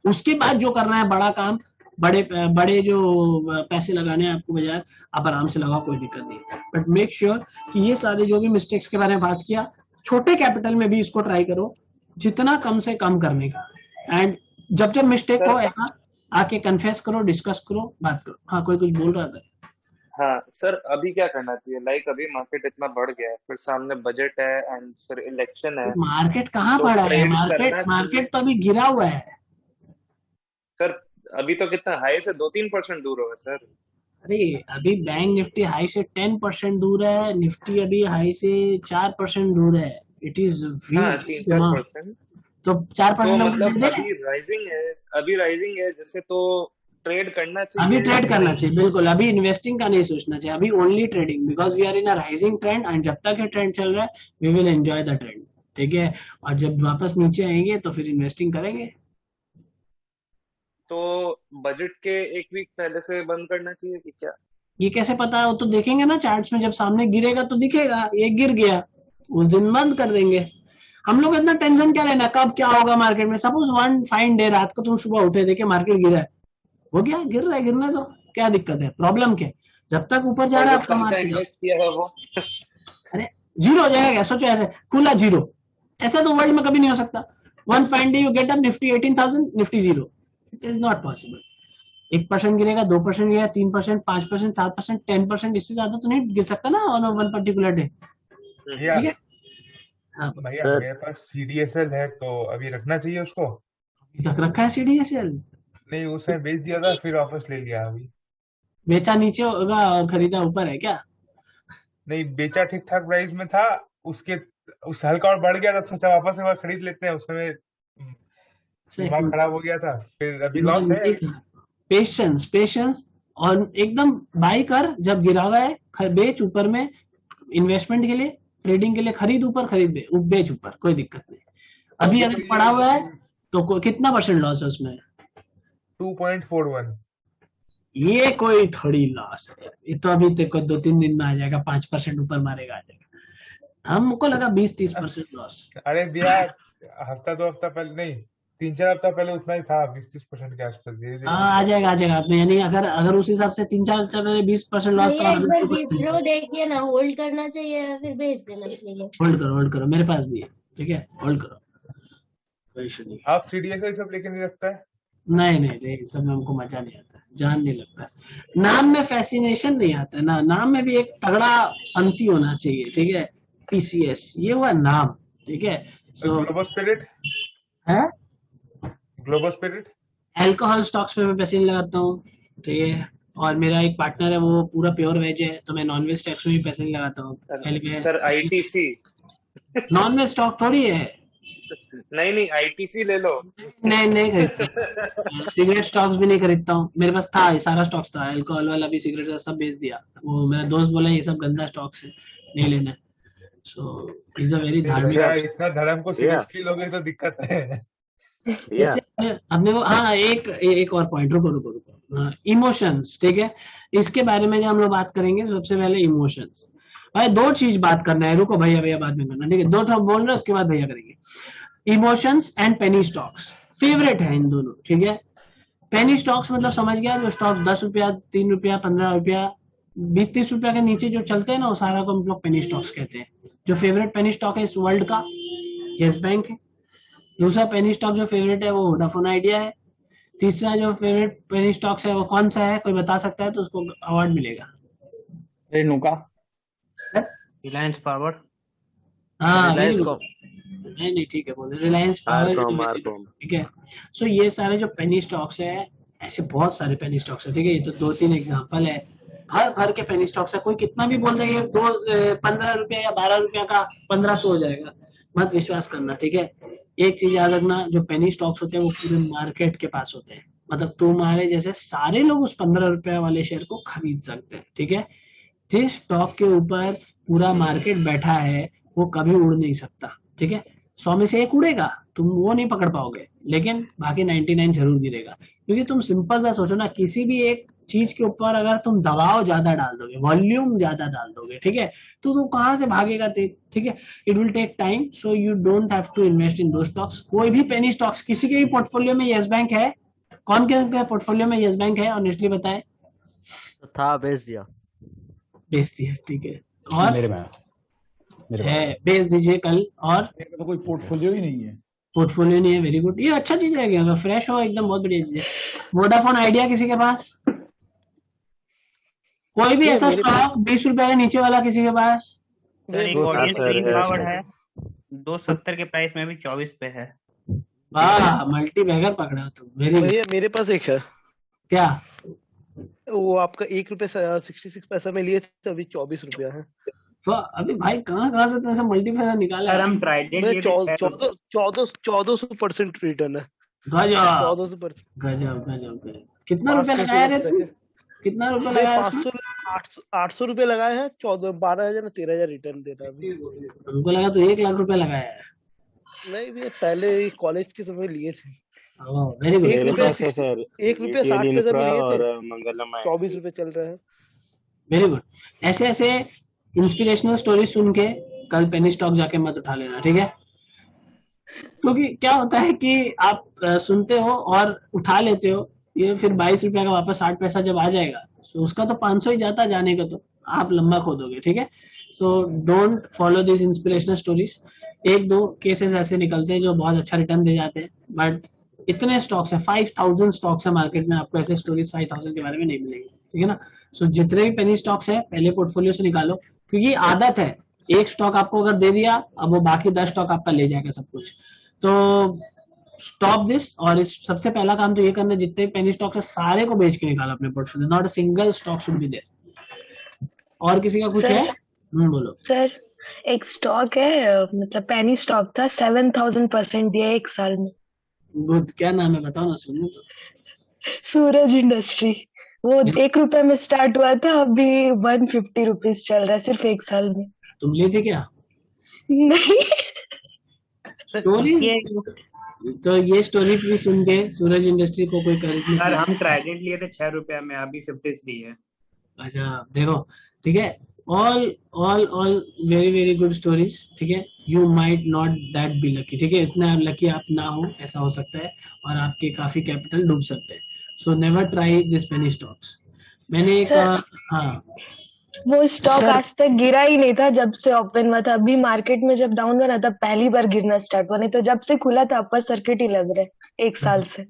A: उसके बाद जो करना है बड़ा काम, बड़े जो पैसे लगाने हैं आपको बाजार, आप आराम से लगाओ, कोई दिक्कत नहीं। बट मेक श्योर कि ये सारे जो भी मिस्टेक्स के बारे में बात किया, छोटे कैपिटल में भी इसको ट्राई करो, जितना कम से कम करने का। एंड जब मिस्टेक हो ऐसा आके कन्फेस करो, डिस्कस करो, बात करो। हाँ कोई कुछ बोल रहा था?
R: हाँ सर, अभी क्या करना चाहिए? लाइक अभी मार्केट इतना बढ़ गया है, फिर सामने बजट है एंड फिर इलेक्शन है।
A: मार्केट कहाँ बढ़ा है? मार्केट तो अभी गिरा हुआ है
R: सर। अभी तो कितना हाई से 2-3% दूर होगा सर।
A: अरे अभी बैंक निफ्टी हाई से 10% दूर है, निफ्टी अभी हाई से 4% दूर है। It is
R: 3-4%।
A: तो 4%
R: मतलब अभी राइजिंग है जैसे, तो ट्रेड करना चाहिए।
A: अभी ट्रेड करना चाहिए, बिल्कुल। अभी इन्वेस्टिंग का नहीं सोचना चाहिए, अभी only trading, because we are in a rising trend and जब तक ये ट्रेंड चल रहा है we will enjoy the trend, ठीक है। और जब वापस नीचे आएंगे तो फिर इन्वेस्टिंग करेंगे।
R: तो बजट के 1 वीक पहले से बंद करना चाहिए कि क्या?
A: ये कैसे पता है? वो तो देखेंगे ना चार्ट्स में, जब सामने गिरेगा तो दिखेगा ये गिर गया, उस दिन बंद कर देंगे। हम लोग इतना टेंशन क्या लेना कब क्या होगा मार्केट में। सपोज वन फाइन डे रात को तुम सुबह उठे देखे मार्केट गिरा है, हो गया, गिर रहा है, गिरने दो, क्या दिक्कत है, प्रॉब्लम क्या? जब तक ऊपर जा रहा है आपका मार्केट, अरे जीरो हो जाएगा। सोचो ऐसे खुला जीरो, ऐसा तो वर्ल्ड में कभी नहीं हो सकता। One fine day you get up Nifty 18,000, Nifty zero, it is not possible. 1% गिरेगा, 2% गिरेगा, 3%, 5%, 7%, 10%, इससे ज्यादा तो नहीं गिर सकता ना ऑन वन पर्टिकुलर डे, ठीक है। हाँ
I: भैया
E: सर
I: मेरे पास CDSL है तो अभी रखना चाहिए उसको।
A: अभी तक रखा है CDSL?
I: नहीं उस समय बेच दिया था फिर वापस ले लिया अभी।
A: बेचा नीचे होगा और खरीदा ऊपर है क्या?
I: नहीं बेचा ठीक ठाक प्राइस में था, उसके उस हल्का और बढ़ गया था, सोचा वापस एक बार खरीद लेते हैं, उस समय दिमाग खराब हो गया था, फिर अभी लॉस है।
A: पेशेंस पेशेंस, और एकदम बाई कर जब गिरा हुआ है, बेच ऊपर में, इन्वेस्टमेंट के लिए, ट्रेडिंग के लिए खरीद ऊपर, खरीद बेच ऊपर, कोई दिक्कत नहीं। अभी अगर पड़ा हुआ है तो कितना % लॉस है उसमें?
I: 2.41।
A: ये कोई थोड़ी लॉस है, ये तो अभी तक 2-3 दिन में आ जाएगा, 5% ऊपर मारेगा, आ जाएगा। हमको लगा 20-30% लॉस।
I: अरे भैया हफ्ता 2 हफ्ता पहले नहीं, 3-4 हफ्ता पहले उतना ही था, 20-30% के आसपास। धीरे धीरे
A: हाँ आ जाएगा आपने, यानी अगर उस हिसाब से 3-4 20% लॉस तो
C: एक बार विप्रो देखिए ना, होल्ड करना चाहिए या फिर बेच देना चाहिए?
A: होल्ड करो, मेरे पास भी है, ठीक है, होल्ड करो, कोई इशू नहीं।
I: आप CDSL सब लेके नहीं रखता है?
A: नहीं, सब में हमको मजा नहीं आता, जान नहीं लगता, नाम में फैसिनेशन नहीं आता ना, नाम में भी एक तगड़ा अंति होना चाहिए, ठीक है। TCS ये हुआ नाम, ठीक है। सो
I: ग्लोबल स्पिरिट
A: है,
I: ग्लोबल स्पिरिट
A: अल्कोहल स्टॉक्स पे मैं पैसे नहीं लगाता हूँ, ठीक है। और मेरा एक पार्टनर है वो पूरा प्योर वेज है, तो मैं नॉन वेज स्टॉक्स में भी पैसे नहीं लगाता हूँ।
R: Sir ITC
A: non veg stock थोड़ी है।
R: नहीं ITC ले लो।
A: नहीं खरीदता, सिगरेट स्टॉक्स भी नहीं खरीदता हूँ, मेरे पास था, ये सारा स्टॉक्स था, अल्कोहल वाला भी, सिगरेट सब बेच दिया। वो मेरा दोस्त बोला ये सब गंदा स्टॉक्स है, नहीं लेना। सो इज अ वेरी धार्मिक।
I: इतना धर्म को सीरियसली लोगे तो दिक्कत है।
A: अपने को हाँ, एक और पॉइंट, रुको, इमोशंस, ठीक है। इसके बारे में जब हम लोग बात करेंगे, सबसे पहले इमोशंस। भाई 2 चीज बात करना है, रुको भैया बाद में करना, ठीक है। 2 बोल रहे, उसके बाद भैया करेंगे। Emotions and penny stocks favourite है इन दोनों, ठीक है। पेनी स्टॉक्स मतलब समझ गया, जो स्टॉक्स 10 रुपया, 3 रुपया, 15 रुपया, 20-30 रुपया के नीचे जो चलते हैं ना, वो सारा को हम लोग पेनी स्टॉक्स कहते हैं। जो फेवरेट पेनी स्टॉक है इस वर्ल्ड का येस बैंक है। दूसरा पेनी स्टॉक जो फेवरेट है वो वोडाफोन आइडिया है। तीसरा जो फेवरेट पेनी स्टॉक्स है वो कौन सा है, कोई बता सकता है तो उसको अवार्ड मिलेगा।
U: रेणुका, रिलायंस पावर।
A: हाँ नहीं ठीक है, बोले रिलायंस पावर, ठीक है। सो ये सारे जो पेनी स्टॉक्स है, ऐसे बहुत सारे पेनी स्टॉक्स है, ठीक है। ये तो 2-3 एग्जांपल है, भर के पेनी स्टॉक्स है। कोई कितना भी बोल देगा 15 रुपया या 12 रुपया का 1500 हो जाएगा, मत विश्वास करना, ठीक है। एक चीज याद रखना, जो पेनी स्टॉक्स होते हैं वो पूरे मार्केट के पास होते हैं, मतलब तुम्हारे जैसे सारे लोग उस 15 रुपया वाले शेयर को खरीद सकते हैं, ठीक है। जिस स्टॉक के ऊपर पूरा मार्केट बैठा है वो कभी उड़ नहीं सकता, ठीक है। 100 में से 1 उड़ेगा, तुम वो नहीं पकड़ पाओगे, लेकिन बाकी 99 जरूर गिरेगा। क्योंकि तुम सिंपल सा सोचो ना, किसी भी एक चीज के ऊपर अगर तुम दबाव ज्यादा डाल दोगे, वॉल्यूम ज्यादा डाल दोगे, ठीक है, तो तुम कहाँ से भागेगा, ठीक है। It will take time, so you don't have to invest in दो स्टॉक्स। कोई भी पेनी स्टॉक्स, किसी के भी पोर्टफोलियो में येस बैंक है? कौन के पोर्टफोलियो में येस बैंक है, ऑनेस्टली बताए?
M: था, बेच दिया,
A: ठीक है। और
G: मेरे में
A: बेच दीजिए कल। और
J: मेरे तो कोई पोर्टफोलियो ही नहीं है।
A: पोर्टफोलियो नहीं है, वेरी गुड, ये अच्छा चीज रहेगा, अगर फ्रेश हो एकदम, बहुत बढ़िया चीज है। वोडाफोन आइडिया किसी के पास? कोई भी ऐसा स्टॉक 20 रुपए के नीचे वाला किसी के पास?
N: एक ऑडियंस ग्रीन पावर है, 270 के प्राइस में भी 24 पे है।
A: वाह, मल्टी बैगर पकड़ा हो तुम, वेरी गुड।
V: मेरे पास एक है।
A: क्या?
V: वो आपका 1 रुपए 66 पैसा में लिए थे, अभी 24 रुपया है।
A: तो अभी भाई कहाँ से तुमसे मल्टीप्लायर निकाला?
N: सर हम ट्राइडेंट
V: 1400% रिटर्न है।
A: गजब। कितना रुपया लगाया रे तू? कितना रुपया लगाया?
V: 800 रुपए लगाए हैं, 12,000 13,000 रिटर्न दे रहा है।
A: हमको लगा तो 1 लाख रुपया लगाया है।
V: नहीं भैया, पहले कॉलेज के समय लिए थे।
A: Very good.
V: 1 रुपया 60 पैसा में लिए थे, 24 रुपए चल रहा है।
A: Very good. ऐसे इंस्पिरेशनल स्टोरी सुन के कल पेनी स्टॉक जाके मत उठा लेना, ठीक है। क्योंकि क्या होता है कि आप सुनते हो और उठा लेते हो, ये फिर 22 रुपया का वापस 60 पैसा जब आ जाएगा, तो उसका तो 500 ही जाता जाने का, तो आप लंबा खोदोगे, ठीक है। So don't follow this inspirational stories. 1-2 cases ऐसे निकलते हैं जो बहुत अच्छा रिटर्न दे जाते हैं, बट इतने स्टॉक्स है, 5000 स्टॉक्स है मार्केट में, आपको ऐसे स्टोरीज 5000 के बारे में नहीं मिलेंगे, ठीक है ना। सो जितने भी पेनी स्टॉक्स है पहले पोर्टफोलियो से निकालो, क्योंकि आदत है एक स्टॉक आपको अगर दे दिया, अब वो बाकी 10 स्टॉक आपका ले जाएगा सब कुछ। तो स्टॉप दिस, और इस सबसे पहला काम तो ये करना है जितने पेनी स्टॉक्स है सारे को बेच के निकालो अपने portfolio, not a single stock should be there. और किसी का कुछ
B: सर,
A: है? बोलो।
B: सर एक स्टॉक है, मतलब पेनी स्टॉक था, 7000% दिया एक साल में।
A: गुड, क्या नाम है बताओ ना, सुनो तो।
B: सूरज इंडस्ट्री, वो 1 रुपए में स्टार्ट हुआ था, अभी 150 रुपीज चल रहा है सिर्फ एक साल में।
A: तुम लिए थे क्या?
B: नहीं।
A: स्टोरी, तो ये स्टोरी भी सुन के सूरज इंडस्ट्री को कोई खरीदने
N: सर हम ट्राइडेंट लिए थे 6 रुपया में, अभी 53 है।
A: अच्छा देखो, ठीक है, all very very good stories, ठीक है। You might not that be lucky, ठीक है, इतना लकी आप ना हो, ऐसा हो सकता है, और आपके काफी कैपिटल डूब सकते हैं। So never try this penny stocks. मैंने एक हाँ,
B: वो स्टॉक आज तक गिरा ही नहीं था जब से ओपन हुआ था, अभी मार्केट में जब डाउन हुआ ना तब पहली बार गिरना स्टार्ट हुआ, नहीं तो जब से खुला था अपर सर्किट ही लग रहा है 1 साल से।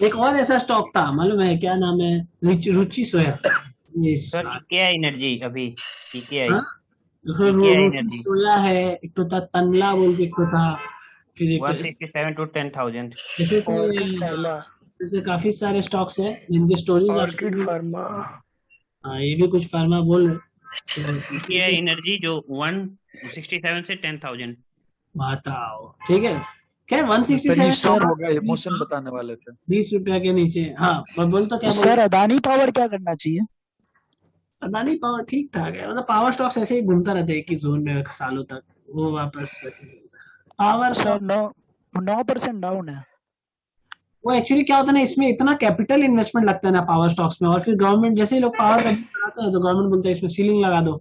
A: एक और ऐसा स्टॉक था, मालूम है क्या नाम है? रुचि सोया।
N: सर क्या एनर्जी अभी PKI
A: रुचि सोया है, एक तो था तनला बोल के, एक तो था, फिर एक
N: 167 to 10,000।
A: जैसे काफी सारे स्टॉक्स हैं जिनके स्टोरीज
S: ऑर्किड फार्मा,
A: हाँ ये भी कुछ फार्मा बोल रहे।
N: PKI एनर्जी जो 167 से 10,000।
A: बताओ, ठीक है, क्या 167
J: सर हो गया, इमोशन बताने वाले थे।
A: 20 रुपया के नीचे। हाँ बोल तो क्या
V: सर अदानी पावर क्या करना चाहिए?
A: अदानी पावर ठीक ठाक है, मतलब पावर स्टॉक्स ऐसे ही घूमता रहता है एक ही जोन में सालों तक, वो वापस पावर
V: सर 9% डाउन है।
A: वो एक्चुअली क्या होता है ना, इसमें इतना कैपिटल इन्वेस्टमेंट लगता है ना पावर स्टॉक्स में, और फिर गवर्नमेंट जैसे ही लोग पावर बनाते हैं तो गवर्नमेंट बोलता है इसमें सीलिंग लगा दो।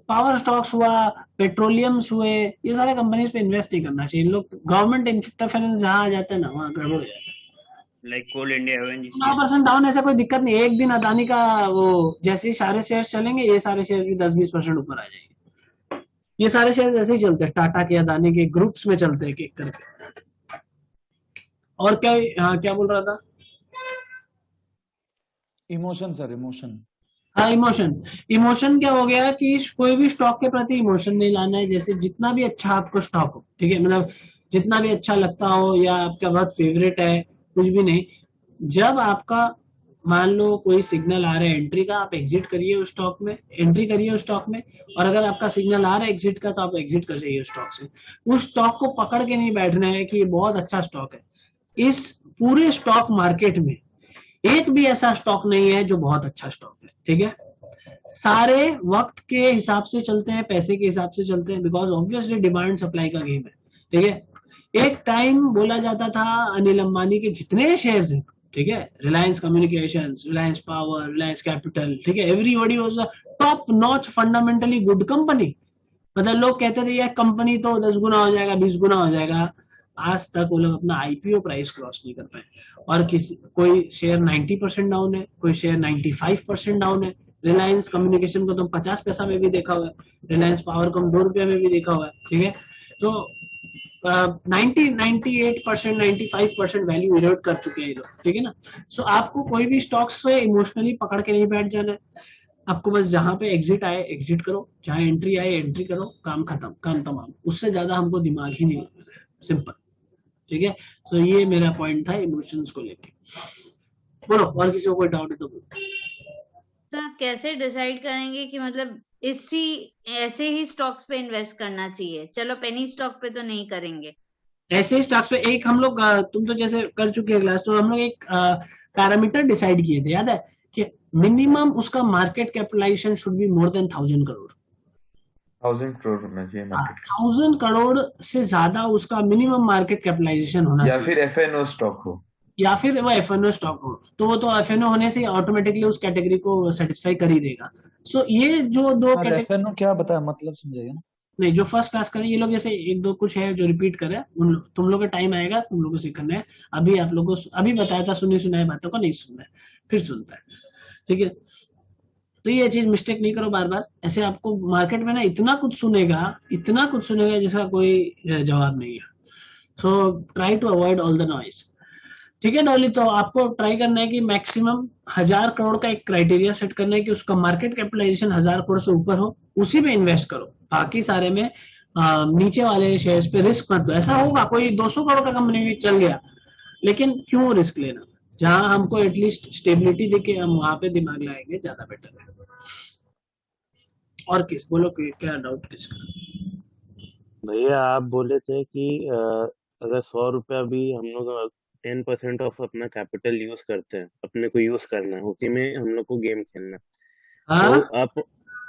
A: पावर स्टॉक्स हुआ, पेट्रोलियम्स हुए, ये सारे कंपनीज पे इन्वेस्ट नहीं करना चाहिए। लोग गवर्नमेंट इंटरफेरेंस जहाँ आ जाता है ना वहाँ गड़बड़ हो जाता है।
N: लाइक कोल इंडिया,
A: 9% डाउन, ऐसा कोई दिक्कत नहीं। एक दिन अदानी का वो जैसे ही सारे शेयर चलेंगे, ये सारे शेयर भी 10-20% ऊपर आ जाएंगे। ये सारे शेयर ऐसे ही चलते हैं, टाटा के, अदानी के ग्रुप्स में चलते हैं एक करके। और क्या, हाँ क्या बोल रहा था?
J: Emotion sir, emotion.
A: हाँ इमोशन क्या हो गया कि कोई भी स्टॉक के प्रति इमोशन नहीं लाना है। जैसे जितना भी अच्छा आपको स्टॉक हो, ठीक है, मतलब जितना भी अच्छा लगता हो या आपका बहुत फेवरेट है, कुछ भी नहीं, जब आपका मान लो कोई सिग्नल आ रहा है एंट्री का, आप एग्जिट करिए उस स्टॉक में, एंट्री करिए उस स्टॉक में। और अगर आपका सिग्नल आ रहा है एग्जिट का तो आप एग्जिट कर जाइए उस स्टॉक से। उस स्टॉक को पकड़ के नहीं बैठना है कि ये बहुत अच्छा स्टॉक है। इस पूरे स्टॉक मार्केट में एक भी ऐसा स्टॉक नहीं है जो बहुत अच्छा स्टॉक है, ठीक है। सारे वक्त के हिसाब से चलते हैं, पैसे के हिसाब से चलते हैं, बिकॉज ऑब्वियसली डिमांड सप्लाई का गेम है, ठीक है। एक टाइम बोला जाता था अनिल अंबानी के जितने शेयर्स हैं, ठीक है, Reliance communications, Reliance power, Reliance capital, ठीक है, everybody was a top notch fundamentally good company. मतलब लोग कहते थे यार कंपनी तो 10 गुना हो जाएगा, 20 गुना हो जाएगा। आज तक वो लोग अपना IPO प्राइस क्रॉस नहीं कर पाए। और कोई शेयर 90% डाउन है, कोई शेयर 95% डाउन है। रिलायंस कम्युनिकेशन को तुम 50 पैसा में भी देखा हुआ है, रिलायंस पावर को 2 रुपये में भी देखा हुआ है, ठीक है। तो 98%, 95% वैल्यू इरोड कर चुके हैं ये लोग, ठीक है ना। सो आपको कोई भी स्टॉक से इमोशनली पकड़ के नहीं बैठ जाना है। आपको बस जहां पे एग्जिट आए एग्जिट करो, जहां एंट्री आए एंट्री करो, काम खत्म, काम तमाम। उससे ज्यादा हमको दिमाग ही नहीं लगाना है, सिंपल, ठीक है। सो ये मेरा पॉइंट था इमोशंस को लेके। बोलो, और किसी को कोई डाउट है तो बोलो।
Q: तो कैसे डिसाइड करेंगे कि मतलब ऐसे ही स्टॉक्स पे इन्वेस्ट करना चाहिए? चलो पेनी स्टॉक पे तो नहीं करेंगे,
A: ऐसे ही स्टॉक्स पे एक हम लोग, तुम तो जैसे कर चुके हैं क्लास, तो हम लोग एक पैरामीटर डिसाइड किए थे, याद है, कि मिनिमम उसका market capitalisation should be more than 1000 crore.
T: 1000 crore होना चाहिए मार्केट।
A: 1000 करोड़ से ज्यादा उसका मिनिमम मार्केट कैपिटलाइजेशन होना चाहिए।
T: या फिर FNO स्टॉक हो,
A: या फिर वो FNO स्टॉक हो, तो वो तो FNO होने से ऑटोमेटिकली उस कैटेगरी को सेटिस्फाई कर ही देगा। सो ये जो दो
J: FNO क्या बताया, मतलब समझाइए ना।
A: नहीं, जो फर्स्ट क्लास करें ये लोग, जैसे एक दो कुछ है जो रिपीट करे, तुम लोग का टाइम आएगा, तुम लोगों को सीखना है। अभी आप लोगों को अभी बताया था, सुनी सुनाई बातों को नहीं सुनना है, फिर सुनता है, ठीक है। तो ये चीज मिस्टेक नहीं करो बार बार। ऐसे आपको मार्केट में ना इतना कुछ सुनेगा जिसका कोई जवाब नहीं है। So try to avoid all the noise, ठीक है डॉली। तो आपको ट्राई करना है कि मैक्सिमम 1000 करोड़ का एक क्राइटेरिया सेट करना है कि उसका मार्केट कैपिटलाइजेशन 1000 करोड़ से ऊपर हो, उसी में इन्वेस्ट करो बाकी सारे में नीचे वाले शेयर्स पे रिस्क मत लो। ऐसा होगा कोई 200 करोड़ का कंपनी भी चल गया, लेकिन क्यों रिस्क लेना, जहां हमको एटलीस्ट स्टेबिलिटी देके हम वहां पे दिमाग लगाएंगे, ज्यादा बेटर है। और किस बोलो क्या डाउट किसका?
E: भैया आप बोले थे कि अगर 100 रुपया भी हम लोग 10% ऑफ अपना कैपिटल यूज करते हैं, अपने को यूज करना है, उसी में हम लोग को गेम खेलना है। तो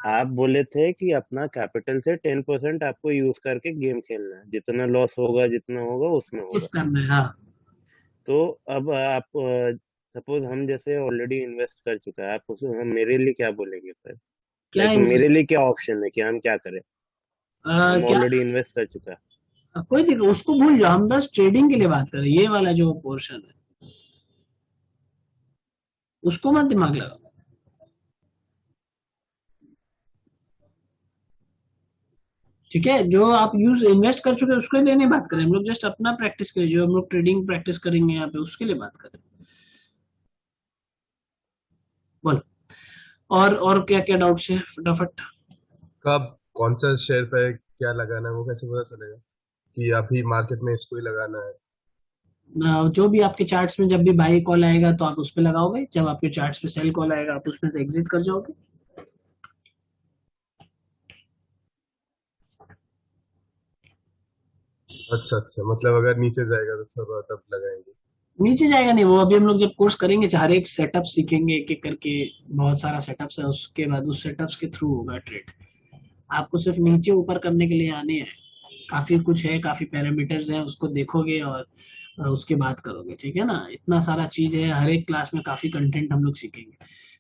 E: आप बोले थे कि अपना कैपिटल से 10% आपको यूज करके गेम खेलना है, जितना लॉस होगा जितना होगा उसमें होगा।
A: हाँ।
E: तो अब आप सपोज हम जैसे ऑलरेडी इन्वेस्ट कर चुका है, आप उसे हम मेरे लिए क्या बोलेंगे फिर? मेरे लिए क्या ऑप्शन है कि हम क्या करें? हम ऑलरेडी इन्वेस्ट कर चुका है।
A: कोई दिक्कत, उसको भूल जाओ, हम बस ट्रेडिंग के लिए बात कर रहे हैं। ये वाला जो पोर्शन है उसको मत दिमाग लगाओ। ठीक है, जो आप इन्वेस्ट कर चुके हैं उसके लिए नहीं बात करें हम लोग, जस्ट अपना प्रैक्टिस करें, जो हम लोग ट्रेडिंग प्रैक्टिस करेंगे यहाँ पे उसके लिए बात करें। बोलो और क्या क्या डाउट्स है फटाफट।
H: कब कौन सा शेयर पे क्या लगाना है वो कैसे पता चलेगा कि अभी मार्केट में इसको ही लगाना है?
A: जो भी आपके चार्ट्स में जब भी बाई कॉल आएगा तो आप उस पे लगाओगे, जब आपके चार्ट्स पे सेल कॉल आएगा आप उसमें से एग्जिट कर जाओगे।
H: अच्छा, मतलब अगर नीचे जाएगा तो थोड़ा तब लगाएंगे।
A: नीचे जाएगा नहीं, वो अभी हम लोग जब कोर्स करेंगे हर एक सेटअप सीखेंगे, एक एक करके बहुत सारा सेटअप्स है, उसके बाद उस सेटअप्स के थ्रू होगा ट्रेड। आपको सिर्फ नीचे ऊपर करने के लिए आने हैं, काफी कुछ है, काफी पैरामीटर्स हैं, उसको देखोगे और उसके बाद करोगे। ठीक है ना, इतना सारा चीज है, हर एक क्लास में काफी कंटेंट हम लोग सीखेंगे।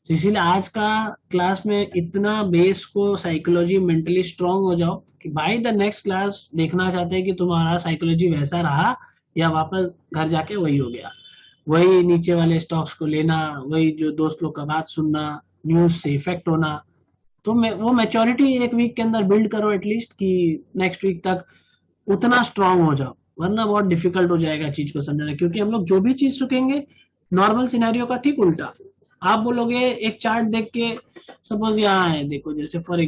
A: तो इसीलिए आज का क्लास में इतना बेस को साइकोलॉजी मेंटली स्ट्रांग हो जाओ कि बाय द नेक्स्ट क्लास देखना चाहते हैं कि तुम्हारा साइकोलॉजी वैसा रहा या वापस घर जाके वही हो गया, वही नीचे वाले स्टॉक्स को लेना, वही जो दोस्त लोग का बात सुनना, न्यूज से इफेक्ट होना। तो वो मैच्योरिटी एक वीक के अंदर बिल्ड करो एटलीस्ट, कि नेक्स्ट वीक तक उतना स्ट्रांग हो जाओ, वरना बहुत डिफिकल्ट हो जाएगा चीज को समझना। क्योंकि हम लोग जो भी चीज सीखेंगे नॉर्मल सिनेरियो का ठीक उल्टा, आप बोलोगे एक चार्ट देख के, सपोज यहाँ है देखो, जैसे फॉर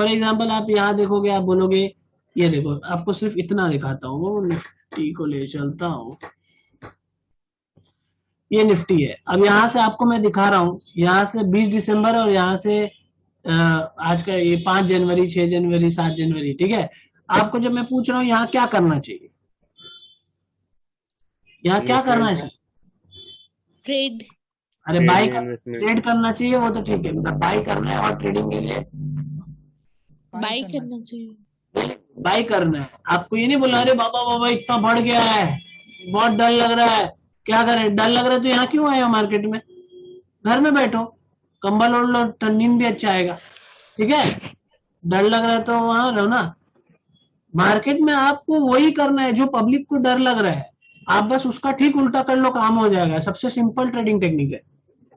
A: एग्जाम्पल आप यहाँ देखोगे, आप बोलोगे ये देखो, आपको सिर्फ इतना दिखाता हूँ, निफ्टी को ले चलता हूँ, ये निफ्टी है। अब यहाँ से आपको मैं दिखा रहा हूँ, यहाँ से 20 दिसंबर और यहाँ से आज का ये 5 जनवरी, 6 जनवरी, 7 जनवरी। ठीक है, आपको जब मैं पूछ रहा हूँ यहाँ क्या करना चाहिए, यहाँ क्या करना है?
O: ट्रेड।
A: अरे बाय ट्रेड करना चाहिए, वो तो ठीक है, बाय करना है। और ट्रेडिंग के लिए
O: बाय करना चाहिए,
A: बाय करना है। आपको ये नहीं बोला अरे बाबा इतना बढ़ गया है, बहुत डर लग रहा है, क्या करें? डर लग रहा है तो यहाँ क्यों आए हो मार्केट में? घर में बैठो, कंबल ओढ़ लो, नींद भी अच्छा आएगा। ठीक है, डर लग रहा है तो वहां रहो ना। मार्केट में आपको वही करना है जो पब्लिक को डर लग रहा है, आप बस उसका ठीक उल्टा कर लो, काम हो जाएगा। सबसे सिंपल ट्रेडिंग टेक्निक है,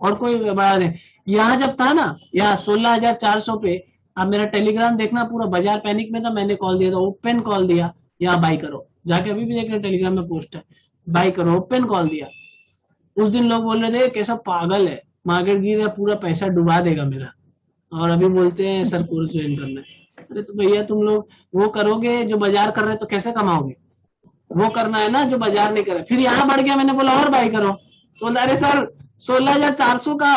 A: और कोई बात नहीं। यहाँ जब था ना, यहाँ 16,400 पे, आप मेरा टेलीग्राम देखना, पूरा बाजार पैनिक में था, मैंने कॉल दिया था, ओपन कॉल दिया, यहाँ बाई करो, जाके अभी भी देख रहे टेलीग्राम में पोस्ट है, बाई करो, ओपन कॉल दिया। उस दिन लोग बोल रहे थे कैसा पागल है, मार्केट गिर गया, पूरा पैसा डुबा देगा मेरा, और अभी बोलते हैं सर कोर्स ज्वाइन करना है। अरे तो भैया तुम लोग वो करोगे जो बाजार कर रहे हैं तो कैसे कमाओगे? वो करना है ना जो बाजार नहीं कर रहे। फिर यहाँ बढ़ गया, मैंने बोला और बाई करो, तो अरे सर 16,400 का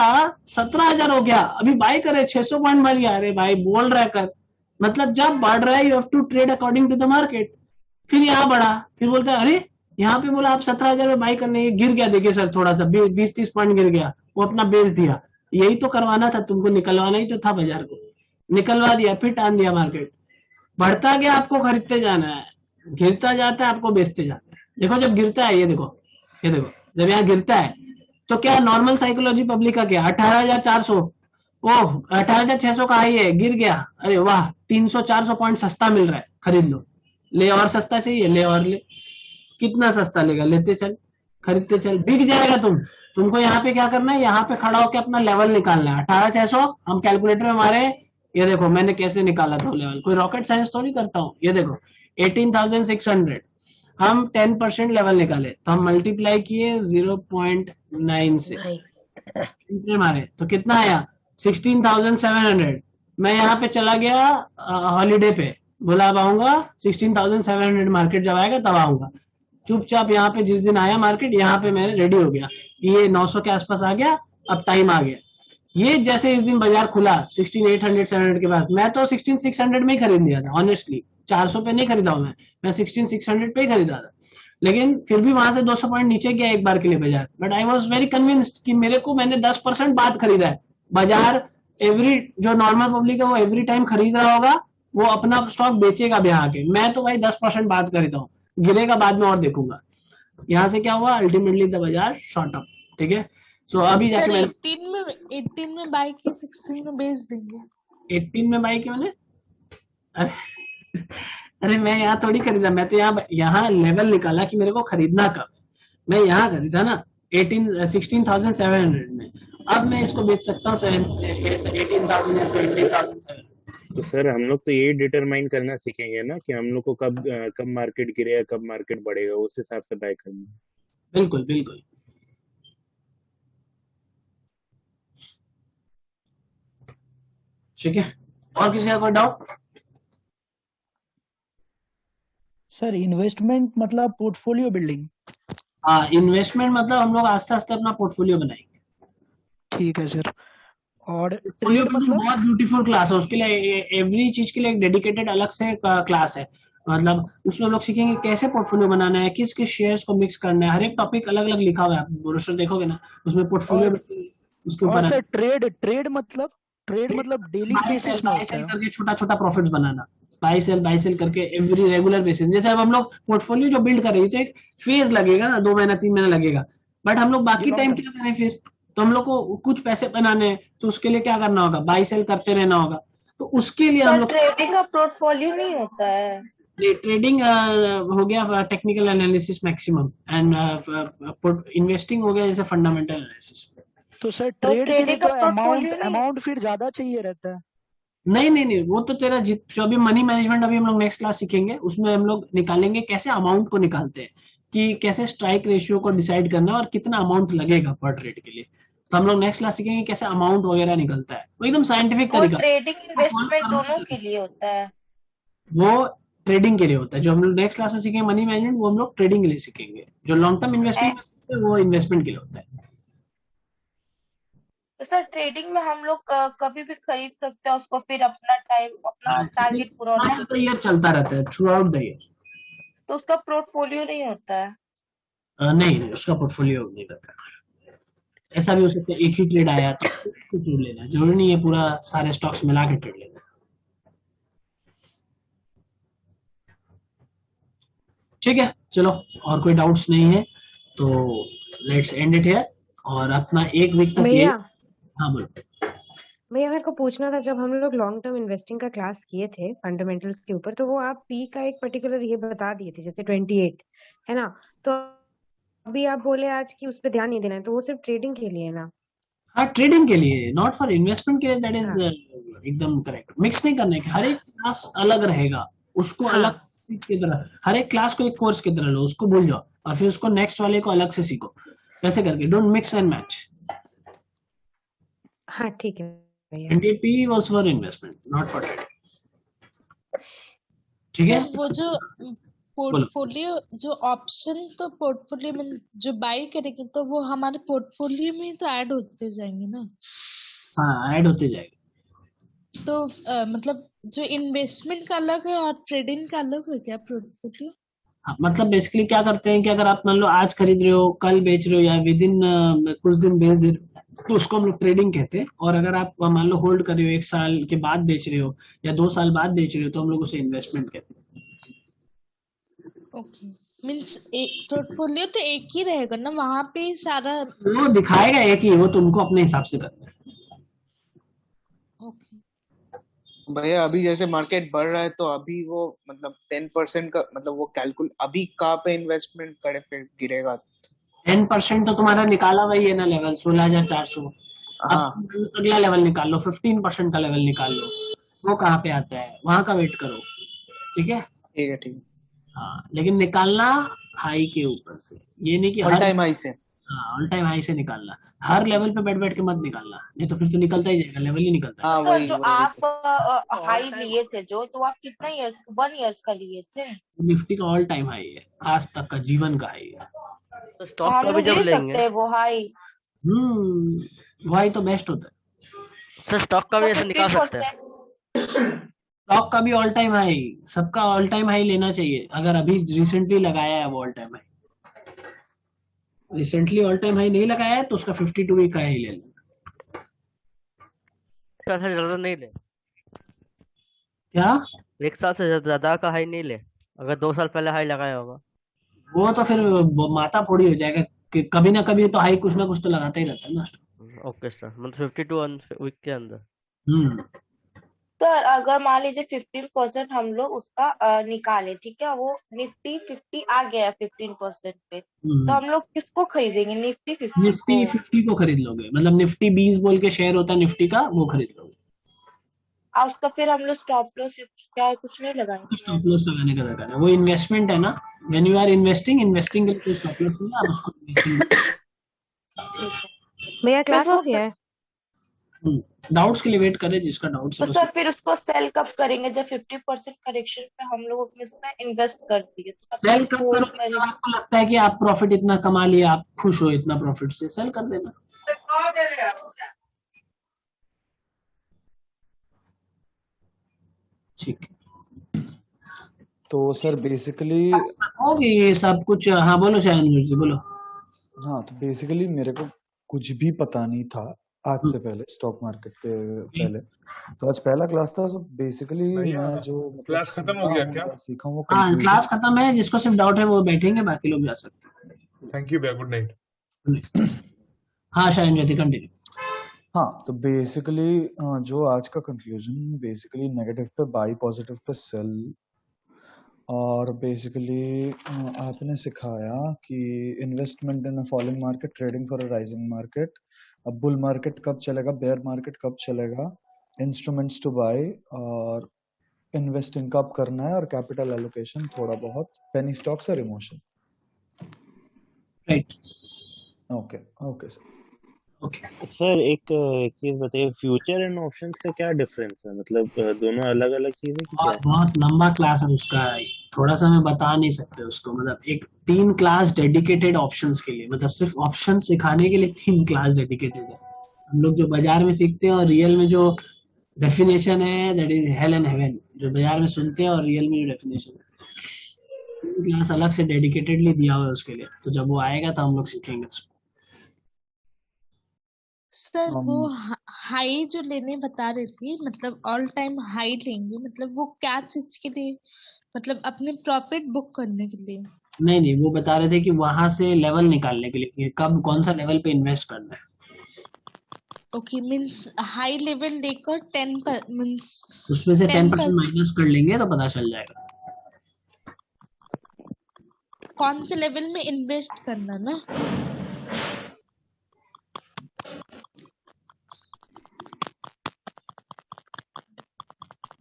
A: 17,000 हो गया, अभी बाई करे, 600 पॉइंट बढ़ गया। अरे भाई बोल रहा है कर, मतलब जब बढ़ रहा है you have to trade according to the market. फिर यहाँ बढ़ा, फिर बोलता है अरे यहाँ पे बोला आप 17,000 में बाई करने, गिर गया, देखिए सर थोड़ा सा 20-30 पॉइंट गिर गया, वो अपना बेच दिया। यही तो करवाना था तुमको, निकलवाना ही तो था, बाजार को निकलवा दिया, फिर टान दिया मार्केट। बढ़ता गया, आपको खरीदते जाना है, गिरता जाता है आपको बेचते जाना है। देखो जब गिरता है, ये देखो जब यहाँ गिरता है तो क्या नॉर्मल साइकोलॉजी पब्लिक का क्या, 18,400, ओह 18,600 का हाई है, गिर गया, अरे वाह 300-400 पॉइंट सस्ता मिल रहा है, खरीद लो। ले और सस्ता चाहिए, ले और ले, कितना सस्ता लेगा, लेते चल, खरीदते चल, बिक जाएगा। तुमको यहाँ पे क्या करना है, यहाँ पे खड़ा होकर अपना लेवल निकालना है। 18,600 हम कैलकुलेटर में मारे, ये देखो मैंने कैसे निकाला था लेवल, कोई रॉकेट साइंस तो नहीं करता हूँ। ये देखो 18,600, हम 10% लेवल निकाले, तो हम मल्टीप्लाई किए 0.9 से, मारे तो कितना आया 16,700, मैं यहाँ पे चला गया हॉलीडे पे, बोला अब आऊंगा 16,700 मार्केट जब आएगा तब आऊंगा। चुपचाप यहाँ पे जिस दिन आया मार्केट, यहाँ पे मैं रेडी हो गया, ये 900 के आसपास आ गया, अब टाइम आ गया। ये जैसे इस दिन बाजार खुला 16,800 700 के बाद, मैं तो 16,600 में ही खरीद लिया था ऑनेस्टली। 400 पे नहीं खरीदा हूं मैं 16,600 पे ही खरीदा था। लेकिन फिर भी वहां से 200 पॉइंट नीचे गया एक बार के लिए बाजार, but I was very convinced कि मैंने 10% बाद खरीदा है। बाजार एवरी जो नॉर्मल पब्लिक है वो एवरी टाइम खरीद रहा होगा, वो अपना स्टॉक बेचेगा भी आके, मैं तो भाई 10% बाद खरीदा हूँ, गिरेगा बाद में और देखूंगा। यहाँ से क्या हुआ, अल्टीमेटली द बाजार शॉर्ट अप। ठीक है, सो अभी
O: सर
A: जाके मैं
O: 18 में बाय की 16 में बेच देंगे।
A: 18 में बाई किया मैंने? अरे मैं यहाँ थोड़ी खरीदा, मैं तो यहाँ लेवल निकाला कि मेरे को खरीदना कब है। मैं यहाँ खरीदा ना 16,700 में, अब मैं इसको बेच सकता हूँ 18,000 या 17,700।
E: तो सर हम लोग तो ये डिटरमाइन करना सीखेंगे ना कि हम लोग को कब मार्केट गिरेगा, कब मार्केट बढ़ेगा, उस हिसाब से बाय करना।
A: बिल्कुल बिल्कुल। ठीक है, और किसी का कोई डाउट?
L: सर इन्वेस्टमेंट मतलब पोर्टफोलियो बिल्डिंग?
A: हाँ, इन्वेस्टमेंट मतलब हम लोग आस्ते आस्ते अपना पोर्टफोलियो बनाएंगे।
L: ठीक है सर। और
A: पोर्टफोलियो
L: ट्रेड मतलब?
A: बहुत ब्यूटीफुल क्लास है, उसके लिए एवरी चीज के लिए एक डेडिकेटेड अलग से क्लास है। मतलब उसमें लोग सीखेंगे कैसे पोर्टफोलियो बनाना है, किस किस शेयर्स को मिक्स करना है, हर एक टॉपिक अलग अलग लिखा हुआ है। आप ब्रोशर देखोगे ना, उसमें पोर्टफोलियो उसके
L: और
A: ऊपर
L: सर ट्रेड मतलब डेली बेसिस में होता है?
A: करके छोटा छोटा प्रॉफिट्स बनाना, बाई सेल करके एवरी रेगुलर बेसिस। जैसे अब हम लोग पोर्टफोलियो जो बिल्ड कर रहे हैं तो एक फेज लगेगा ना, 2 महीना 3 महीना लगेगा, बट हम लोग बाकी टाइम क्या करें फिर? तो हम लोग को कुछ पैसे बनाने हैं, तो उसके लिए क्या करना होगा, बाई सेल करते रहना होगा। तो उसके लिए हम लोग
K: ट्रेडिंग का पोर्टफोलियो नहीं होता है।
A: ट्रेडिंग हो गया technical analysis maximum, and investing हो गया जैसे फंडामेंटल एनालिसिस।
L: तो सर ट्रेड के लिए तो अमाउंट फिर ज्यादा चाहिए रहता है?
A: नहीं, वो तो तेरा जो अभी मनी मैनेजमेंट अभी हम लोग नेक्स्ट क्लास सीखेंगे, उसमें हम लोग निकालेंगे कैसे अमाउंट को निकालते हैं, कि कैसे स्ट्राइक रेशियो को डिसाइड करना और कितना अमाउंट लगेगा पर ट्रेड के लिए। तो हम लोग नेक्स्ट क्लास सीखेंगे कैसे अमाउंट वगैरह निकलता है, वो एकदम साइंटिफिक तरीका।
K: ट्रेडिंग इन्वेस्टमेंट दोनों के लिए होता है।
A: वो ट्रेडिंग के लिए होता है। जो हम लोग नेक्स्ट क्लास में सीखेंगे मनी मैनेजमेंट, वो हम लोग ट्रेडिंग के लिए सीखेंगे। जो लॉन्ग टर्म इन्वेस्टमेंट वो इन्वेस्टमेंट के लिए होता है।
K: तो सर ट्रेडिंग में हम लोग कभी भी खरीद सकते हैं उसको, फिर अपना टारगेट पूरा होने
A: तक ईयर चलता रहता है, थ्रू आउट द ईयर।
K: तो उसका पोर्टफोलियो नहीं होता है?
A: नहीं, उसका पोर्टफोलियो नहीं रहता। ऐसा भी हो सकता है एक ही ट्रेड आया तो ट्रेड लेना, जरूरी नहीं है पूरा सारे स्टॉक्स मिला के ट्रेड लेना। ठीक है, चलो और कोई डाउट्स नहीं है तो लेट्स एंड इट हियर। और अपना एक वीक तक ये, हाँ बोलो।
P: भैया मेरे को पूछना था, जब हम लोग लॉन्ग टर्म इन्वेस्टिंग का क्लास किए थे फंडामेंटल्स के ऊपर, तो वो आप पी का एक पर्टिकुलर ये बता दिए थे जैसे 28 है ना, तो अभी आप बोले आज कि उस पर ध्यान नहीं देना है, तो वो सिर्फ ट्रेडिंग के लिए है ना?
A: हाँ, ट्रेडिंग के लिए, नॉट फॉर इन्वेस्टमेंट के लिए। दैट इज एकदम करेक्ट। मिक्स नहीं करने के, हर एक क्लास अलग रहेगा, उसको अलग की तरह, हर एक क्लास को एक कोर्स की तरह लो, उसको भूल जाओ और फिर उसको नेक्स्ट वाले को अलग से सीखो, वैसे करके। Don't mix and match.
P: हाँ ठीक है भैया।
A: NDP was for investment, not for trading. ठीक है?
O: वो जो पोर्टफोलियो जो ऑप्शन, तो पोर्टफोलियो में जो बाई करेंगे तो वो हमारे पोर्टफोलियो में तो ऐड होते जाएंगे ना?
A: हाँ, ऐड होते जाएंगे।
O: तो मतलब जो इन्वेस्टमेंट का अलग है और ट्रेडिंग का अलग है क्या पोर्टफोलियो?
A: हाँ, मतलब बेसिकली क्या करते हैं कि अगर आप मान लो आज खरीद रहे हो, कल बेच रहे हो या विद इन कुछ दिन बेच रहे हो, तो उसको हम लोग ट्रेडिंग कहते हैं। और अगर आप मान लो होल्ड कर रहे हो, 1 साल के बाद बेच रहे हो या 2 साल बाद बेच रहे हो, तो हम लोग उसे इन्वेस्टमेंट कहते हैं।
O: ओके, मींस एक पोर्टफोलियो तो एक ही रहेगा ना, वहां पे सारा
A: वो दिखाएगा एक ही, वो तुमको अपने हिसाब से करना है।
F: भैया अभी जैसे मार्केट बढ़ रहा है तो अभी वो मतलब 10% का मतलब वो कैलकुल अभी कहाँ पे इन्वेस्टमेंट करे फिर गिरेगा?
A: 10% तो तुम्हारा निकाला वही है ना लेवल 16,400।
F: हाँ।
A: अब अगला लेवल निकाल लो, 15% का लेवल निकाल लो, वो कहाँ पे आता है, वहां का वेट करो। ठीक है?
F: ठीक है, ठीक है।
A: हाँ, लेकिन निकालना हाई के ऊपर से, ये नहीं कि
F: ऑल टाइम हाई से।
A: हाँ, ऑल टाइम हाई से निकालना, हर लेवल पे बैठ बैठ के मत निकालना, नहीं तो फिर तो निकलता ही जाएगा, लेवल ही निकलता है।
F: हाँ
K: सर
F: वही
K: जो
F: वही
K: आप हाई लिए थे जो, तो आप कितना ईयर्स 1 ईयर्स का लिए थे?
A: निफ्टी का ऑल टाइम हाई है, आज तक का जीवन का हाई है।
M: तो
K: तो
M: स्टॉक
K: हम
M: का भी
K: लोग
M: जब
K: ले
M: लेंगे,
K: सकते हैं वो हाई?
A: वही तो बेस्ट होता है।
M: सर स्टॉक का भी ऐसे निकाल सकते हैं।
K: 15%।
A: स्टॉक का भी ऑल टाइम हाई, सबका ऑल टाइम हाई लेना चाहिए, अगर अभी रिसेंटली लगाया है वो all time high, recently all time high नहीं लगाया है तो उसका 52 वीक का हाई ले लेना।
M: साल से ज्यादा नहीं ले,
A: क्या?
M: 1 साल से ज्यादा का हाई नहीं ले, अगर 2 साल पहले हाई लगाया होगा।
A: वो तो फिर माथा फोड़ी हो जाएगा कि कभी ना कभी तो हाई कुछ ना कुछ तो लगाता ही रहता है ना।
M: ओके सर, मतलब 52 वीक के अंदर।
K: सर अगर मान लीजिए 15% हम लोग उसका निकाले, ठीक है, वो निफ्टी 50 आ गया 15% पे, तो हम लोग किसको खरीदेंगे? निफ्टी 50
A: निफ्टी
K: को?
A: 50 को खरीद लोगे, मतलब निफ्टी 20 बोल के शेयर होता है निफ्टी का, वो खरीद लोगे।
K: और उसका फिर हम लोग स्टॉप लॉस क्या कुछ नहीं लगाएंगे?
A: स्टॉप लॉस लगाने का दरकार है, वो इन्वेस्टमेंट है ना, व्हेन यू आर इन्वेस्टिंग के लिए कोई स्टॉप लॉस नहीं है, आप उसको
K: ठीक है।
P: मेरा क्लास हो गया है।
A: डाउट्स के लिए वेट करें, जिसका डाउट
K: तो सर फिर उसको सेल कब करेंगे? जब 50% करेक्शन पे हम लोग अपने इसमें इन्वेस्ट कर दिए, तो
A: सेल कब करोगे? जब आपको लगता है कि आप प्रॉफिट इतना कमा लिया, आप खुश हो इतना प्रॉफिट से, सेल कर देना। ठीक है,
J: तो सर बेसिकली
A: होगी ये सब कुछ। हाँ बोलो शायद जी, बोलो।
J: हाँ, तो बेसिकली मेरे को कुछ भी पता नहीं था आज से पहले, स्टॉक मार्केट के पहले, तो आज पहला क्लास था। सो बेसिकली मैं जो
I: क्लास खत्म हो गया क्या?
J: सीखा हूँ,
A: हाँ क्लास खत्म है, जिसको सिर्फ डाउट है वो बैठेंगे, बाकी लोग जा सकते हैं।
I: थैंक यू भैया, गुड नाइट।
A: हाँ शायद ज्योति कंटिन्यू।
J: हाँ, तो बेसिकली जो आज का कंक्लूजन, बेसिकली नेगेटिव पे बाई, पॉजिटिव पे सेल, और बेसिकली आपने सिखाया कि investment in a falling market, trading for a rising market, अब बुल मार्केट कब चलेगा, बेयर मार्केट कब चलेगा, इंस्ट्रूमेंट्स टू बाय, और इन्वेस्टिंग कब करना है, और कैपिटल एलोकेशन थोड़ा बहुत, पेनी स्टॉक्स और emotion.
A: Right,
J: okay okay sir.
E: Sir एक चीज बताइए, फ्यूचर एंड ऑप्शंस का क्या डिफरेंस है? मतलब दोनों अलग अलग चीजें कि क्या है?
A: बहुत लंबा क्लास है उसका, थोड़ा सा मैं बता नहीं सकते उसको, मतलब एक 3 क्लास डेडिकेटेड ऑप्शंस के लिए, मतलब सिर्फ ऑप्शन सिखाने के लिए 3 क्लास डेडिकेटेड है। हम लोग जो बाजार में सीखते हैं और रियल में जो डेफिनेशन है, that is hello and heaven. जो बाजार में सुनते हैं और रियल में जो डेफिनेशन है, क्लास अलग से डेडिकेटेडली दिया हुआ है उसके लिए, तो जब वो आएगा तो हम लोग सीखेंगे उसको।
O: सर वो हाई जो लेने बता रहे थे, मतलब ऑल टाइम हाई लेंगे, मतलब वो क्या चीज के लिए? मतलब अपने प्रॉफिट बुक करने के लिए?
A: नहीं, वो बता रहे थे कि वहां से लेवल निकालने के लिए कि कब कौन सा लेवल पे इन्वेस्ट करना है।
O: ओके, मींस हाई लेवल लेकर 10 मींस
A: उसमें से 10% माइनस कर लेंगे तो पता चल जाएगा
O: कौन से लेवल में इन्वेस्ट करना ना।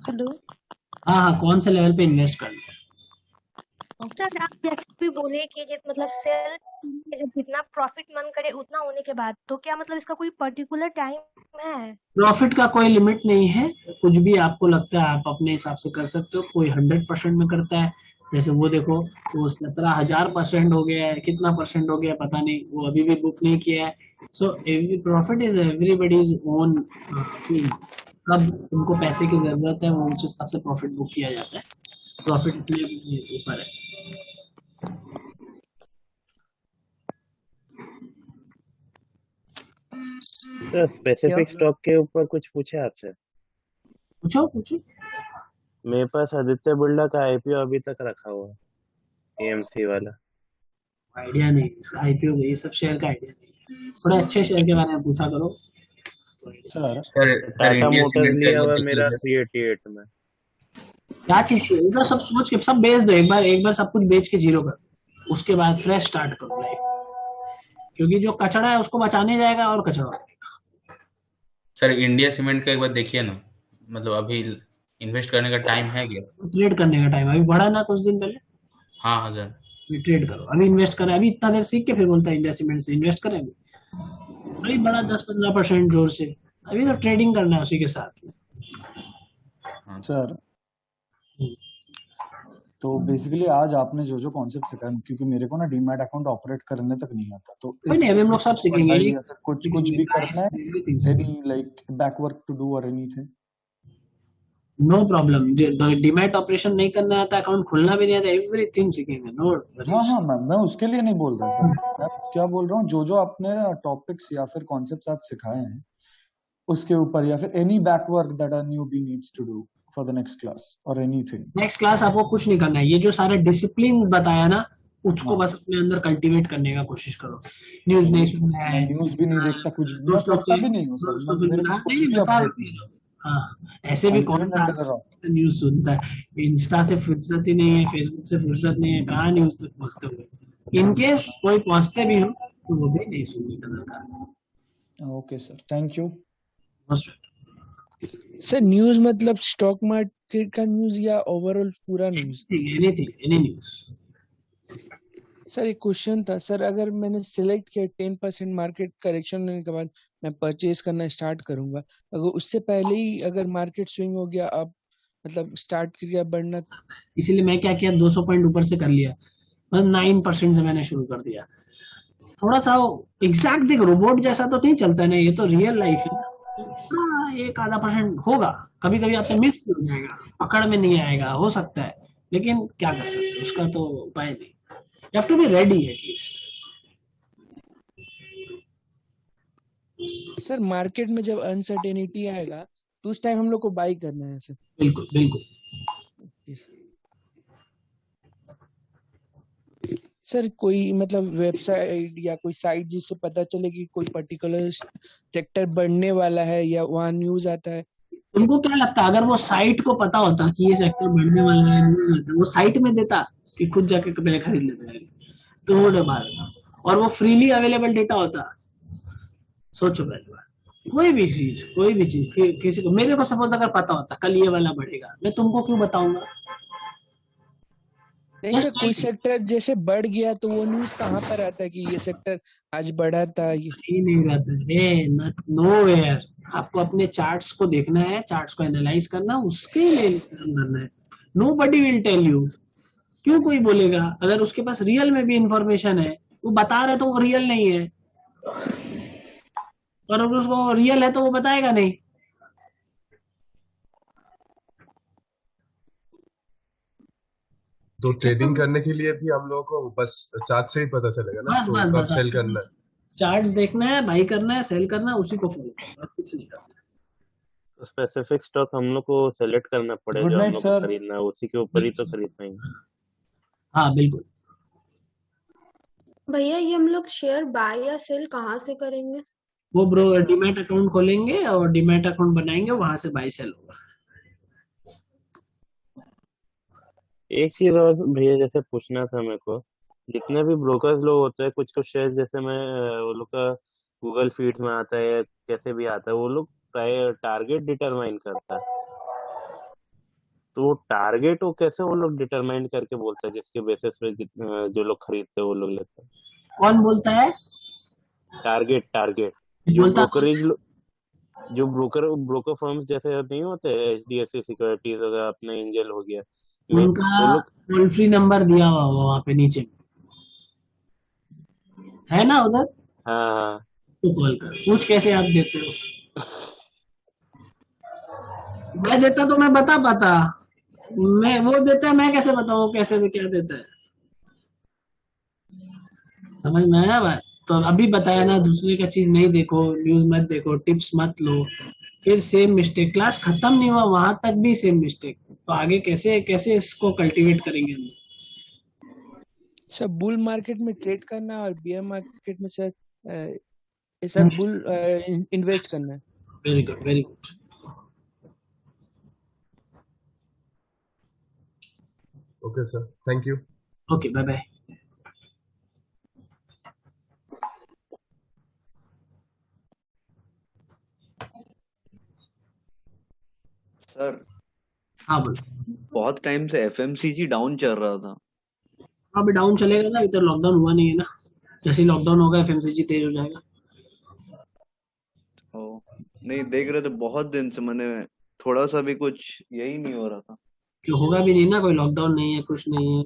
O: हेलो,
A: हाँ, कौन से लेवल पे इन्वेस्ट करना है।
C: सर आप जैसे भी बोले कि मतलब सेल जितना प्रॉफिट मन करे उतना होने के बाद, तो क्या मतलब इसका कोई पर्टिकुलर टाइम है?
A: प्रॉफिट का कोई लिमिट नहीं है, कुछ भी आपको लगता है आप अपने हिसाब से कर सकते हो। कोई 100% में करता है, जैसे वो देखो वो 17,000% हो गया है, कितना परसेंट हो गया पता नहीं, वो अभी भी बुक नहीं किया है। So profit is everybody's own. कब उनको पैसे की जरूरत है वो उस हिसाब से प्रॉफिट बुक किया जाता है, प्रॉफिट इतने ऊपर है।
E: सर स्पेसिफिक स्टॉक के ऊपर कुछ पूछे आपसे?
A: पूछो।
E: मेरे पास आदित्य बिरला का आईपीओ अभी तक रखा हुआ है, एएमसी वाला।
A: आइडिया नहीं इसका, आईपीओ ये सब शेयर का आइडिया नहीं, थोड़े अच्छे शेयर के बारे में पूछा करो।
E: टाटा मोटर्स लिया हुआ मेरा 388 में।
A: क्या चीज चाहिए? इधर सब सोच के सब बेच दो, एक बार सब कुछ बेच के जीरो कर, उसके बाद फ्रेश स्टार्ट करो लाइफ, क्योंकि जो कचरा है उसको बचाने जाएगा और कचरा।
D: सर इंडिया सीमेंट का एक बार देखिए ना, मतलब अभी इन्वेस्ट करने का टाइम है क्या?
A: ट्रेड करने का टाइम अभी बढ़ा ना कुछ दिन पहले।
D: हाँ सर,
A: अभी ट्रेड करो, अभी इन्वेस्ट करें, अभी इतना देर सीख के फिर बोलता है इंडिया सीमेंट से इन्वेस्ट करें अभी बड़ा 10-15% जोर से, अभी तो ट्रेडिंग करना है उसी के साथ में।
J: सर तो बेसिकली आज आपने जो जो कॉन्सेप्ट सिखाया, क्योंकि मेरे को ना डीमैट अकाउंट ऑपरेट करने तक नहीं आता, तो
A: नहीं अभी हम लोग सब सीखेंगे
J: या फिर कुछ भी करना है, any like backwork to do और anything?
A: No problem, demat operation नहीं करना आता, अकाउंट खोलना भी नहीं आता, एवरीथिंग सीखेंगे। नो
J: हाँ मैं उसके लिए नहीं बोल रहा सर, मैं क्या बोल रहा हूँ, जो जो आपने टॉपिक्स या फिर कॉन्सेप्ट्स आज सिखाए हैं उसके ऊपर, या फिर any backwork that a newbie needs to do for the next class और एनीथिंग।
A: नेक्स्ट क्लास आपको कुछ नहीं करना है, ये जो सारे डिसिप्लिन बताया ना उसको बस अपने अंदर कल्टीवेट करने का कोशिश करो। न्यूज नहीं सुनना है,
J: न्यूज भी नहीं देखता, कुछ भी नहीं हूँ सर।
A: हाँ ऐसे भी कौन सा न्यूज सुनता है, इंस्टा से फुर्सत ही नहीं है, फेसबुक से फुर्सत नहीं है, कहाँ न्यूज तक पहुंचते हुए। इनकेस कोई पहुंचते भी हो तो वो भी नहीं सुनने का दरकार।
J: Okay sir, thank you.
S: Sir news मतलब स्टॉक मार्केट का न्यूज या ओवरऑल पूरा news?
A: Anything, any news.
S: Sir एक क्वेश्चन था सर, अगर मैंने सिलेक्ट किया 10% मार्केट करेक्शन होने के बाद मैं परचेज करना स्टार्ट करूंगा, अगर उससे पहले ही अगर मार्केट स्विंग हो गया, अब मतलब स्टार्ट किया बढ़ना,
A: इसीलिए मैं क्या किया, 200 पॉइंट ऊपर से कर लिया, मतलब 9% से मैंने शुरू कर दिया। थोड़ा सा एग्जैक्ट देख, रोबोट जैसा तो नहीं चलता है ना, ये तो रियल लाइफ है। हाँ 1-आधा% होगा, कभी कभी आपसे मिस हो जाएगा, पकड़ में नहीं आएगा, हो सकता है, लेकिन क्या कर सकते हैं, उसका तो उपाय नहीं। You have to be ready at least.
S: Sir market में जब अनसर्टेनिटी आएगा तो उस टाइम हम लोग को बाई करना है सर?
A: बिल्कुल बिल्कुल।
S: सर कोई मतलब वेबसाइट या कोई साइट जिससे पता चले कि कोई पर्टिकुलर सेक्टर बढ़ने वाला है या वहाँ न्यूज आता है?
A: तुमको क्या लगता है, अगर वो साइट को पता होता कि ये सेक्टर बढ़ने वाला है, न्यूज आता है, वो साइट में देता कि खुद जाके पहले खरीद लेते हैं? तो और वो फ्रीली अवेलेबल डेटा होता। सोचो पहले बार, कोई भी चीज किसी को, मेरे को सपोज अगर पता होता कल ये वाला बढ़ेगा, मैं तुमको क्यों बताऊंगा?
S: नहीं सर, कोई सेक्टर जैसे बढ़ गया तो वो न्यूज कहाँ पर आता है कि ये सेक्टर आज बढ़ा था?
A: ये नहीं रहता, नोवेयर। आपको अपने चार्ट्स को देखना है, चार्ट्स को एनालाइज करना, उसके लिए करना है। Nobody will tell you. क्यों कोई बोलेगा? अगर उसके पास रियल में भी इंफॉर्मेशन है, वो बता रहे तो वो रियल नहीं है, और अगर उसको रियल है तो वो बताएगा नहीं।
H: तो ट्रेडिंग करने के लिए भी हम लोगों को बस चार्ट से ही पता चलेगा ना?
A: बस
H: कब सेल करना है,
A: चार्ट्स देखना है, बाई करना है, सेल करना है, उसी को फॉलो करना है, कुछ नहीं करना।
E: तो स्पेसिफिक स्टॉक हम लोग को सेलेक्ट करना पड़ेगा, जो हम लोग को खरीदना है उसी के ऊपर ही तो खरीद पाएंगे।
A: हाँ बिल्कुल।
R: भैया ये हम लोग शेयर बाय या सेल कहाँ से करेंगे?
A: वो ब्रो डीमैट अकाउंट खोलेंगे और डीमैट अकाउंट बनाएंगे, वहां से बाय सेल होगा।
E: एक चीज और भैया जैसे पूछना था मेरे को, जितने भी ब्रोकर्स लोग होते हैं, कुछ शेयर जैसे मैं वो लोग का गूगल फीड्स में आता है या कैसे भी आता है, वो लोग टारगेट डिटरमाइन करता है। तो टारगेट वो कैसे वो लोग डिटरमाइन करके बोलता है जिसके बेसिस पे जो लोग खरीदते हैं वो लोग लेते हैं?
A: कौन बोलता है
E: टारगेट? जो ब्रोकर फर्म्स जैसे नहीं होते, HDFC सिक्योरिटीज वगैरह, अपना एंजल हो गया,
A: उनका टोल फ्री नंबर दिया हुआ वहाँ पे नीचे है ना उधर?
E: हाँ
A: तो कॉल कर पूछ कैसे आप देते हो। मैं देता तो मैं बता पाता, मैं वो देता है, मैं कैसे बताऊँ कैसे भी क्या देता है? समझ में आया बात? तो अभी बताया ना, दूसरे का चीज नहीं देखो, न्यूज मत देखो, टिप्स मत लो, फिर सेम मिस्टेक। क्लास खत्म नहीं हुआ वहां तक भी सेम मिस्टेक, तो आगे कैसे इसको कल्टीवेट करेंगे हम?
S: सर बुल मार्केट में ट्रेड करना और बियर मार्केट में सर सब बुल इन्वेस्ट करना है।
A: Very good, very good.
H: Okay sir, thank you.
A: Okay, bye bye.
U: Sir
A: हाँ बोल।
U: बहुत टाइम से FMCG डाउन चल रहा था।
A: अभी डाउन चलेगा ना, इधर लॉकडाउन हुआ नहीं है ना, जैसे ही लॉकडाउन होगा एफएमसीजी तेज हो जाएगा।
G: ओ, नहीं देख रहे थे बहुत दिन से, मैंने थोड़ा सा भी कुछ यही नहीं हो रहा था।
A: क्यों होगा भी नहीं ना, कोई लॉकडाउन नहीं है, कुछ नहीं है।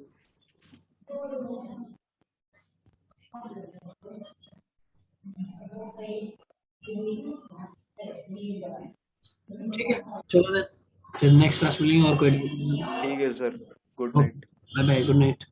A: ठीक है चलो फिर नेक्स्ट क्लास मिलेंगे और कोई
G: ठीक है sir, good night.
A: Bye bye, good night.